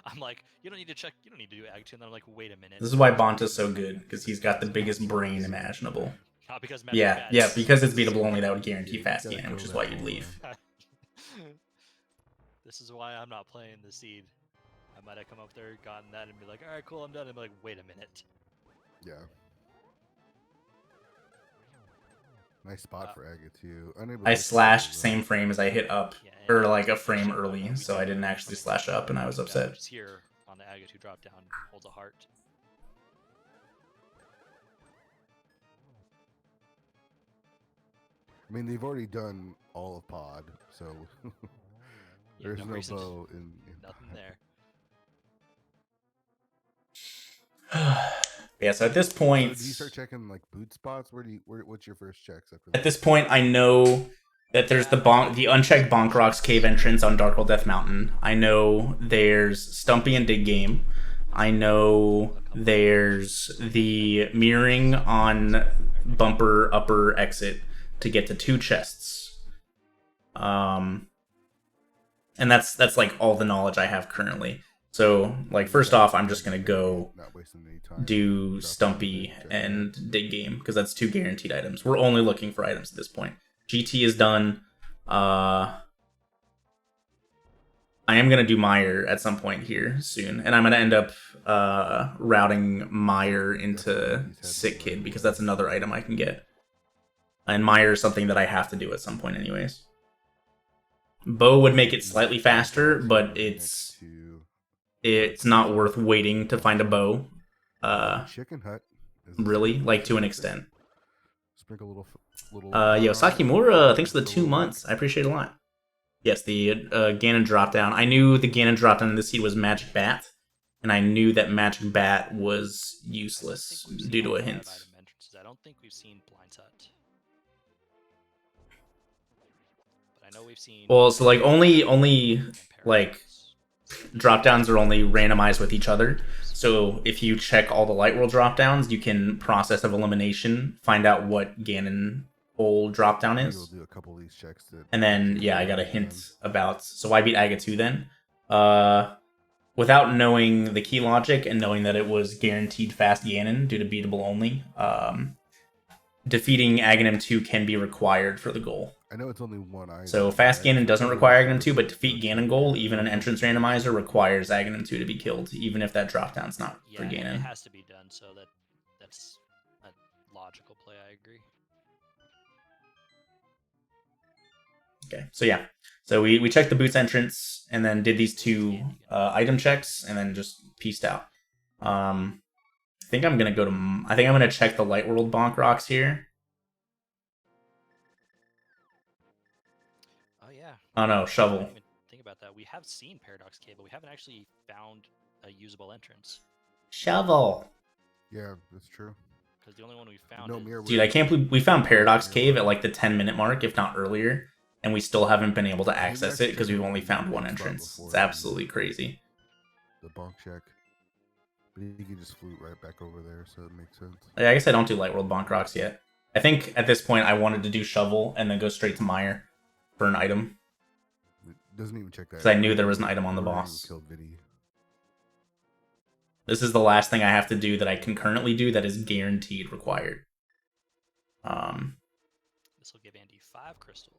I'm like, you don't need to check. You don't need to do Ag 2, and then I'm like, wait a minute. This is why BONTA's so good, because he's got the biggest brain imaginable. Not because Yeah, because it's beatable only, that would guarantee fast gain, which is why you'd leave. This is why I'm not playing the seed. I might have come up there, gotten that, and be like, all right, cool, I'm done. And be like, wait a minute. Yeah. Nice spot for Aga too. I slashed same frame as I hit up, or like a frame early, so I didn't actually slash up, and I was upset. Just here on the Aga 2 drop down holds a heart. I mean, they've already done all of Pod, so there's no reason to- bow in. Nothing there. Yeah, so at this So point, do you start checking like boot spots? What's your first checks after at that? this point, I know that there's the unchecked Bonk Rocks cave entrance on Darkle Death Mountain. I know there's Stumpy and Dig Game. I know there's the mirroring on Bumper Upper Exit to get to 2 chests. And that's like all the knowledge I have currently. So, like, first off, I'm just gonna go Not wasting any time. do Stumpy and Dig Game, because that's 2 guaranteed items. We're only looking for items at this point. GT is done. I am gonna do Mire at some point here soon, and I'm gonna end up routing Mire into Sick Kid, because that's another item I can get. And Mire is something that I have to do at some point anyways. Bow would make it slightly faster, but it's not worth waiting to find a bow. Chicken Hut. Really, like to an extent. Sprinkle a little. Yo, Sakimura, thanks for the 2 months. I appreciate it a lot. Yes, the Ganon dropdown. I knew the Ganon dropdown in this seed was Magic Bat, and I knew that Magic Bat was useless due to a hint. I don't think we've seen Blind Set. But I know we've seen. Well, so like only like dropdowns are only randomized with each other. So if you check all the Light World dropdowns, you can process of elimination find out what Ganon whole dropdown is. We'll do a couple of these checks. And then yeah, I got a hint about. So I beat Aga 2 then. Without knowing the key logic and knowing that it was guaranteed fast Ganon due to beatable only, defeating Aghanim 2 can be required for the goal. I know it's only one item. So fast Ganon doesn't require Aghanim 2, but defeat Ganon goal, even an entrance randomizer, requires Aghanim 2 to be killed, even if that dropdown's not for It Ganon. has to be done, so that's a logical play, I agree. Okay, so yeah. So we checked the boots entrance, and then did these 2 item checks, and then just pieced out. I think I'm gonna check the Light World Bonk Rocks here. Oh yeah. Oh no, I Shovel. didn't even think about that. We have seen Paradox Cave, but we haven't actually found a usable entrance. Shovel. Yeah, that's true. Because the only one we found No is... mirror. Dude, I can't believe we found Paradox Cave at like the 10-minute mark, if not earlier, and we still haven't been able to I think we access actually it because checked we've only the found big one spot entrance. before It's absolutely crazy. The bonk check. But he can just flew right back over there, so it makes sense. I guess I don't do Light World Bonk Rocks yet. I think at this point I wanted to do Shovel and then go straight to Mire for an item. It doesn't even check that. Because I knew there was an item on the boss. Killed Vinny. This is the last thing I have to do that I can currently do that is guaranteed required. This will give Andy 5 crystals.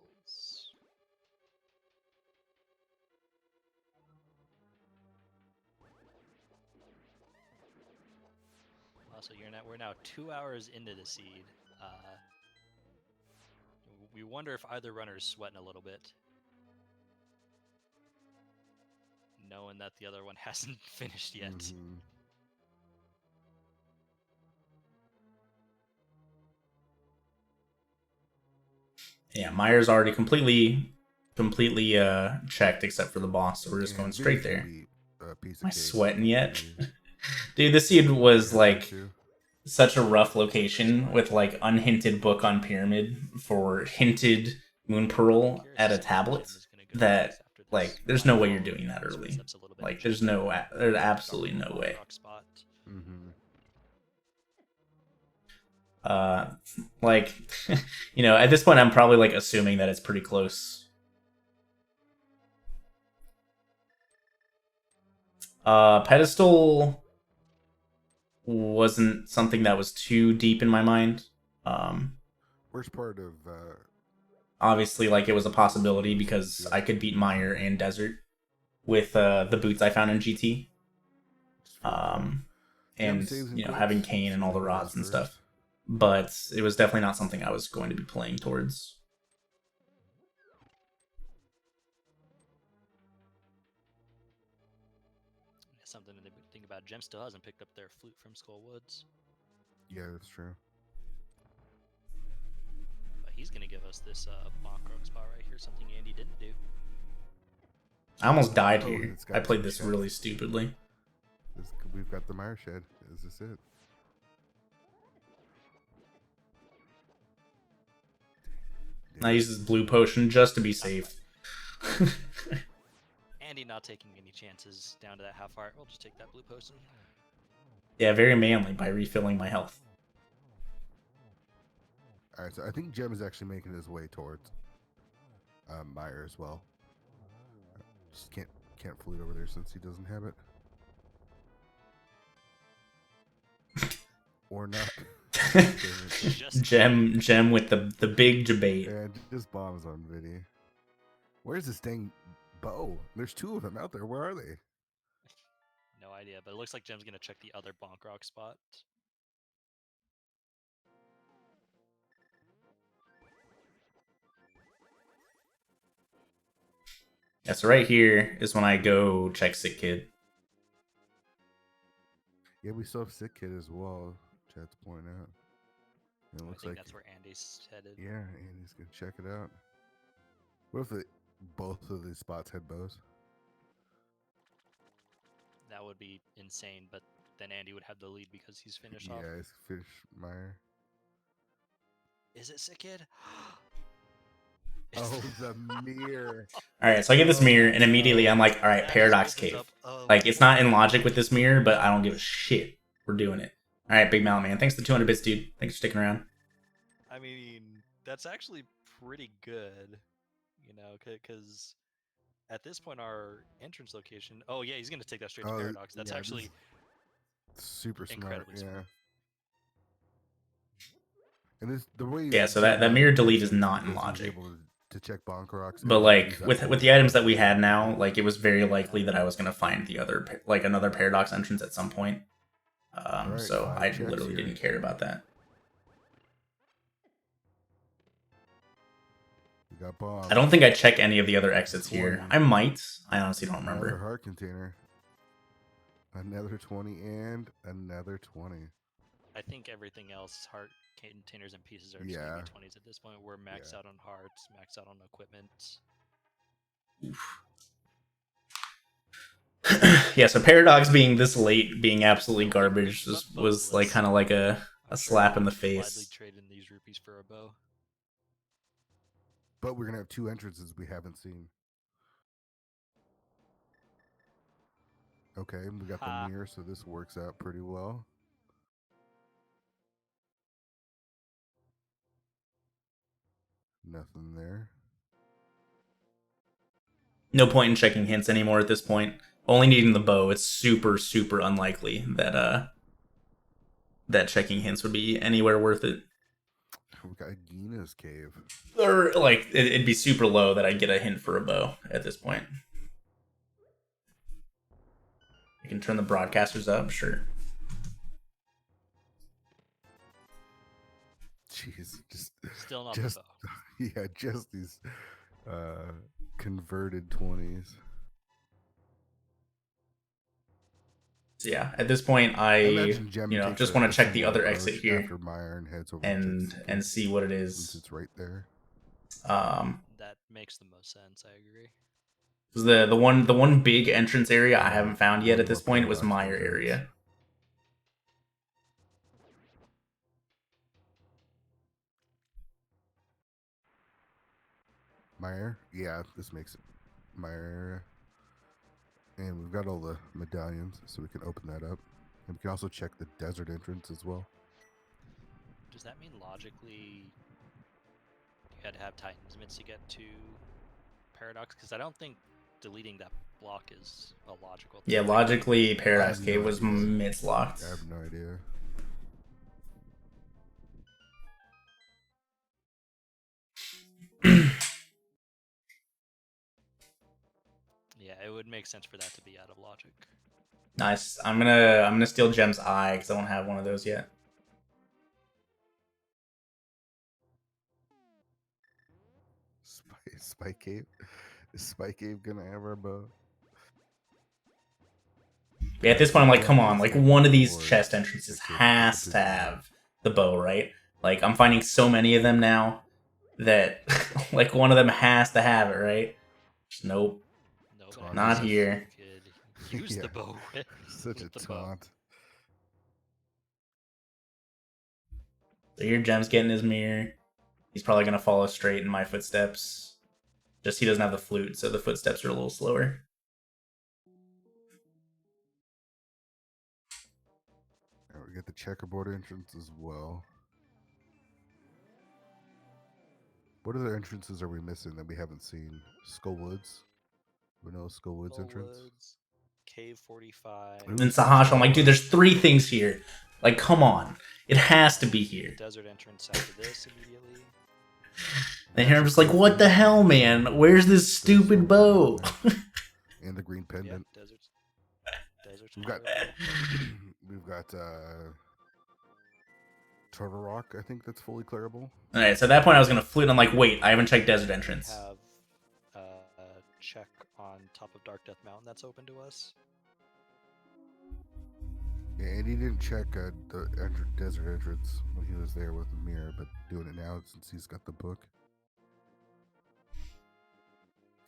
So we're now 2 hours into the seed. We wonder if either runner is sweating a little bit, knowing that the other one hasn't finished yet. Mm-hmm. Yeah, Mire's already completely checked except for the boss, so we're just going straight there. Am I sweating yet? Dude, this seed was like such a rough location with like unhinted book on pyramid for hinted moon pearl at a tablet that like there's no way you're doing that early. Like there's absolutely no way. Like you know, at this point I'm probably like assuming that it's pretty close. Pedestal wasn't something that was too deep in my mind. Worst part of obviously, like, it was a possibility because I could beat Mire and Desert with the boots I found in GT. And, you know, having Kane and all the rods and stuff. But it was definitely not something I was going to be playing towards. Something to think about. Gem still hasn't picked up their flute from Skull Woods. Yeah, that's true. But he's going to give us this bonk rock spot right here, something Andy didn't do. I almost died here. I played this really stupidly. We've got the Mire Shed. Is this it? I use this blue potion just to be safe. Andy not taking any chances down to that half heart. We'll just take that blue potion. Yeah, very manly by refilling my health. Alright, so I think Gem is actually making his way towards Mire as well. Just can't flute over there since he doesn't have it. Or not. Gem with the big debate. Yeah, just bombs on Vinny. Where's this dang bow? There's two of them out there. Where are they? No idea, but it looks like Gem's gonna check the other bonk rock spot. Yeah, so right here is when I go check Sick Kid. Yeah, we still have Sick Kid as well. Chat's pointing out. It looks like that's where Andy's headed. Yeah, Andy's gonna check it out. What if both of these spots had bows? That would be insane, but then Andy would have the lead because he's finished off. Yeah, he's finished Mire. Is it Sick Kid? Oh, the mirror. Alright, so I get this mirror, and immediately I'm like, alright, Paradox Cave. Like, it's not in logic with this mirror, but I don't give a shit. We're doing it. Alright, Big Mallet Man. Thanks for 200 bits, dude. Thanks for sticking around. I mean, that's actually pretty good, you know, because at this point, our entrance location... Oh, yeah, he's going to take that straight to Paradox. That's actually super smart, incredibly smart. And this, the way yeah, so that mirror delete is not in logic. To check bonk rocks, but like with the items that we had now, like it was very likely that I was gonna find the other another Paradox entrance at some point. Right, so I literally didn't care about that. We got bombs. I don't think I check any of the other exits here. I might. I honestly don't remember. Another heart container. Another 20 and another 20. I think everything else, heart containers and pieces, are just going to be 20s at this point. We're maxed out on hearts, maxed out on equipment. Yeah, so Paradox being this late, being absolutely garbage, was like kind of like a slap in the Gladly face. trade in these rupees for a bow. But we're gonna have 2 entrances we haven't seen. Okay, we got the Ha. mirror, so this works out pretty well. Nothing there. No point in checking hints anymore at this point. Only needing the bow, it's super, super unlikely that that checking hints would be anywhere worth it. We got Gina's cave. Or like it'd be super low that I'd get a hint for a bow at this point. You can turn the broadcasters up, sure. Jeez, just Still not just the bow. yeah, just these converted 20s. So yeah, at this point, I imagine Gem takes just a- want a to check the single other approach exit here after Meyer and heads over and to the see what it since is. it's right there. That makes the most sense. I agree. The one big entrance area I haven't found yet at this point was Meyer area. Meyer, yeah, this makes it Meyer area. And we've got all the medallions, so we can open that up. And we can also check the desert entrance as well. Does that mean logically you had to have Titan's Mitts to get to Paradox? Because I don't think deleting that block is a logical thing. Yeah, logically, Paradise have Cave no was idea. mitts locked. I have no idea. Yeah, it would make sense for that to be out of logic. Nice. I'm gonna steal Gem's eye because I don't have one of those yet. Spike Cave? Is Spike Cave gonna have our bow? Yeah, at this point, I'm like, come on, like one of these Or chest entrances the kid- has the to kid- have the bow, right? Like I'm finding so many of them now that like one of them has to have it, right? Nope. No, Taunt Not us. here. Could use Yeah. the bow with, Such a with the bow. taunt. So here Gem's getting his mirror. He's probably gonna follow straight in my footsteps. Just he doesn't have the flute, so the footsteps are a little slower. And we get the checkerboard entrance as well. What other entrances are we missing that we haven't seen? Skullwoods. We know Skullwoods entrance. Skullwoods, Cave 45. Ooh. And Sahash, I'm like, dude, there's 3 things here. Like, come on. It has to be here. Desert entrance after this immediately. And here I'm just like, what the hell, man? Where's this stupid bow? And the green Yeah, pendant. deserts. We've got clear. we've got Turtle Rock, I think that's fully clearable. Alright, so at that point I was gonna flute, and I'm like, wait, I haven't checked desert entrance. Have a check on top of Dark Death Mountain that's open to us. Yeah, and he didn't check the desert entrance when he was there with the mirror, but doing it now since he's got the book.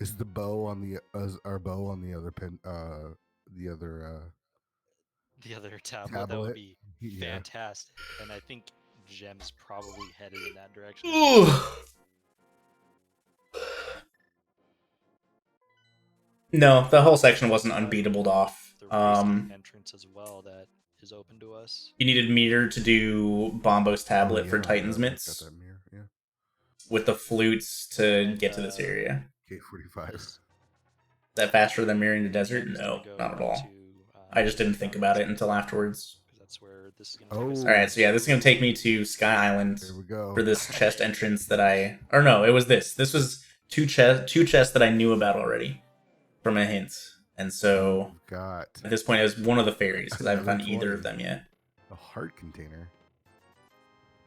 Is the bow on the our bow on the other pen the other The other tablet, that Tablet? would be Yeah. fantastic. And I think Gem's probably headed in that direction. No, the whole section wasn't unbeatable off. The recent entrance as well that is open to us. You needed meter to do Bombo's tablet Oh, for yeah, Titan's got Mitts, that mirror, yeah. with the flutes to get to this area. K45. This- Is that faster than mirroring the desert? Gem's No, gonna go not at all. to, I just didn't think about it until afterwards. 'cause that's where this is gonna Oh. take us. Alright, so yeah, this is gonna take me to Sky Island There we go. for this chest entrance that I... Or no, it was this. This was two chests that I knew about already from a hint. And so, We've got at this point, it was one of the fairies, because I haven't found Another either 20. of them yet. a heart container.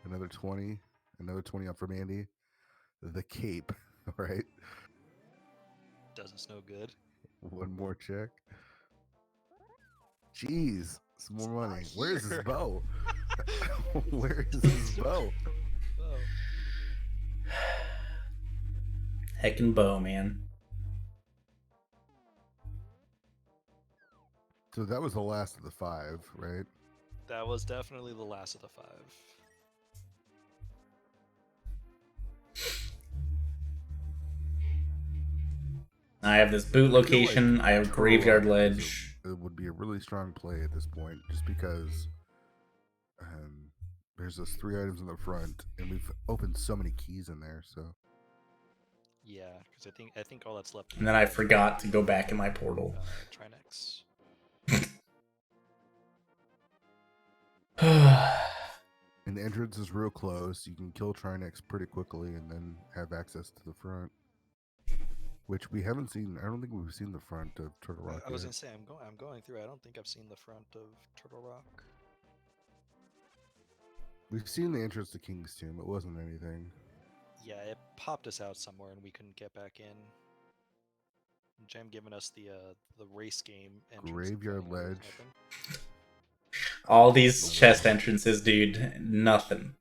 Another 20. Another 20 up from Andy. The cape. All right. Doesn't snow good. One more check. Jeez. Some more It's not money. Where's his here. bow? Where is his bow? Oh. Heckin' bow, man. So that was the last of the 5, right? That was definitely the last of the 5. I have this boot I feel like location. I have Turtle Graveyard Rock Ledge. it would be a really strong play at this point, just because there's those 3 items in the front, and we've opened so many keys in there. So Yeah, because I think all that's left. And then I forgot to go back in my portal. Trinex. and the entrance is real close. You can kill Trinex pretty quickly, and then have access to the front, which we haven't seen. I don't think we've seen the front of Turtle Rock I was yet. gonna say I'm going through. I don't think I've seen the front of Turtle Rock. We've seen the entrance to King's Tomb. It wasn't anything. Yeah, it popped us out somewhere and we couldn't get back in. Jam giving us the race game entrance. Graveyard Ledge. All these chest entrances, dude. Nothing.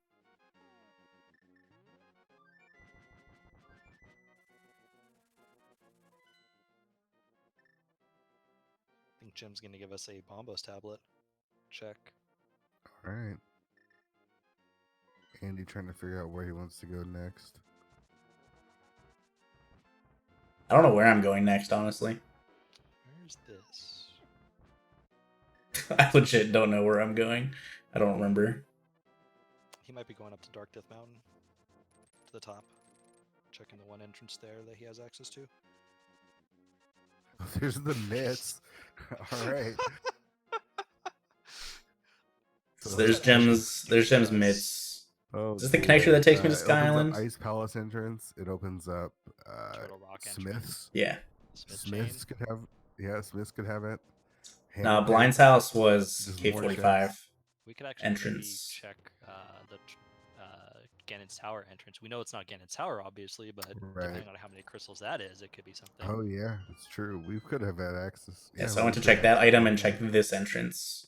I think Jim's gonna give us a Bombos tablet. Check. All right. Andy trying to figure out where he wants to go next. I don't know where I'm going next, honestly. Where's this? I legit don't know where I'm going. I don't remember. He might be going up to Dark Death Mountain. To the top. Checking the one entrance there that he has access to. There's the mitts. All right. So there's gems. There's gems mitts. Oh, Is this the connector that takes me to Sky it opens up Island? Ice Palace entrance. It opens up Turtle Rock Smiths. entrance. Yeah. Smiths could have. Yeah, Smiths could have it. No, Hamilton. Blind's house was Just more K45 checks. We could actually entrance. maybe check the Ganon's Tower entrance. We know it's not Ganon's Tower, obviously, but Right. depending on how many crystals that is, it could be something. Oh yeah, it's true. We could have had access. Yeah, so we I went to could check have that access item to and it. check this entrance.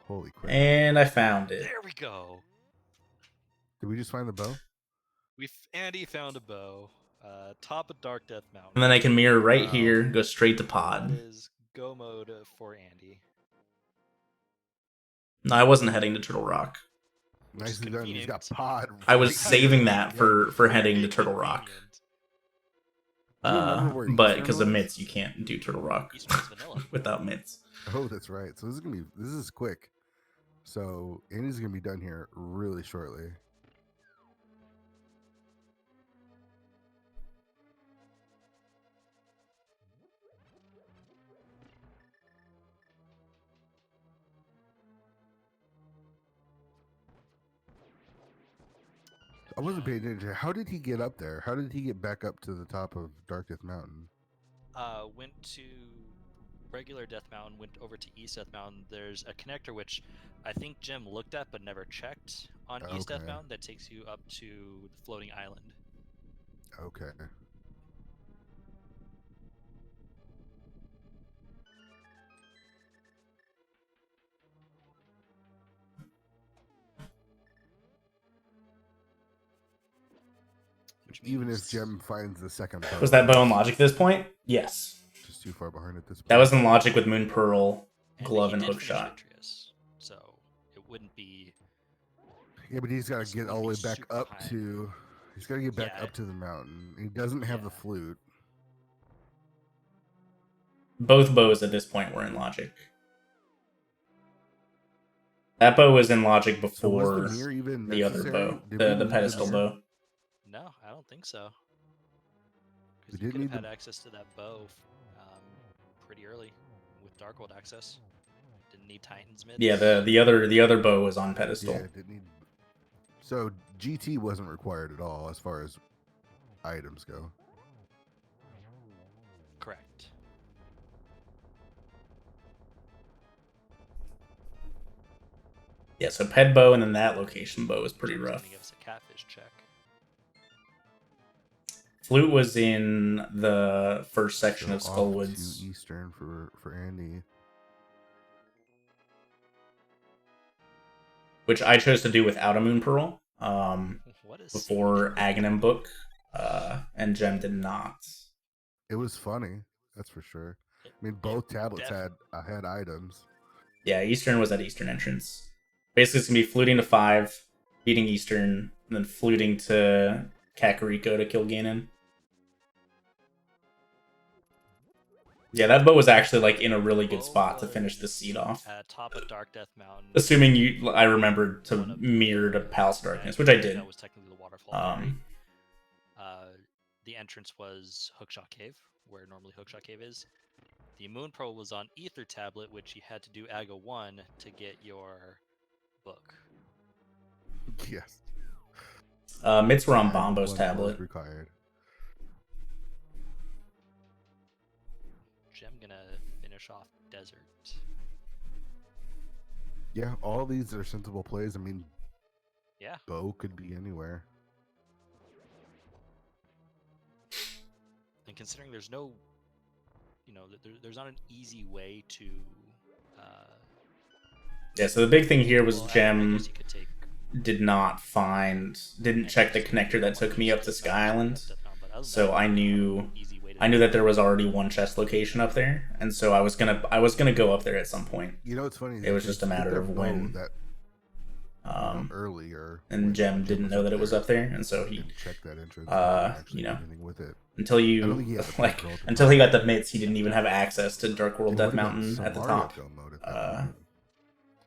Holy crap! And I found it. There we go. Did we just find the bow? Andy found a bow. Top of Dark Death Mountain. And then I can mirror right Wow. here, go straight to That pod. is go mode for Andy. No, I wasn't heading to Turtle Rock. Which is Nicely done. He's got convenient. pod. I was right saving there. that Yep. for heading to Turtle Rock. Convenient. Do you remember where But Eastern because of was? mitts, you can't do Turtle Rock Eastern's vanilla. without mitts. Oh, that's right. So this is quick. So Andy's gonna be done here really shortly. I wasn't paying attention. How did he get up there? How did he get back up to the top of Dark Death Mountain? Went to regular Death Mountain, went over to East Death Mountain. There's a connector which I think Jim looked at but never checked on East Death Okay. Mountain that takes you up to the floating island. Okay. Which Even means if Jem finds the second bow, Was that bow in logic at this point? Yes. just too far behind at this point. That was in logic with Moon Pearl, glove, he and did hook finish shot. Vitreous, so it wouldn't be. Yeah, but he's got This to get all the would way be back super up high. to. He's got to get back Yeah. up to the mountain. He doesn't have the Yeah. flute. Both bows at this point were in logic. That bow was in logic So before was the mirror even the other necessary? bow, Did we the need pedestal mirror? bow. No, I don't think so. We Because you didn't could have need had access to that bow pretty early with Darkwold access. Didn't need Titan's mids. Yeah, the other bow was on pedestal. Yeah, it didn't need. So GT wasn't required at all as far as items go. Correct. Yeah, so ped bow and then that location bow was pretty Jim's rough. gonna give us a catfish check. Flute was in the first section So of off Skullwoods. to Eastern for Andy. Which I chose to do without a Moon Pearl What is before Aghanim book, and Gem did not. It was funny, that's for sure. I mean, both tablets had items. Yeah, Eastern was at Eastern entrance. Basically, it's gonna be fluting to 5, beating Eastern, and then fluting to Kakariko to kill Ganon. Yeah, that bow was actually like in a really good spot to finish the seed off. At top of Dark Death Mountain. Assuming I remembered to mirror to Palace of Darkness, which I did. That was technically the waterfall. The entrance was Hookshot Cave, where normally Hookshot Cave is. The Moon Pearl was on Ether Tablet, which you had to do Aga 1 to get your book. Yes. Mitts were on Bombo's tablet. Required. I'm gonna finish off Desert. Yeah, all these are sensible plays. I mean, yeah, bow could be anywhere. And considering there's no, there's not an easy way to. Yeah, so the big thing here was Gem didn't check the connector that took me up to Sky Island. So I knew that there was already one chest location up there, and so I was gonna go up there at some point. You know, it's funny. It was just a matter of when. Earlier, and Gem didn't know that it was up there, and so he checked that entrance. With it. Until until he got the mitts, he didn't even have access to Dark World Death Mountain at the top.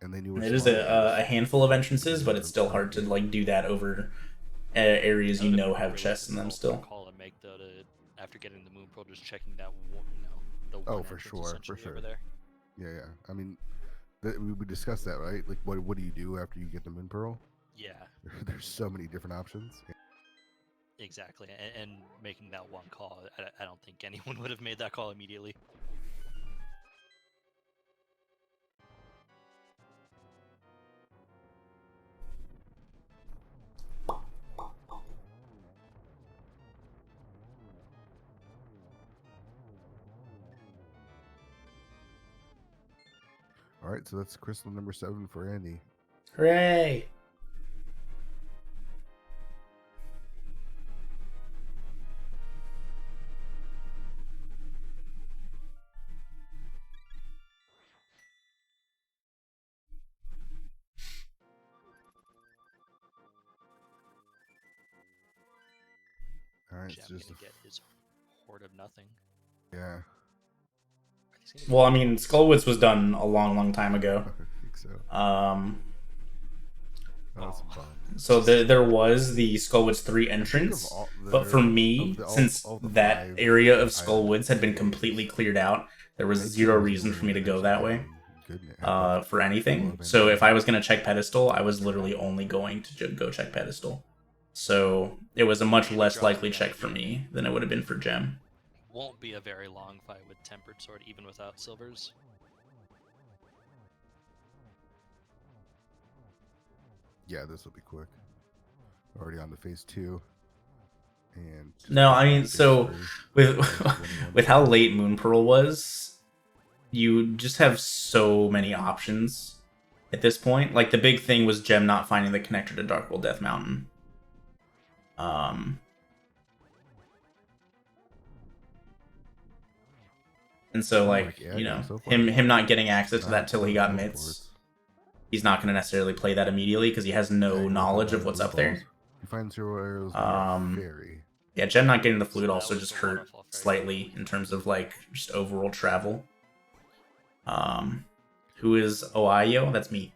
And they knew it is a handful of entrances, but it's still hard to like do that over areas you know have chests in them still. Call and make though to after getting the Moon Pearl, just checking that the one for sure. Over there. Yeah. I mean, we discussed that, right? Like, what do you do after you get the Moon Pearl? Yeah. There's so many different options. Exactly, and making that one call, I don't think anyone would have made that call immediately. All right, so that's crystal number 7 for Andy. Hooray! All right, Jam gonna get his Horde of Nothing. Yeah. Well, I mean, Skullwoods was done a long time ago. I think so. So there was the Skullwoods 3 entrance, but for me, since that area of Skullwoods had been completely cleared out, there was zero reason for me to go that way for anything. So if I was going to check Pedestal, I was literally only going to go check Pedestal. So it was a much less likely check for me than it would have been for Gem. Won't be a very long fight with Tempered Sword, even without silvers. Yeah, this will be quick. Already on to phase 2. And no, I mean, so with how late Moon Pearl was, you just have so many options at this point. Like, the big thing was Gem not finding the connector to Dark World Death Mountain. And so, like, him not getting access to that till he got mitts, he's not going to necessarily play that immediately because he has no knowledge of what's up there. He finds 0 arrows. Yeah, Gem not getting the flute also just hurt slightly in terms of, like, just overall travel. Who is Ohio? That's me.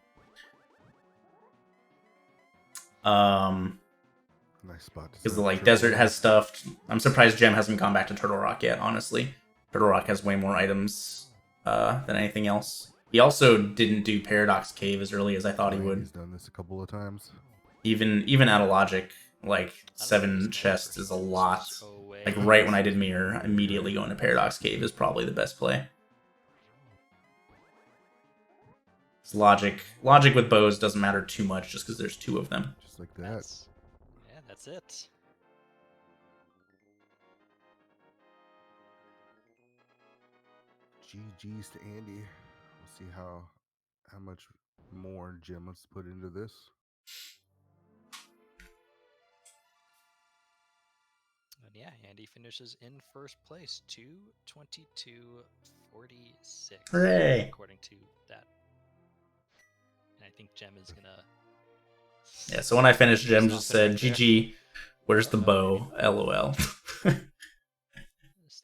Nice spot. Because like Desert has stuff. I'm surprised Gem hasn't gone back to Turtle Rock yet. Honestly, Turtle Rock has way more items than anything else. He also didn't do Paradox Cave as early as I thought he would. He's done this a couple of times. Even out of logic, like 7 chests is a lot. Like right when I did Mirror, immediately going to Paradox Cave is probably the best play. Logic with bows doesn't matter too much just because there's 2 of them. Just like that. That's it. GG's to Andy. We'll see how much more Gem wants to put into this. yeah, Andy finishes in first place, 2:22:46. Hooray. According to that. And I think Gem is gonna. Yeah, so when I finished, Jem Stop just it said, right there. GG, where's the Uh-oh. bow? LOL. So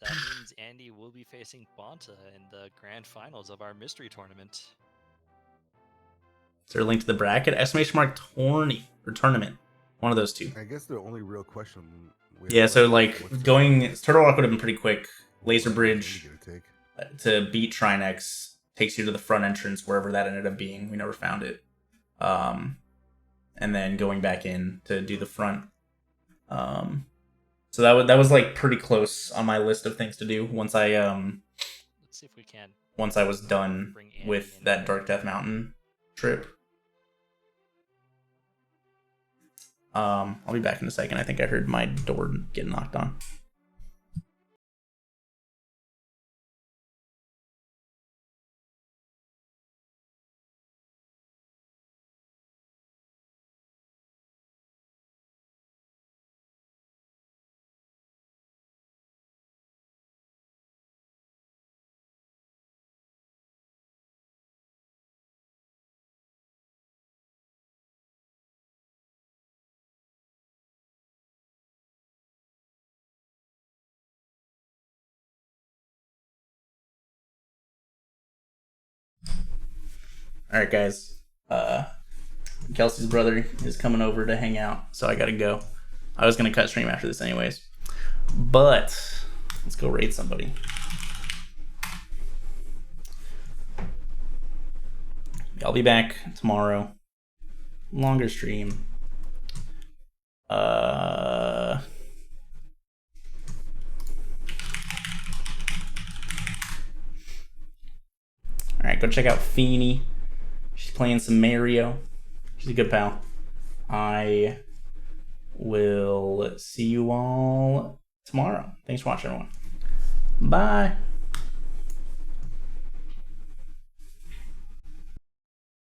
that means Andy will be facing BONTA in the grand finals of our mystery tournament. Is there a link to the bracket? Exclamation mark tourney or tournament. One of those two. I guess the only real question. Yeah, so like what's going Turtle Rock would have been pretty quick. Laser what Bridge Andy gonna take? to beat Trinex takes you to the front entrance wherever that ended up being. We never found it. And then going back in to do the front. So that was like pretty close on my list of things to do once I Let's see if we can. once I was done Bring Andy with in. that Dark Death Mountain trip. I'll be back in a second. I think I heard my door get knocked on. All right, guys. Kelsey's brother is coming over to hang out, so I gotta go. I was gonna cut stream after this anyways, but let's go raid somebody. I'll be back tomorrow. Longer stream. All right, go check out Feeny. She's playing some Mario. She's a good pal. I will see you all tomorrow. Thanks for watching, everyone. Bye.